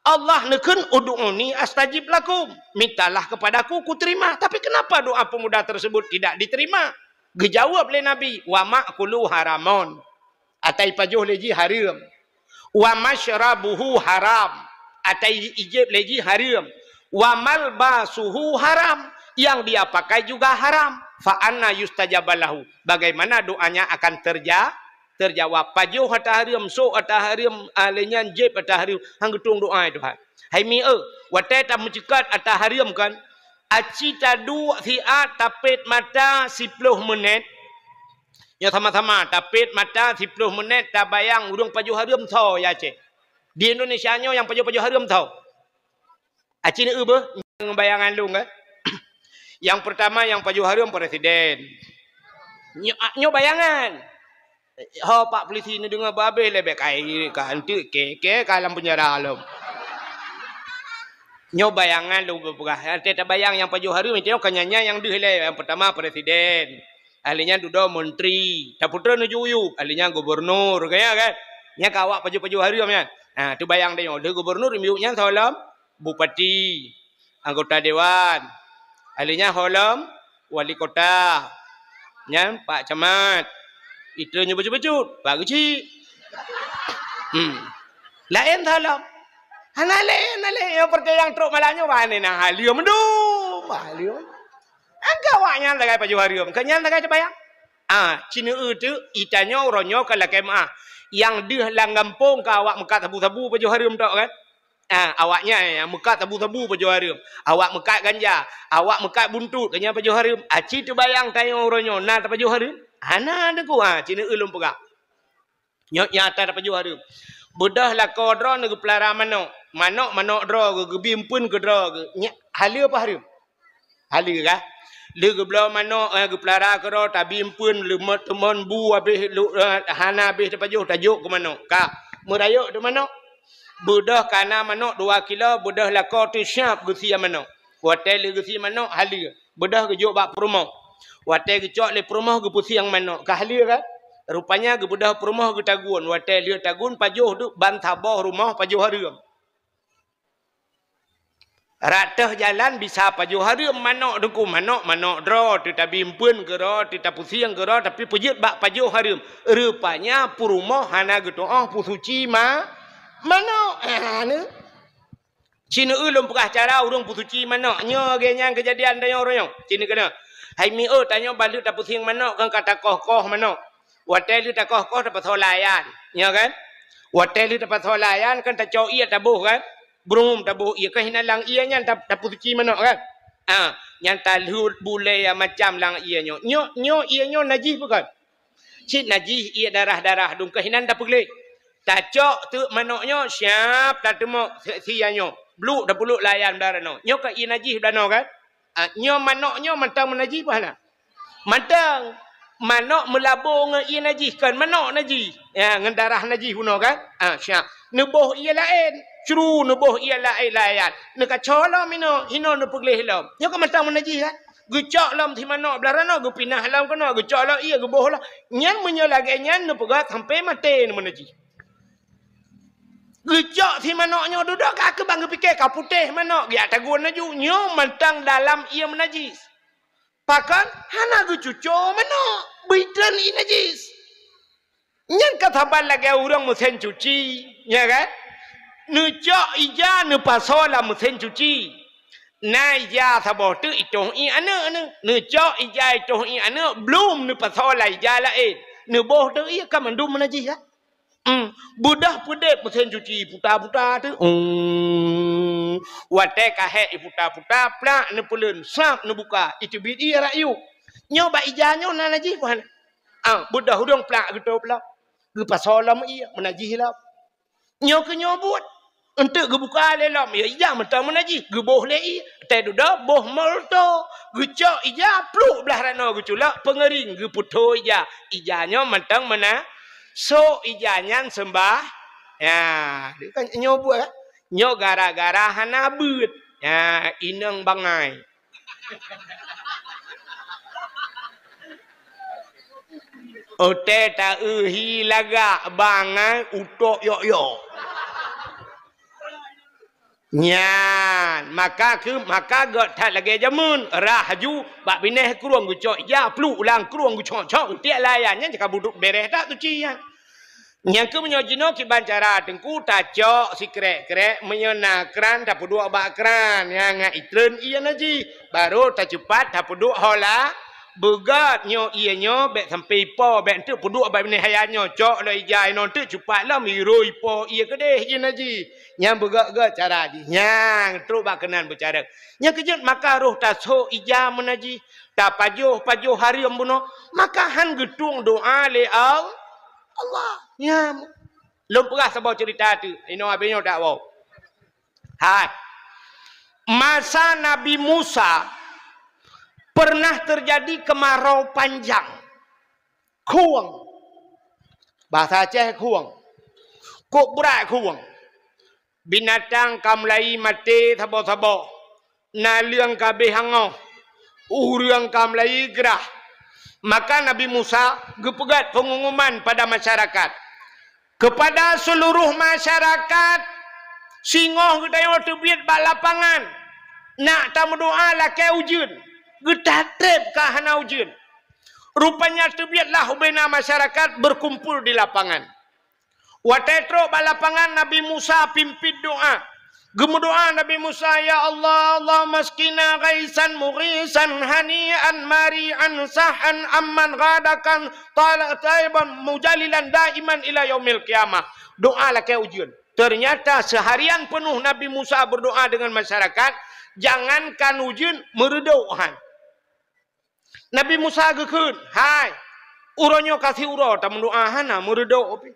Allah neken ud'uni astajib lakum. Mintalah kepadaku, ku terima. Tapi kenapa doa pemuda tersebut tidak diterima? Dijawab oleh Nabi, wa ma'kulu haramun. Atai pajuh leji haram. Wa masyrabuhu haram. Atai ijib leji haram. Wa malbasuhu haram. Yang dia pakai juga haram. Fa anna yustajabalahu. Bagaimana doanya akan terjawab. Pajuh atau haram, so atau haram, alenyan jib atau haram. Hang getung doa itu kan. Hai mi watai tak mencekat atau haram kan. Aci tadu thiat tapit mata 10 menit. Ya sama-sama tapit mata 10 menit tak bayang urung pajuh haram tau ya cik. Di Indonesia nyo yang pajuh haram tau. Aci ni bayangan lu kan. Yang pertama yang pajuh haram presiden. Nyo bayangan. Ho pak polisi ni dengar babe lebih kai kan tu ke kalam penjara alam. Nyo bayangan lu berpegah. Teta bayang yang pajuh haram itu kanyanya yang dihilai. Yang pertama presiden. Ahlinya duduk menteri. Tak putra nujuyu. Ahlinya gubernur kaya kan. Nya kawak pajuh haram kan. Nah tu bayang dia. Dia gubernur miuknya salam bupati, anggota dewan. Ahlinya holam wali kota. Nya pak camat. Itu nyo becut-becut. Pak kecil. Lain salam. Nale yang pergi yang truk malahnya mana nah halium mendum halium angka waknya lagai pajuh harium kenyan lagai bayang Cina itu itanyo ronyo kalau kemah yang dia langgampung ke awak mekat tabu-tabu pajuh harium tak kan awaknya yang mekat tabu-tabu pajuh harium awak mekat ganja awak mekat buntut kenyan pajuh harium aci tu bayang tayo ronyo nah pajuh harium ana deku Cina ulum pegak nyok nyata pajuh harium bedah lah kodro negu pelara manok dro ke bimpun ke dro ke halia apa haria halia kah le ke belah manok ke pelara ke dro ta bimpun le teman bu habis hana habis tapajuh tajuk ke manok ka merayuk tu manok bedah kana manok 2 kilo bedah lah ko tu syap gesi manok hotel le gesi manok halia bedah ke juk bak perumah hotel ke cok le perumah ke pusiang manok ka halia kah rupanya ke bedah perumah ke tagun hotel dia tagun pajuh tu bantabah rumah pajuh haram ratah jalan bisa pajuh haram manok deku manok dro tita bimpun ke ro tita pusiang ke ro tapi pujut bak pajuh haram rupanya perumah hana gitu pusuci manok anu Cina ulum pekah cara urung pusuci manok nyo genyang kejadian dayo royong Cina kena hai mi tanya balut ta pusiang manok kan kata koh manok hotel itu tak koh dapat holayan, ya kan? Hotel itu dapat holayan kan tak cau ia tabuh kan? Brum tabuh ia kan hinalang ia nya tak pusuci manok kan? Yang talhut bule yang macam lang ia nyo ia nyo najis bukan? Cik najis ia darah dung kehinan tak pulih. Tak cok tu manoknya siap tak temu sianyo. Bluk dah puluk layan darah no. Nyo ka ia najis dano kan? Nyo manoknya mantang menajis pahala. Mantang manok melabur dengan ia najis kan manok najis ya dengan darah najis puno kan syak nubuh ia lain curu nubuh ia lain nak colam mino hino nu pegleh lam yo ka matang najis kan gecak lam thi manok belarano gu pinah lam kono gecak la ia gebuh lah nyan menyo lagi nyan nu pegat sampai mate nu najis gecak thi manoknya duduk ka bang pikir ka putih manok ya tagun naju nyo matang dalam ia menajis pakan hana gu cuco manok bidan ini najis. Nyan kata lagi orang mesin cuci, ya kan? Nucok ija nu pasola mesin cuci. Na ija sabot tu itu anu. Nucok ija itu anu belum nu pasola ija lain. Nu boh tu ia kan mandum najis ya. Budah pudet mesin cuci puta-puta tu. Wate kahe puta-puta plak nu pulun sap nu buka itu bid ia rayu. Nyo ba ijanyo na najis puan. Budah hudung plak gitu plak. Ge pasolam ia menajis lah. Nyo ke nyo buat. Untuk gebuka lelam. Ya ija mentang menaji. Gebuh lei. Teh duda boh molto. Gecok ija pluk belah rana geculak pengering geputo ija. Ijanya mentang mena. So ijanya sembah. Ya, dia kan nyoba kan. Nyo gara-gara hana beut. Ya, inang bangai. Ote ta uhi laga bangai utok yok-yok. Nyan, maka got tak lagi jamun rahaju bak bineh keruang gucok ya plu ulang keruang gucok cok tiak layannya jika buduk beres tak tu cian. Yang ke menyojino ki bancara tengku tacok si krek-krek menyonakran tak puduk bak kran yang itren iya naji baru tak cepat tak puduk hola begat nyo iya nyo bek sampai po bek tu puduk bak bineh hayanyo cok lo ijai non tu cepat lah miru ipo iya kedeh iya naji. Yang begat-begat cara ji. Yang terus bak kenan bercara. Yang kejut maka roh taso ija menaji. Tak pajuh hari embuno. Maka han getung doa le Allah. Ya. Belum pernah sebab cerita tu. Ini habisnya tak wow. Hai. Masa Nabi Musa pernah terjadi kemarau panjang. Kuang. Bahasa Aceh kuang. Kok berat kuang. Binatang kamlai mati thabo-thabo. Na liang kabeh hangoh. Uriang kamlai gerah. Maka Nabi Musa gepegat pengumuman pada masyarakat. Kepada seluruh masyarakat. Singoh gedaya tebiat bak lapangan. Nak tamu doa lakai ujun. Getatep kahana ujun. Rupanya tebiatlah ubena masyarakat berkumpul di lapangan. Watetro balapangan Nabi Musa pimpin doa. Gemudoa Nabi Musa, ya Allah, Allah maskina ghaisan mughisan hani'an mari'an sahan amman ghadakan taiban mujalilan daiman ila yaumil qiyamah. Doa lah ke ujian. Ternyata seharian penuh Nabi Musa berdoa dengan masyarakat, jangankan ujian meredohan. Nabi Musa gekun, hai, uronyo kasih uro tak mendoa hana meredok opi.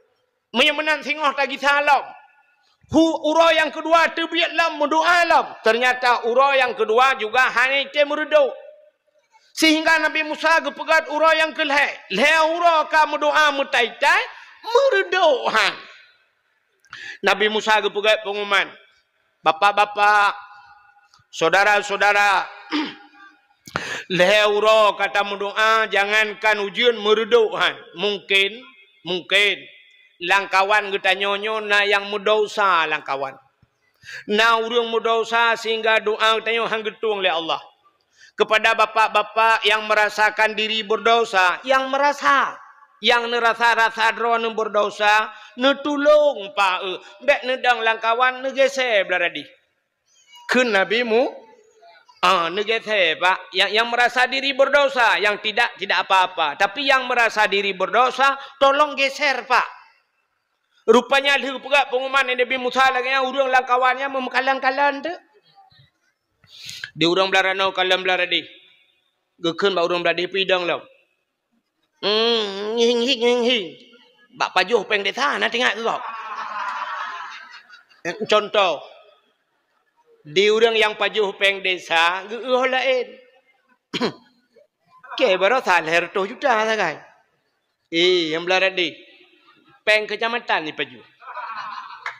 Menyemenan singoh tagi salam. Uro yang kedua terbiat lam mendoa lam. Ternyata uro yang kedua juga hanya ke mereduk. Sehingga Nabi Musa gepegat uro yang kelih. Leh uro ka mendoa mutai-tai mereduk. Nabi Musa gepegat pengumuman. Bapak-bapak, saudara-saudara, leh uro kata mendoa jangankan ujian mereduk. Mungkin langkawan kita nyonyo na yang mudosa langkawan. Na urang mudosa sehingga doa kita nyo hang getung oleh Allah. Kepada bapak-bapak yang merasakan diri berdosa, yang nerasa drone berdosa, netulung pa bek nedang langkawan negese blaradi. Kun nabimu negese pak yang merasa diri berdosa, yang tidak apa-apa, tapi yang merasa diri berdosa tolong geser pak. Rupanya dia pegat pengumuman Nabi Musa lagi yang urang langkawannya memekalang-kalang tu. Di urang belarano kalam belaradi. Gekun ba urang beladi pidang lau. Hing. Bak pajuh peng desa nak tengok tu. Contoh. Di urang yang pajuh peng desa, geuh lain. Ke baru salher tu juta sagai. Yang belaradi. Peng kecamatan ni paju.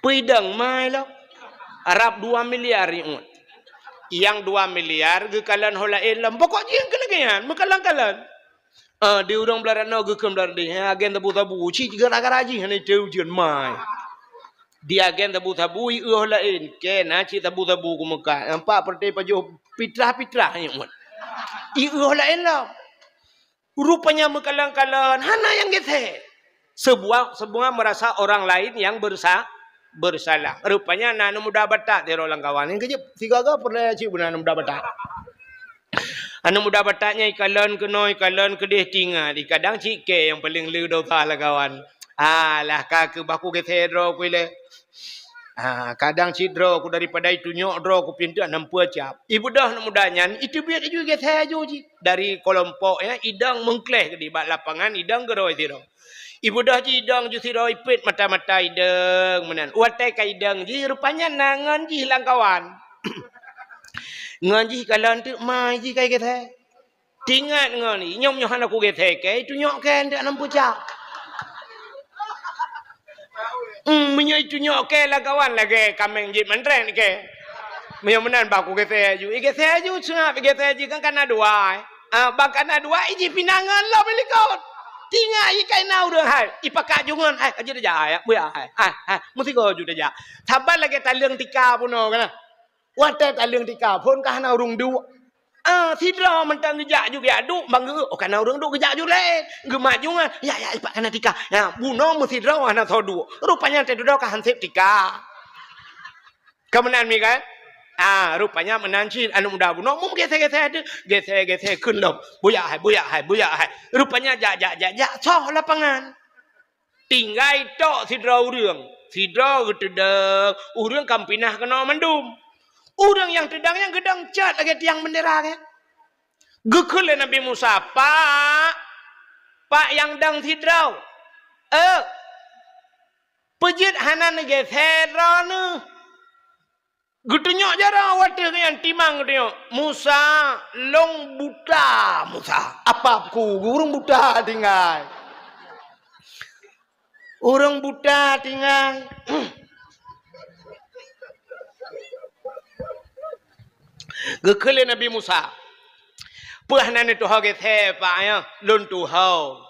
Pidang mai lah. Arab 2 miliar yang 2 miliar gekalan holain lam. Pokok jiang kelagian. Mekalang-kalang. Di urang belarano gekam belaradi. Agen tabu-tabu. Cik gara-gara ji. Hanya jauh jian mai. Di agen tabu-tabu. Holain. Kena cik tabu-tabu ku Mekah. Nampak perti paju. Pitrah-pitrah. Holain lam. Rupanya mekalang-kalang. Hana yang geteh. Sebuah merasa orang lain yang bersalah. Rupanya nanu muda batak di orang kawan. Yang kejap, sigaga pernah cik benar muda batak. Anu muda bataknya ikalan kedih tinggal. Kadang cik ke yang paling lu dosa lah kawan. Lah kaki baku ketero kuile. Kadang cik draw ku daripada itu nyok draw ku pintu 60 cap. Ibu dah mudanya itu biar juga ketero cik. Dari kelompok ya idang mengkleh di bak lapangan idang geroi tiro. Ibu dah jidang ju siro ipit mata-mata ideng menan. Watai ka ideng ji rupanya nangan ji lang kawan. Ngan ji kalan tu mai ji kai kethe. Tingat ngan ni nyom nyohan aku kethe ke itu nyok ke ndak nampu cak. Menyo itu nyok ke lah kawan lagi kameng ji mentren ke. Menyo menan ba aku kethe ju. Kethe ju sengap kethe ji kan dua. Bakana dua iji pinangan lo beli kau. Tinggal ikai nau dah hai. Ipakak jungan hai aja dah ya. Buya hai. Mesti kau juga dah. Sabar lagi talung tika pun kan. Watai talung tika pun kah nau rung du. Tidak mentang gejak juga adu bangga. Oh kan nau rung du gejak juga lain. Gemak jungan. Ya ipak kana tika. Ya buno mesti draw anak thodu. Rupanya tedu kah hansip tika. Kemenan mi kan? Rupanya menancin anu muda buno mum gese ada gese kun lom buya hai rupanya jak soh lapangan tinggai tok sidra urang gedeng urang kampinah kena mendum urang yang tedang yang gedang cat lagi tiang bendera kan gekul Nabi Musa pak yang dang sidra pejit hanan gese rana Gutunyok jarang wadah yang timang gutunyok. Musa long buta Musa. Apa aku urang buta tinggal. Urang buta tinggal. Gekele Nabi Musa. Puhnan itu hage the pak ya lon tu hau.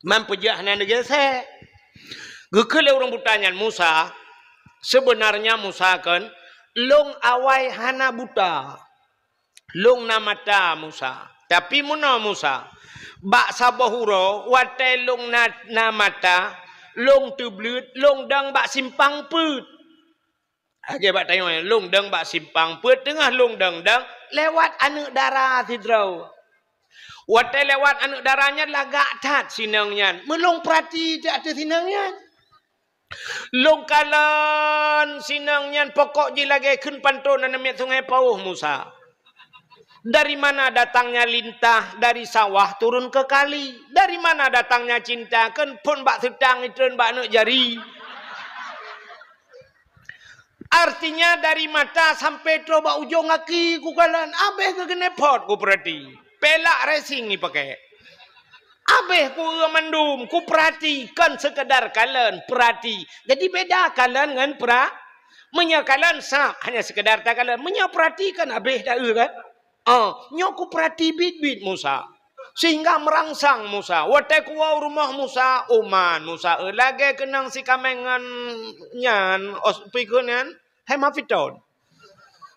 Mampu jahnan gese. Gekele urang butanya Musa. Sebenarnya Musa kan long awai hana buta. Long namata Musa. Tapi muna Musa. Bak sabahuro. Watai long namata. Long tublut. Long dang bak simpang put. Okey bak tengok. Long dang bak simpang put. Tengah long dang. Lewat anak darah tidrau. Watai lewat anak darahnya lagak tat sinangnya. Melong perhati tak ada sinangnya. Longkalan sinangnya pokok je lagi kun pantun namanya sungai Pauh Musa. Dari mana datangnya lintah dari sawah turun ke kali? Dari mana datangnya cinta kan pun bak sedang itu bak nak jari. Artinya dari mata sampai coba ujung kaki ku kalan abeh ke genepot ku perhati. Pelak racing ni pakai. Abeh ku mendum, ku perhatikan sekedar kalian perhati. Jadi beda kalian dengan menyakalan sah hanya sekedar tak kalian menyaperhatikan abeh dah kan? Nyok ku perhati bit Musa. Sehingga merangsang Musa. Watai ku rumah Musa, Oman Musa lagi kenang si kamengan nyan ospikunan hemafiton.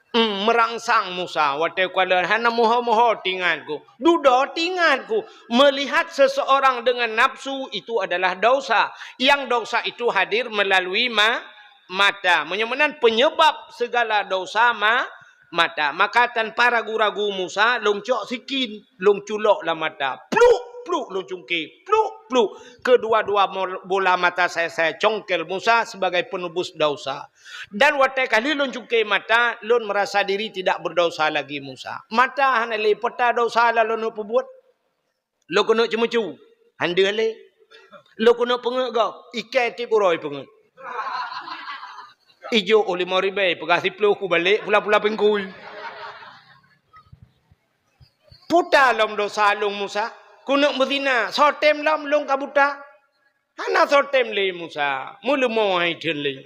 Merangsang Musa watai kuala hana moho tinganku dudo tinganku melihat seseorang dengan nafsu itu adalah dosa yang dosa itu hadir melalui mata menyemenan penyebab segala dosa mata maka tanpa ragu-ragu Musa longcok sikin longculok lah mata pluk long cungkil pluk kedua-dua bola mata saya congkel Musa sebagai penebus dosa dan watai kali long cungkil mata lon merasa diri tidak berdosa lagi Musa mata hana le peta dosa la lon buat lo kono cemucu hande le lo kono pengek go ikai ti kuroi pengek ijo oleh moribe pegasi pelu ku balik pula pengkui puta lom dosa long Musa kuno berzina, sotem lam long kabuta. Hana sotem le Musa, mulu mau hai le.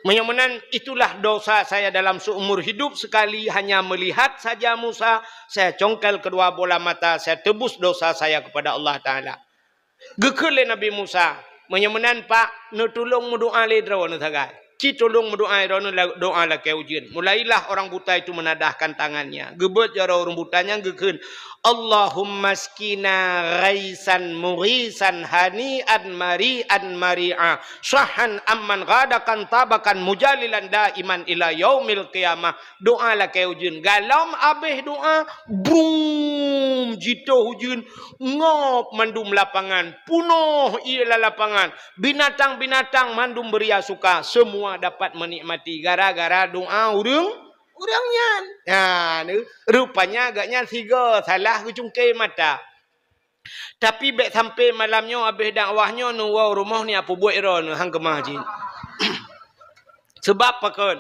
Menyamanan itulah dosa saya dalam seumur hidup sekali hanya melihat saja Musa, saya congkel kedua bola mata, saya tebus dosa saya kepada Allah Taala. Gekele Nabi Musa, menyamanan Pak, nu tolong berdoa le draw nu sagai. Ci tolong berdoa doa la ke ujian. Mulailah orang buta itu menadahkan tangannya. Gebet jara orang butanya gekeun. Allahumma skina ghaisan mughisan hani'an mari'an mari'a sahan amman ghadakan tabakan mujalilan daiman ila yaumil qiyamah. Doa la ke ujian. Galam abeh doa brum jito hujan ngop mandum lapangan punuh ialah lapangan binatang-binatang mandum beria suka semua dapat menikmati gara-gara doa urangnya. Rupanya agaknya tiga salah ke cungkil mata. Tapi baik sampai malamnya habis dakwahnya nu wow rumah ni apa buat era nu hang kemah jin. Sebab apa kan?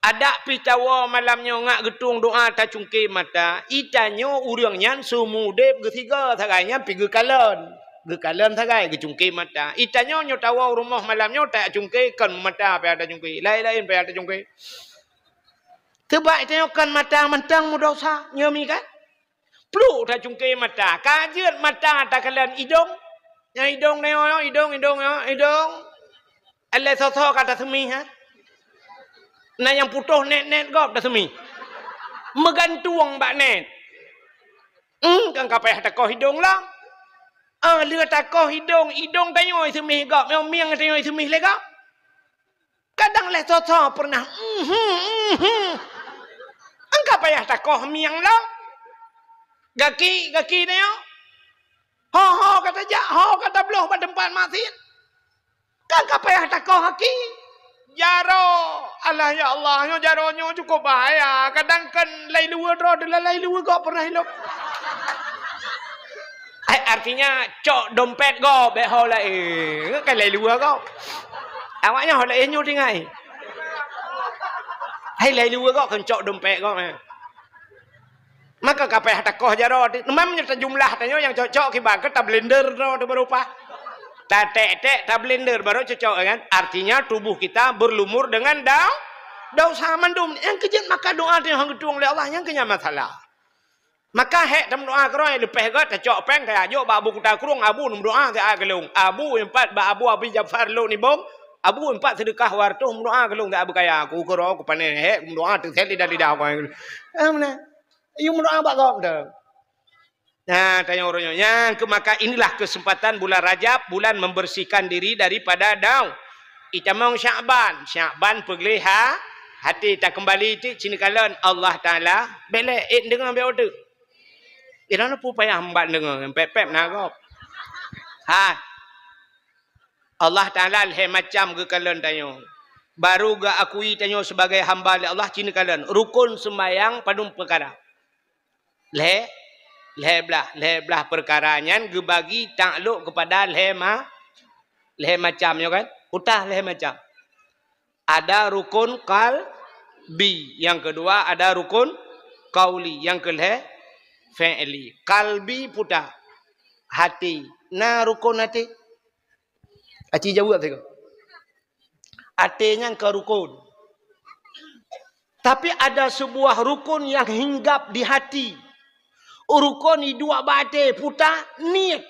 Ada pitawa malamnya ngak getung doa ta cungkir mata. Itanyo urang nyan sumudep getiga sagainya pergi kalan. Gekalan sagai ke cungkir mata. Itanyo nyo tawa rumah malamnya tak cungkir kan mata pe ada cungkir. Lain-lain pe ada cungkir. Sebab itanyo kan mata mentang mudosa nyomi kan? Perlu tak cungkir mata. Kajian mata tak kalan hidung. Yang hidung ni hidung. Allah soso kata semi ha. Nah yang putuh net gop dah semi. Megantung bak net. Kan kapai takoh hidung lah. Lừa takoh hidung tanyo semi gop. Miang tanyo semi le gop. Kadang le soso pernah. Angka payah takoh miang lah. Gaki tanyo. Ho kata jak, ho kata beloh pada tempat masin. Kan kapayah takoh haki. Jaro, Allah ya Allah, nyo jaronyo cukup bahaya. Kadang kan lai luar ro, adalah lai luar kok pernah hilang. Artinya cok dompet kok, beho lah kan lai luar kok. Awaknya ho lai nyo tingai. Hai lai luar kok kan cok dompet kok. Maka kapayah takoh jaro. Memangnya jumlah tanyo yang cocok kibang ke ta blender ro berupa. Tak tek tak blender baru cocok kan. Artinya tubuh kita berlumur dengan daun samandum. Yang kejut maka doa yang hang gedung oleh Allah yang kenya masalah. Maka hek dalam doa keroi lepeh gat cocok peng kaya ajo ba abu kuta kurung abu num doa ke gelung. Abu empat ba abu abi Jafar lo ni bom. Abu empat sedekah wartu doa gelung ke abu kaya aku kero aku panen hek doa tu sel lidah aku. Amna. Iu doa ba gop dah. Nah, tanya orangnya, maka inilah kesempatan bulan Rajab, bulan membersihkan diri daripada daun. Itamong Sya'ban pergi hati tak kembali itu cini kalan Allah Taala bele dengan be order. Irana pu payah hamba dengan pep nagop. Allah Taala le macam ke kalan tanyo. Baru ga akui tanyo sebagai hamba Allah cini kalan rukun sembahyang padum perkara. Leblah perkaranya gebagi takluk kepada leh macamnya kan utah leh macam ada rukun kalbi yang kedua ada rukun kauli yang keleh fi'li kalbi puta hati na rukun hati aci jauh tak hatinya ke rukun tapi ada sebuah rukun yang hinggap di hati. Rukun dua bate puta niat.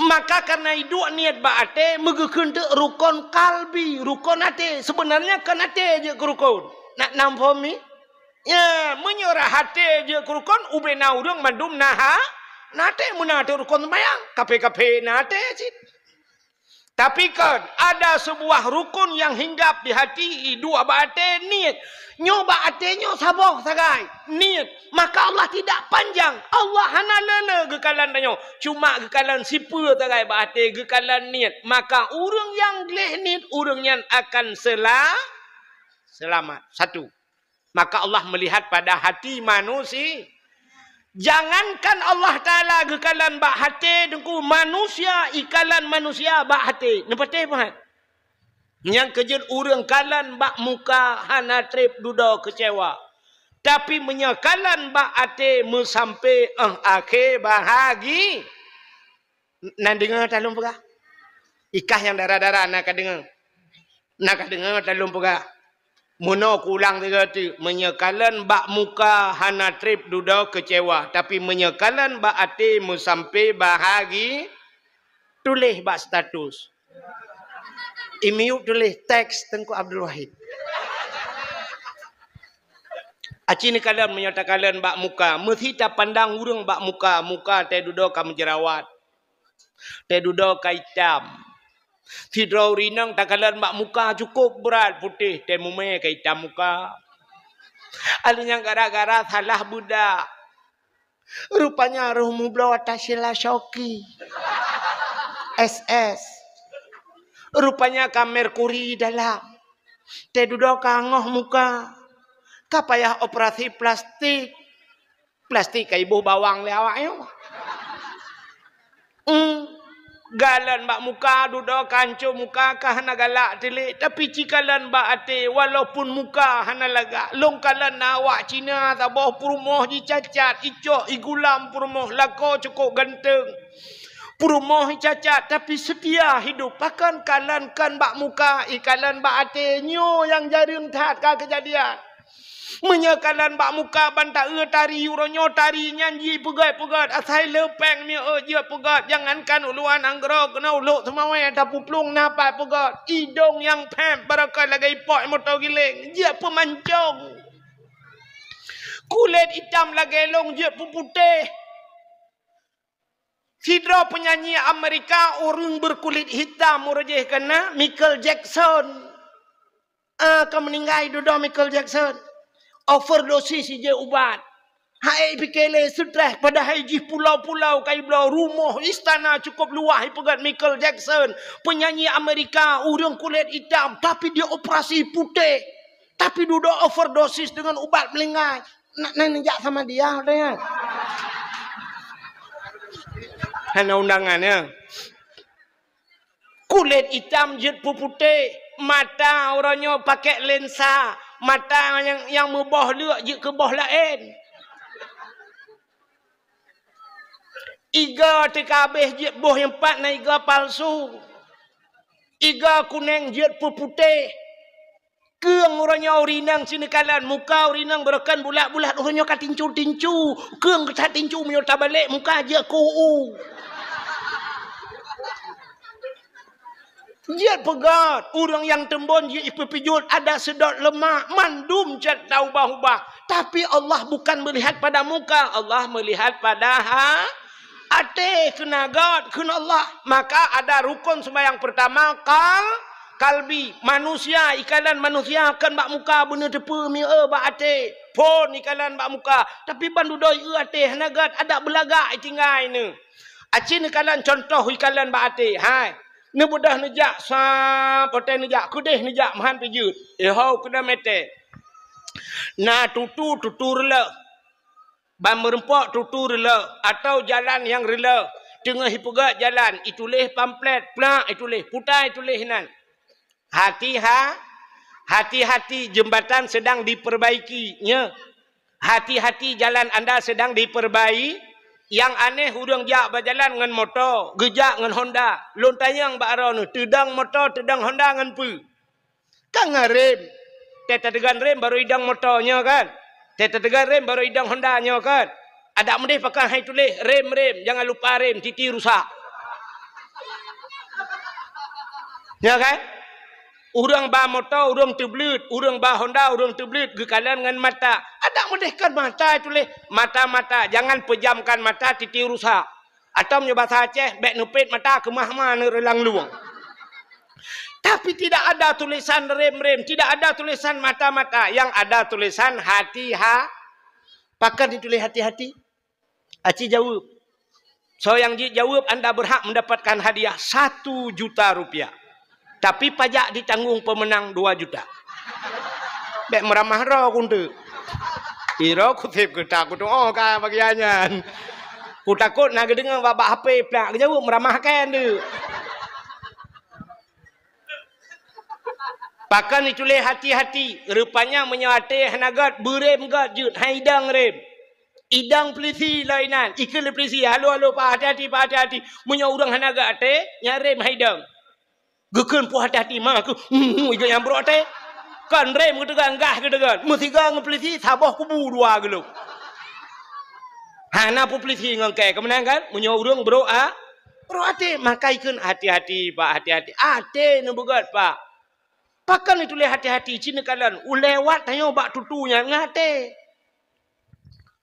Maka karena dua niat bate megekun tu rukun kalbi, rukun hati. Sebenarnya kan hati je ke rukun. Nak nampomi? Ya, menyerah hati je ke rukun ubena urang mandum naha. Nate munate rukun sembahyang. Kape nate cit. Tapi kan ada sebuah rukun yang hinggap di hati dua bate niat. Nyoba hatinya sabar sagai niat. Maka Allah tidak panjang. Allah hana lele gekalan tanyo. Cuma gekalan sipur sagai bate gekalan niat. Maka urang yang leh niat urang yang akan selamat. Satu. Maka Allah melihat pada hati manusia. Jangankan Allah Ta'ala gekalan bak hati dengku manusia ikalan manusia bak hati. Nampak tak? Yang kejut urang kalan bak muka hana trip duda kecewa. Tapi menyakalan bak hati sampai akhir bahagi. Nak dengar talung pegah? Ikah yang darah-darah nak dengar. Nak dengar talung pegah. Muno kulang tiga tu menyekalan bak muka hana trip duda kecewa tapi menyekalan bak hati sampai bahagi tulis bak status imiu tulis teks Tengku Abdul Wahid aci ni kalian menyatakan bak muka mesti tak pandang urang bak muka teh duda ka menjerawat teh duda ka hitam Tidrau rinang takalan mak muka cukup berat putih temume ke hitam muka. Alanya gara-gara salah budak. Rupanya ruhmu blow atasila Shoki. SS. Rupanya ka merkuri dalam. Te duduk kangoh muka. Kapayah operasi plastik. Plastik ka ibu bawang le awaknya. Galan bak muka duda kancu muka kah hana galak telik tapi cikalan bak ate walaupun muka hana lagak longkalan awak Cina tabah perumoh ji cacat icok igulam perumoh lako cukup ganteng perumoh cacat tapi setia hidup pakan kalan kan bak muka ikalan bak ate nyo yang jaring tat ka kejadian menyakalan bak muka bantak tari uronyo tari nyanyi pegat asai lepeng mi je pegat jangankan uluan anggro kena uluk semawe tapuplung napai pegat idong yang pem barakal lagi pot motor giling je pemancong kulit hitam lagi long je putih Sidro penyanyi Amerika orang berkulit hitam urjeh kena Michael Jackson kamu meninggal duda Michael Jackson overdosis je ubat. Hai pikele stres pada haji pulau-pulau kai belau rumah istana cukup luah pegat Michael Jackson penyanyi Amerika urang kulit hitam tapi dia operasi putih tapi duduk overdosis dengan ubat melingai nak nenjak sama dia dengan hana undangannya kulit hitam jet putih mata orangnya pakai lensa mata yang mubah lek je ke bah lain. Iga tekabeh je boh yang empat na iga palsu. Iga kuning je putih. Keung orangnya urinang sini kalan muka urinang berakan bulat-bulat orangnya katincu-tincu. Keung ketat tincu menyota balik muka je kuu. Dia pegat orang yang tembon dia ipepijut ada sedot lemak mandum cat tahu bahubah tapi Allah bukan melihat pada muka Allah melihat pada hati kena God kena Allah maka ada rukun sembahyang pertama kalbi manusia ikalan manusia akan bak muka bener tepe mi bak hati pon ikalan bak muka tapi bandu doi hati hanagat ada belagak tinggai ne acin ikalan contoh ikalan bak hati hai ni budah nejak sa poten nejak kudeh nejak mahan pijut hau kena mete na tutu rela ban merempok tutu rela atau jalan yang rela tengah hipegat jalan itulah pamflet plak itulah putai itulah hinan hati-hati jembatan sedang diperbaikinya hati-hati jalan anda sedang diperbaiki. Yang aneh hurang jak berjalan dengan motor, gejak dengan Honda. Lontayang bakro nu, tedang motor, tedang Honda dengan pu. Kan ngarem. Teta tegan rem baru idang motornya kan. Teta tegan rem baru idang Hondanya kan. Ada mendih pakai hai tulis rem, jangan lupa rem, titi rusak. Ya kan? Urang ba motor, urang teblut, urang ba Honda, urang teblut, gekalan dengan mata. Ada mendihkan mata itu leh. Mata-mata, jangan pejamkan mata, titi rusak. Atau menyebab Aceh, bek nupit mata kemah-mah nerelang luang. Tapi tidak ada tulisan rem, tidak ada tulisan mata-mata. Yang ada tulisan pakai ditulis hati-hati. Aci jawab. So yang jawab anda berhak mendapatkan hadiah 1 juta rupiah. Tapi pajak ditanggung pemenang 2 juta. Bek meramah roh kuntu. Iro kutip kita kutu kan bagiannya. Ku takut nak dengar babak HP plak jauh meramahkan tu. Pakan itulah hati-hati. Rupanya menyate hanagat berem gat jut haidang rem. Idang polisi lainan. Ikut polisi halo pak hati-hati. Munya urang hanagat te nyarem haidang. Gekun pu hati-hati mak aku. Ikut yang bro te. Kan rem ke tegan gah ke tegan. Mutiga ngepeliti sabah kubu 2 geluk. Hana pu peliti ngengke kemenang kan? Munya urang bro Bro ate maka ikun hati-hati pak hati-hati. Ate nembegat pak. Pakan itu leh hati-hati cina kalan. Ulewat tanyo bak tutunya ngate.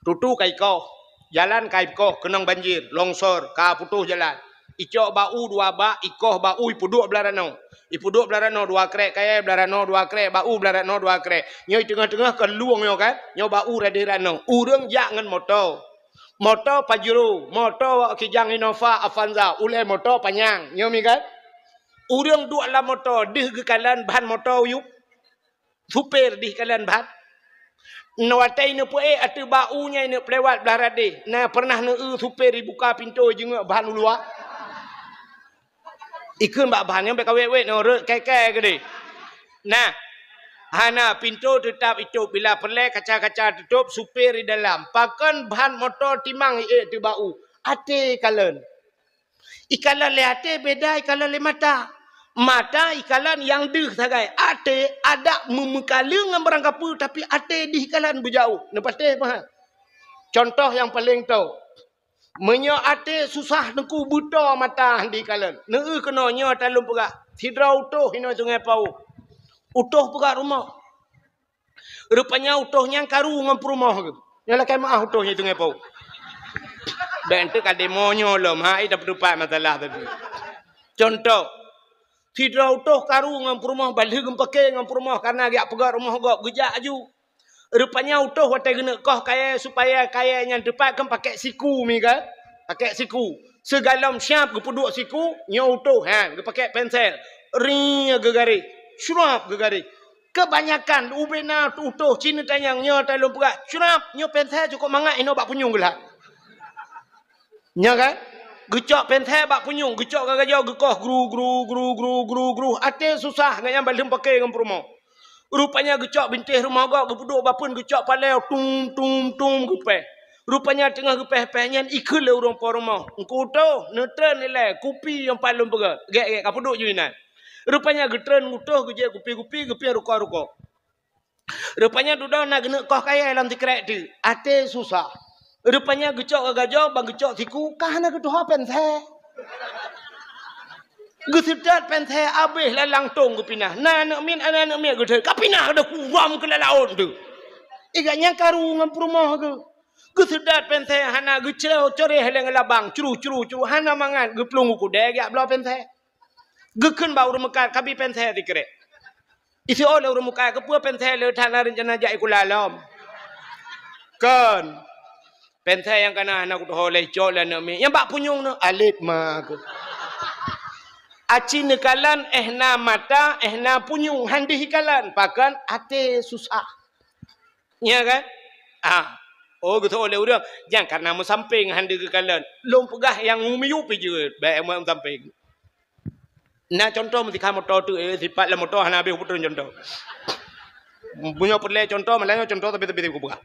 Tutu kai kau. Jalan kai kau kenang banjir, longsor, ka putuh jalan. Icok bau 2 bak, ikoh bau ipuduk belarano. Ipuduk belarano 2 krek kaya belarano 2 krek, bau belarano 2 krek. Nyoi tengah-tengah ke luang yo kan. Nyo bau radirano. Urang jak ngan motor. Motor Pajero, motor Kijang Innova Avanza, ule motor panjang. Nyo mi kan? Urang dua lah motor, dih ke kalan bahan motor yuk. Supir dih kalan bahan. Nawatai ne puai atu baunya ne pelewat belah radih. Nah pernah ne supir dibuka pintu jeung bahan luar. Ikun bak bahan yang bekawet-wet no kek-kek ke deh. Nah, hana pintu tutup itu bila pelek kaca-kaca tutup supir di dalam. Pakan bahan motor timang tu bau. Ate kalen. Ikalan le ate beda ikalan le mata. Mata ikalan yang deh sagai. Ate ada memekaling dengan barang kapu tapi ate di ikalan berjauh. Nampak te apa? Contoh yang paling tahu. Menyo ate susah nengku buta mata di ikalan. Neu kena nyo talum pegak. Sidra utuh hino sungai pau. Utuh pegak rumah. Rupanya utuhnya karu dengan rumah ke. Nyala kemah utuhnya sungai pau. Bentuk kade monyo lom. Ha ida berupa masalah tadi. Contoh. Sidra utuh karu dengan rumah balik pakai dengan rumah karena dia pegak rumah gak gejak aju. Rupanya utuh watai guna koh kaya supaya kayanya depan kan pakai siku mi kan? Pakai siku. Segalam siap ke puduk siku, nyo utuh ha, ke pakai pensel. Ring gegari. Syurap gegari. Kebanyakan ubena utuh Cina tanyang nyo talung perak. Syurap nyo pensel cukup mangat ino bak punyung gelah. Nya kan? Gecok pensel bak punyung, gecok gagajau gekoh gru. Ate susah nganya balem pakai dengan promo. Rupanya gecok bintih rumah gak gepuduk bapun gecok paleo tum gepeh. Rupanya tengah gepeh-pehnya ikut le urang po rumah. Engko tu neutral nilai kopi yang paling bega. Gek kapuduk juinan. Rupanya getren ngutuh geje kopi gepi ruko. Rupanya duduk nak gena koh kaya dalam tikrek tu. Ate susah. Rupanya gecok gajau bang gecok siku kahana ketuha pensel. Gesedat pensel habis lalang tong ke pinah. Anak min gedet. Ka pinah ada kuam ke laut tu. Igaknya karu ngam rumah ke. Gesedat pensel hana gecau coreh leng labang curu. Hana mangan geplung ku deg ya blau pensel. Geken bau remekat kabi pensel dikrek. Isi oleh remekat ke pua pensel le tanah rencana jai ku lalam. Kan. Pensel yang kana anak ku oleh col dan mi. Yang bak punyung no alit ma ke. Aci nekalan ehna mata ehna punyung handi hikalan pakan ate susah. Ya kan? Oh gitu oleh urang jangan karena mu samping handi hikalan. Lom pegah yang ngumiu pi je bae mu samping. Nah contoh mesti kamu motor tu sifat la motor hana habis putus contoh. Punya perle contoh malanya contoh tapi ku pegah.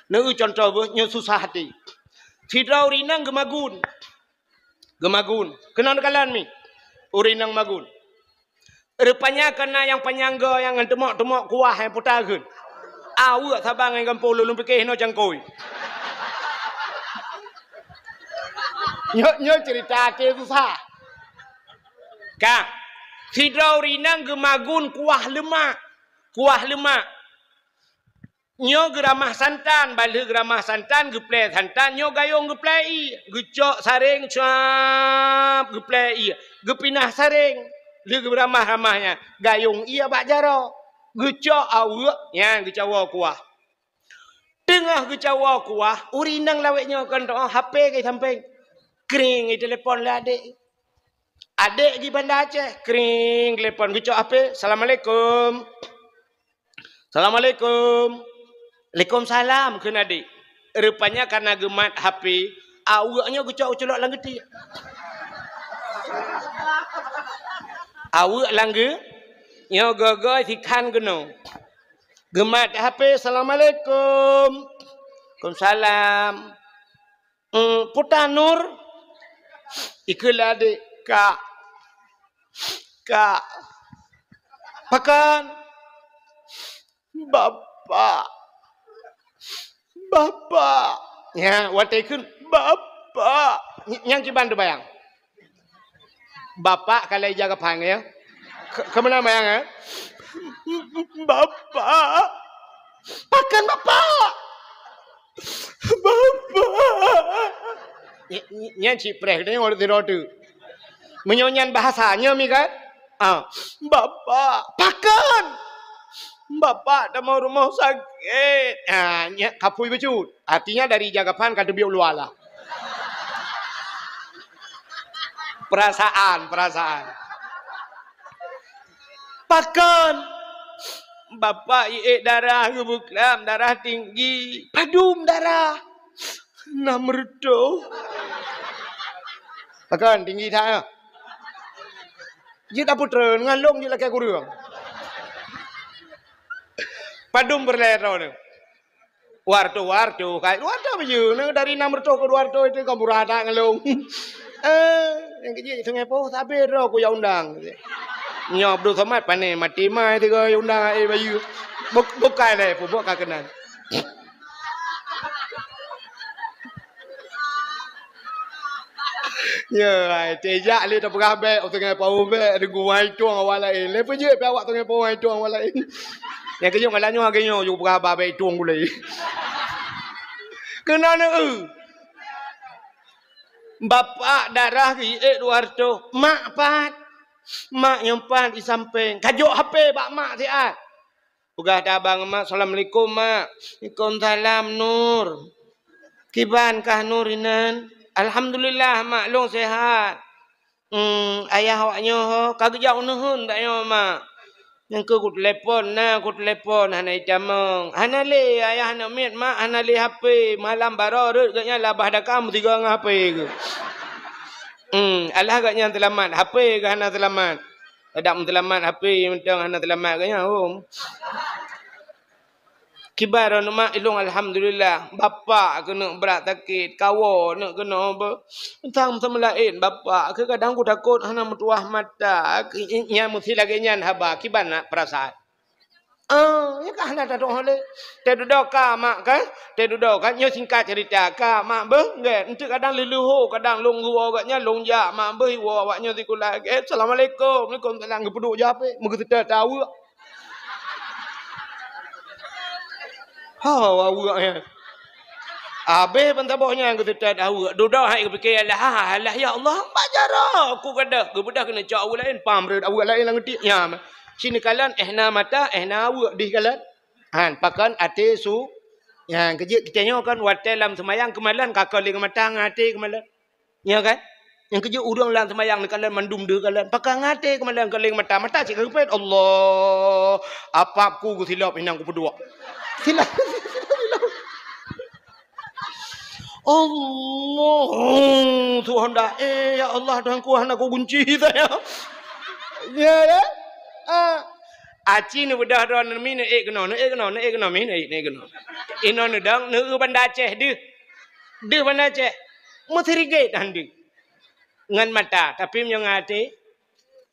Neu contoh bu nyu susah hati. Sidrau rinang gemagun. Kenal kalan mi? Urinang magun. Rupanya kena yang penyangga yang temok kuah yang putagun. Awak sabang yang kampung lulung pikir no jangkoi. Nyo cerita ke susah. Kang, sidrau rinang gemagun kuah lemak. Nyo geramah santan, balik geramah santan, geplay santan, nyo gayung geplay, gecok saring, cap, geplay, gepinah saring, li geramah-ramahnya, gayung iya bak jaro, gecok awak, ya gecawa kuah. Tengah gecawa kuah, urinang laweknya kan HP ke samping, kering telepon lah adik. Adik di Banda Aceh, kering telepon, gecok HP, Assalamualaikum. Waalaikumsalam kena adik. Rupanya karena gemat HP, awaknya gecok-celok lang geti. Awak langge, nyo gogo sikan geno. Gemat HP, Assalamualaikum. Waalaikumsalam. Putar Nur. Ikulah adik, Kak. Pakan. Bapak. Ya, watekun bapak. Yang ciban tu bayang. Bapak kalau jaga pang ya. Kemana bayang ya? Bapak. Pakan bapak. Yang cipreh ni orang tirotu. Menyonyan bahasanya mi kan? Bapak. Pakan. Bapak dah mau rumah sakit. Kapui becut. Artinya dari jagapan kata biar luar lah. Perasaan. Pakan. Bapak darah gebuklam, darah tinggi. Padum darah. Namredo. Pakan tinggi tak? Je dah putra ngalung je laki kurang. Padum berlero ni. Warto kai. Warto baju ni dari 600 ke 200 itu kamu rata ngalung. Yang kerja sungai po tapi ro aku yang undang. Nyop Abdul Somad pane mati mai tu ke undang baju. Bukai le pupuk kakenan. Ya, tejak le tak berabe sungai po be ada guai tuang awal lain. Le je pe awak sungai po ai tuang awal lain. Yang kerja ngalanyo agenyo yo berabe be tuang gulai. Kenana Bapak darah ki 200, mak pat. Mak nyempan di samping. Kajuk HP bak mak siat. Ugah abang mak, Assalamualaikum mak. Waalaikumsalam Nur. Kibankah Nur inan? Alhamdulillah mak long sehat. Ayah awaknya ho kagak jauh nuhun tak yo mak. Yang ku telefon hana jamang. Hana le ayah hana mit mak hana le HP malam baro rut gaknya labah dah kamu 3 HP ke. Allah agaknya selamat HP ke hana selamat. Ada selamat HP mentang hana selamat gaknya Kibar mak ilung alhamdulillah. Bapa kena berat sakit, kawan nak kena apa. Entang sama lain bapa ke kadang aku takut hana metuah mata. Nya mesti lagi nyan haba kiban nak perasaan. Ya kah nak tak hole. Te duduk ka mak kan? Te duduk kan nyo singkat cerita ka mak be nget. Ente kadang leluhu kadang long gua agaknya long ja mak be wa awaknya tikula. Assalamualaikum. Waalaikumsalam ngepeduk je apa? Muka tahu. Awak Abe pentabahnya yang kita tahu. Duduk hai fikir Allah ya Allah bajara aku kada. Kebedah kena cak awak lain pam red awak lain lang ngetik nya. Sini kalan ehna mata ehna awak di kalan. Han pakan ate su. Yang kerja kita kan watel dalam semayang kemalan kakak ling mata ngate kemalan. Ya kan? Yang kerja urang dalam semayang kalan mandum de kalan. Pakan ngate kemalan kaling mata cik kepet Allah. Apa aku silap inang ku berdua. Silap. Allah Tuhan dah ya Allah Tuhanku aku kunci saya ya aci ni bedah ron min kena min kena ino ni dang ne banda Aceh de banda Aceh mesti riget handi ngan mata tapi menyangate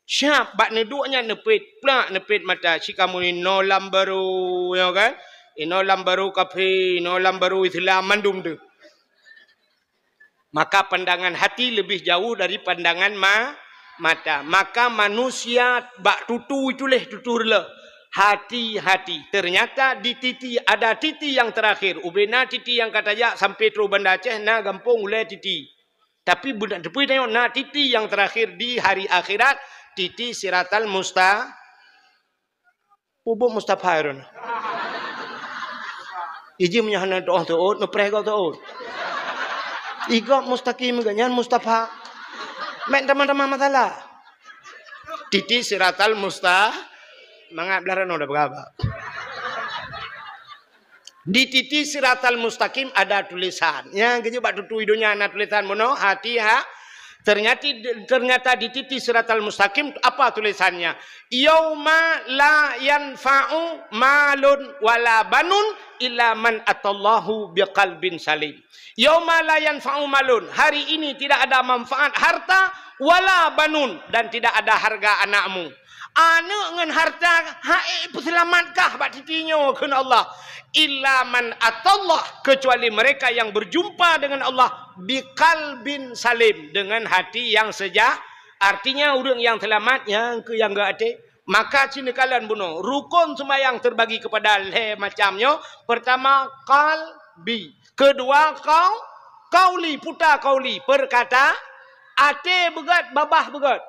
syap bak ne duanya nepit plak nepit mata si kamu ni no lambaru ya kan ino lambaru kafe no lambaru Islam mandum de. Maka pandangan hati lebih jauh dari pandangan mata. Maka manusia bak tutu itulah tuturlah. Hati-hati. Ternyata di titi ada titi yang terakhir. Ubena titi yang katanya sampai terus banda Aceh na gampung oleh titi. Tapi budak depan tengok na titi yang terakhir di hari akhirat titi siratal pubuk Mustafa. Iji menyahana doa tuut, nepreh kau tuut. Iga mustaqim ganyan Mustafa. Mek teman-teman masalah. Titi siratal mangap belaran udah berapa. Di titi siratal mustaqim ada tulisan. Yang keju bak tutu hidungnya ada tulisan mono hati ha. Ternyata di titi siratal mustaqim apa tulisannya? Yauma la yanfa'u malun wala banun illa man atallahu biqalbin salim. Yauma la yanfa'u malun. Hari ini tidak ada manfaat harta wala banun dan tidak ada harga anakmu. Anak dengan harta haik peselamatkah bak titinya kena Allah. Illa man atallah kecuali mereka yang berjumpa dengan Allah biqalbin salim dengan hati yang sejak. Artinya orang yang selamat yang enggak ada. Maka sini kalian bunuh. Rukun sembahyang terbagi kepada macamnya. Pertama qalbi. Kedua kauli putar kauli perkata. Ate begat babah begat.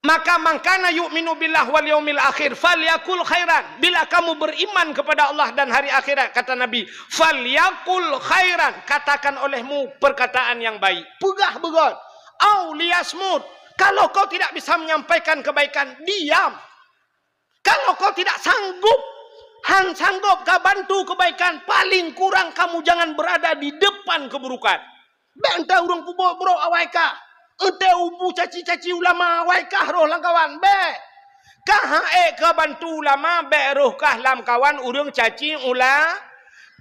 Maka mangkana yu'minu billah wal yaumil akhir falyakul khairan. Bila kamu beriman kepada Allah dan hari akhirat kata Nabi, falyakul khairan, katakan olehmu perkataan yang baik. Pegah begat. Au liyasmut. Kalau kau tidak bisa menyampaikan kebaikan, diam. Kalau kau tidak sanggup kau bantu kebaikan, paling kurang kamu jangan berada di depan keburukan. Bentang urang pubuk bro awaika. Ente ubu caci-caci ulama waikah roh langkawan be. Kah ke bantu ulama be roh kah lam kawan urang caci ula.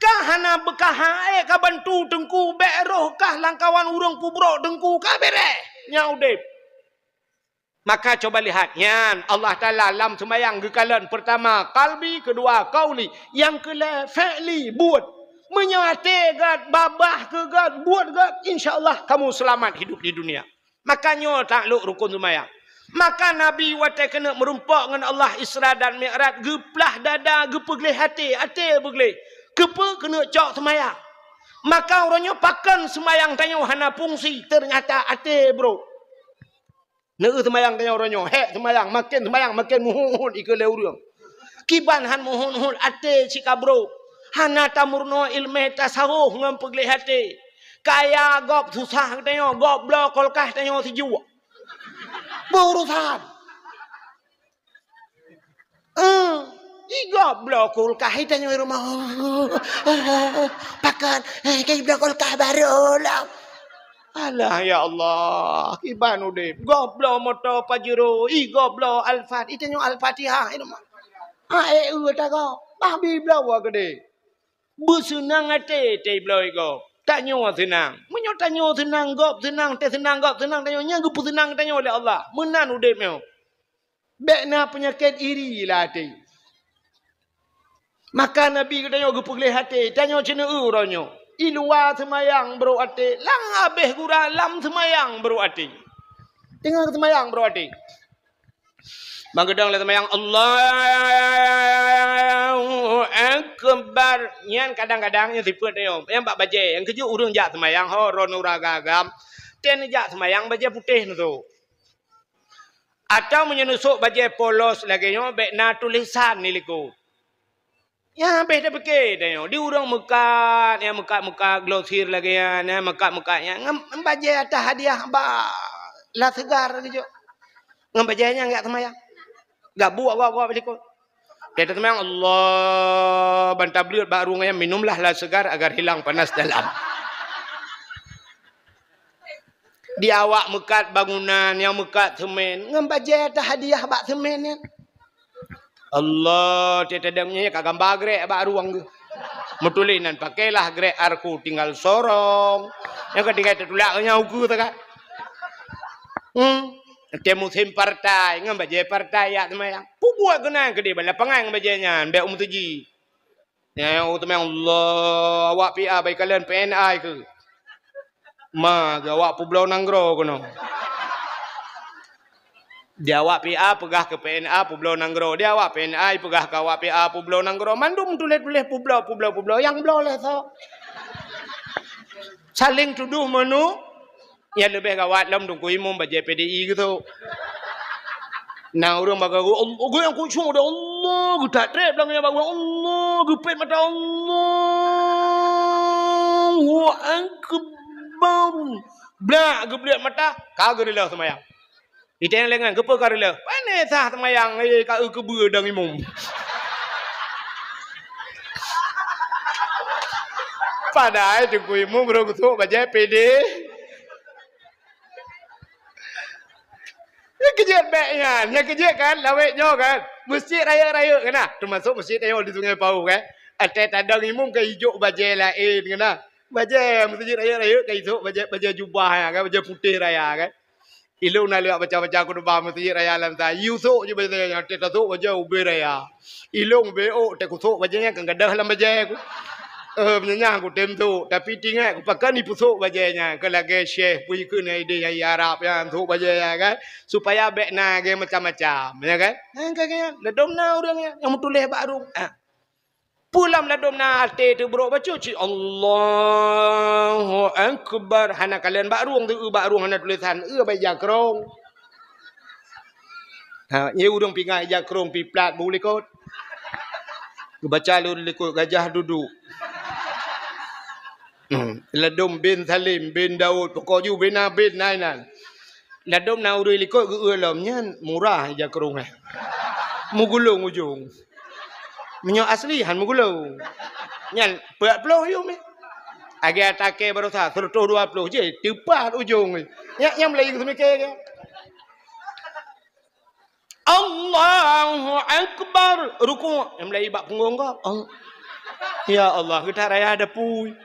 Kah hana bekah ke bantu dengku be roh kah langkawan urang kubro dengku kah bere. Nyaudep. Maka coba lihat nyan Allah Taala lam sembahyang gekalan pertama kalbi, kedua qauli, yang kele fi'li buat. Menyate gad babah ke gad buat gad insya-Allah kamu selamat hidup di dunia. Makanya takluk rukun sembahyang. Maka Nabi watai kena merumpak dengan Allah Isra dan Mi'raj, geplah dada, gepegleh hati begleh. Kepe kena cok sembahyang. Maka orangnya pakan sembahyang tanya hana fungsi, ternyata ate bro. Neu sembahyang tanya orangnya, hek sembahyang makin muhun ikele urang. Kiban han muhun ate cika bro. Hana tamurno ilmu tasawuf ngam pegleh hati. Kaya gop susah tanya, gop blok kolkah tanya siju. Berurusan. Gop blok kolkah tanya rumah. Pakan kaya blok kolkah baru lah. Alah ya Allah, kiban udip. Goblo moto pajero, goblo alfat. Itu nyo al-Fatihah itu mah. Ta go. Babi blawa gede. Bersenang ate te bloy go. Tanyo senang. Menyo tanyo senang gob senang te senang gob senang tanyo nya gupu senang tanyo oleh Allah. Menan udip nyo. Bekna penyakit iri lah ate. Maka Nabi katanya gupu leh hati, tanyo cina uronyo. Iluwa semayang bro ate, lang habis gura lam semayang bro ate. Tengah semayang bro ate. Mangedang le semayang Allahu Akbar. Nyan kadang-kadang yang siput yo. Yang bak baje, yang keju urang jak semayang ho ronura gagam. Ten jak semayang baje putih tu. Atau menyenusuk baje polos lagi yo bekna tulisan ni liku. Ya beda bekeh dah. Di urang mekat, ya mekat glosir lagi ya, mekat ya. Ngam baje atas hadiah ba la segar ni jo. Ngam bajenya enggak semayang. Enggak buat gua belikut. Dia semayang Allah bantabliut baru ngaya minumlah la segar agar hilang panas dalam. Di awak mekat bangunan yang mekat semen. Ngam baje atas hadiah bak semen ni. Allah tiada damnya kagak gambar grek bak ruang ke. Metulinan pakailah grek arku tinggal sorong. Yang ketiga tertulak nyauku tu kan. Dia musim partai, ngam baje partai ya temayang. Pubuat kena gede bala pangang bajenya, be umtuji. Ya temayang Allah, awak PA baik kalian PNI ke. Ma awak Pulau Nanggro kono. Dia awak PA pegah ke PNA Pulau Nanggro. Dia awak PNI pegah ke awak PA Pulau Nanggro. Mandum tulis-tulis Pulau yang boleh so. Saling tuduh menu. Ya lebih gawat lam dong imam baje PDI gitu. Nah orang bagagu gue yang kucung udah Allah gue tak trep langnya bagu Allah gepet mata Allah wa akbar. Bla gebliat mata kagak rela semayang. Itu yang lengan gepe karela. Pane sah semayang ka kebeu dang imam. Padahal dong imam bro kutu baje PD. Yang kejut baiknya, yang kejut kan, laweknya kan, masjid raya-raya kan lah. Termasuk masjid yang di Sungai Pau kan. Ada tadang imam ke hijau baju lain kan lah. Baju masjid raya-raya ke hijau baju jubah kan, baju putih raya kan. Ilung nak lihat baca-baca aku debah masjid raya alam tak. Yusuk je bajunya, tak tasuk baju ubi raya. Ilung beo, tak kusuk bajunya kan gadah dalam baju aku. Menyenang aku tem tu, tapi tinggal aku pakai ni pusuk bajunya. Kalau lagi syekh punya kena ide yang Arab yang tu bajunya kan, supaya bekna ke macam-macam, ya kan? Kan ledom na orangnya yang tulis baru. Pulang ledom na hati tu bro baca ci Allahu Akbar. Hana kalian baru tu baru hana tulisan bayi jakrong. Ye urang pingai jakrong pi plat boleh kot. Baca lu likut gajah duduk. Ladom bin Salim bin Daud pokoknya bin Nainan. Ladom na urui likut ke ulamnya murah jakrong mugulung ujung. Menyo asli han mugulung. Nyan 40 yo me. Agak take baru sah 120 je tepat ujung ni. Yang Melayu semikir ke. Allahu Akbar ruku'. Yang Melayu bak punggung kau. Ya Allah, kita raya ada pui.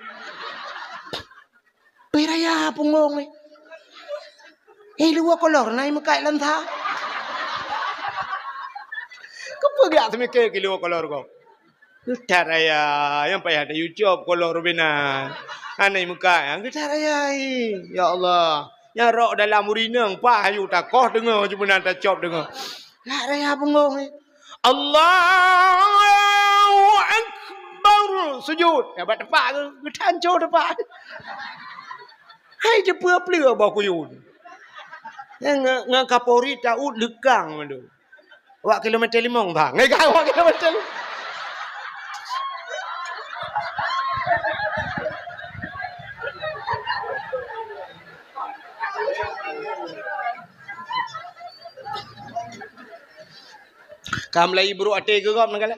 Pui raya punggung ni. Luar kolor naik mekai lantah. Kau pergi semikir ke luar kolor kau. Kita raya yang payah ada YouTube kolor benar. Anai muka yang kita raya. Ya Allah. Yang rok dalam murinang pahayu takoh dengar cuma nak cop dengar. Lah raya punggung ni. Allahu Akbar sujud. Ya bat tepat ke? Kita hancur tepat. Hai je pua-pua bawa kuyun. Yang ngakapori tahu lekang tu. Wak kilometer 5 bang. Ngai kau wak kilometer 5. Kam lai buru ate ke kau nangkala.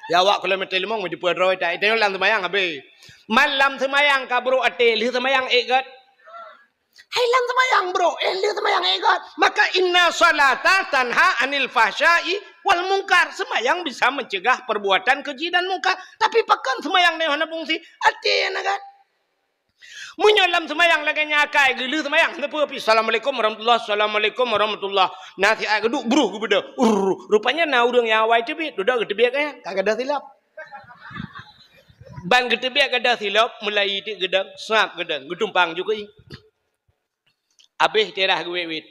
Ya awak kilometer 5 mau jumpa roi tak. Tengok lam semayang habis. Malam semayang ka buru ate li semayang egat. Hai lam semayang bro, li semayang egat. Maka inna salata tanha anil fahsya'i wal munkar. Semayang bisa mencegah perbuatan keji dan munkar. Tapi pakan semayang ni hana fungsi ate nagat. Munyolam semayang lagi nyakai gelu semayang apa pi assalamualaikum warahmatullahi assalamualaikum warahmatullahi nasi ai geduk bro gebeda rupanya na urang yang awai tebit duduk getebek kan kagak ada silap ban getebek kada silap mulai ti gedang snap gedang getumpang juga ing habis terah gewewit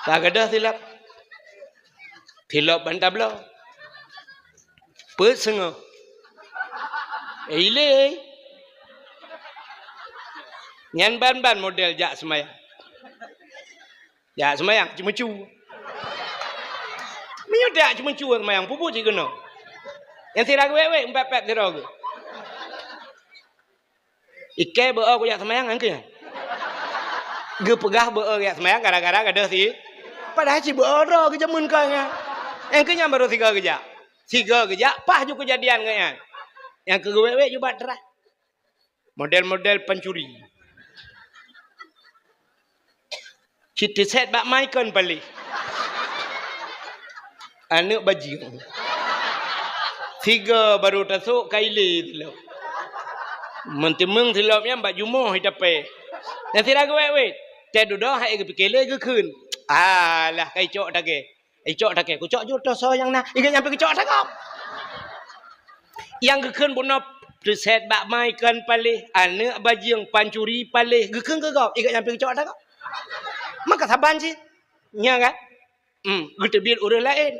kagak ada silap bantabla peseng ile Nyan ban-ban model jak semayang. Jak semayang cuma cu. Minyo tak cuma cu semayang pupuk je kena. Yang sirah wek-wek empat-empat sirah ke. Ikai beor ku jak semayang angke. Ge pegah beor jak semayang gara-gara ada si. Padahal si beor dah ke jamun kau nya. Yang kenya baru 3 kejak. 3 kejak pah ju kejadian kenya. Yang ke wek-wek ju bat terah. Model-model pencuri. Kita set bak maikon balik. Anak bajing. 3 baru tasuk kaili tilap. Mentemeng tilap yang bak jumuh hidape. Nanti dah wek-wek. Teh duduk hai ke pikele ke kun. Alah kai cok take. Cok take ku cok juta so yang na. Ikan nyampe ku cok tak. Yang ke kun bunop set bak maikon balik. Anak bajing pancuri balik. Ke kun ke kau. Ikan nyampe ku cok tak. Maka saban sih, nya kan? Kita biar orang lain,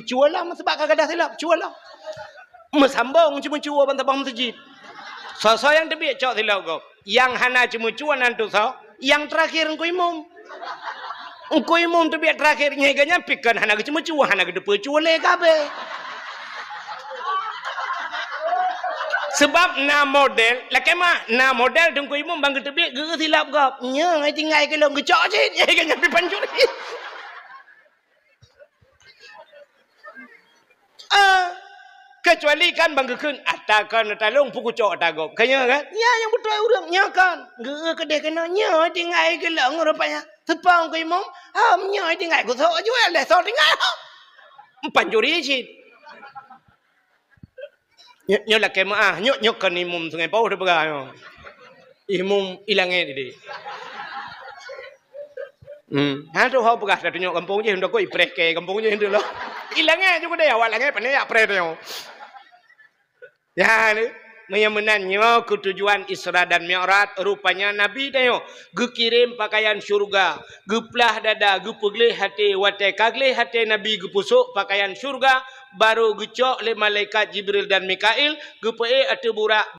cuba lah, sebab kagak ada silap, cuba lah. Mesambung cuma cuba bantabang masjid. So yang terbiak cok silap kau, yang hana cuma cuba nanti so, yang terakhir engkau imum terbiak terakhirnya iganya pikir hana cuma cuba, hana kedepan cuba lekabe. Sebab na model, laki mah na model dengku imum bang ketebik geus silap gap. Nya ngai tinggal ke long gecok je, nya kan nyampe pancuri. Kecuali kan bang keun atakan talung puku cok tagop. Kanya kan? Ya yang betul urang nya kan. Geus kedeh kena nya tinggal ke long rupanya. Tepang ku imum, nya tinggal ku so jual le so tinggal. Pancuri je. Nyok lah kemah nyok kan imum sungai bau dah pegang imum ilangnya dia tu hau pegang dah nyok kampung je hendak kau ipreh ke kampung je hendak lo ilangnya juga dia awak langnya pandai ipreh dia ya ni menyemenannya ketujuan Isra dan Mi'raj rupanya Nabi dia gekirim pakaian syurga geplah dada gepegleh hati wate kagleh hati Nabi gepusuk pakaian syurga baru gecok le malaikat Jibril dan Mikail gepee ate burak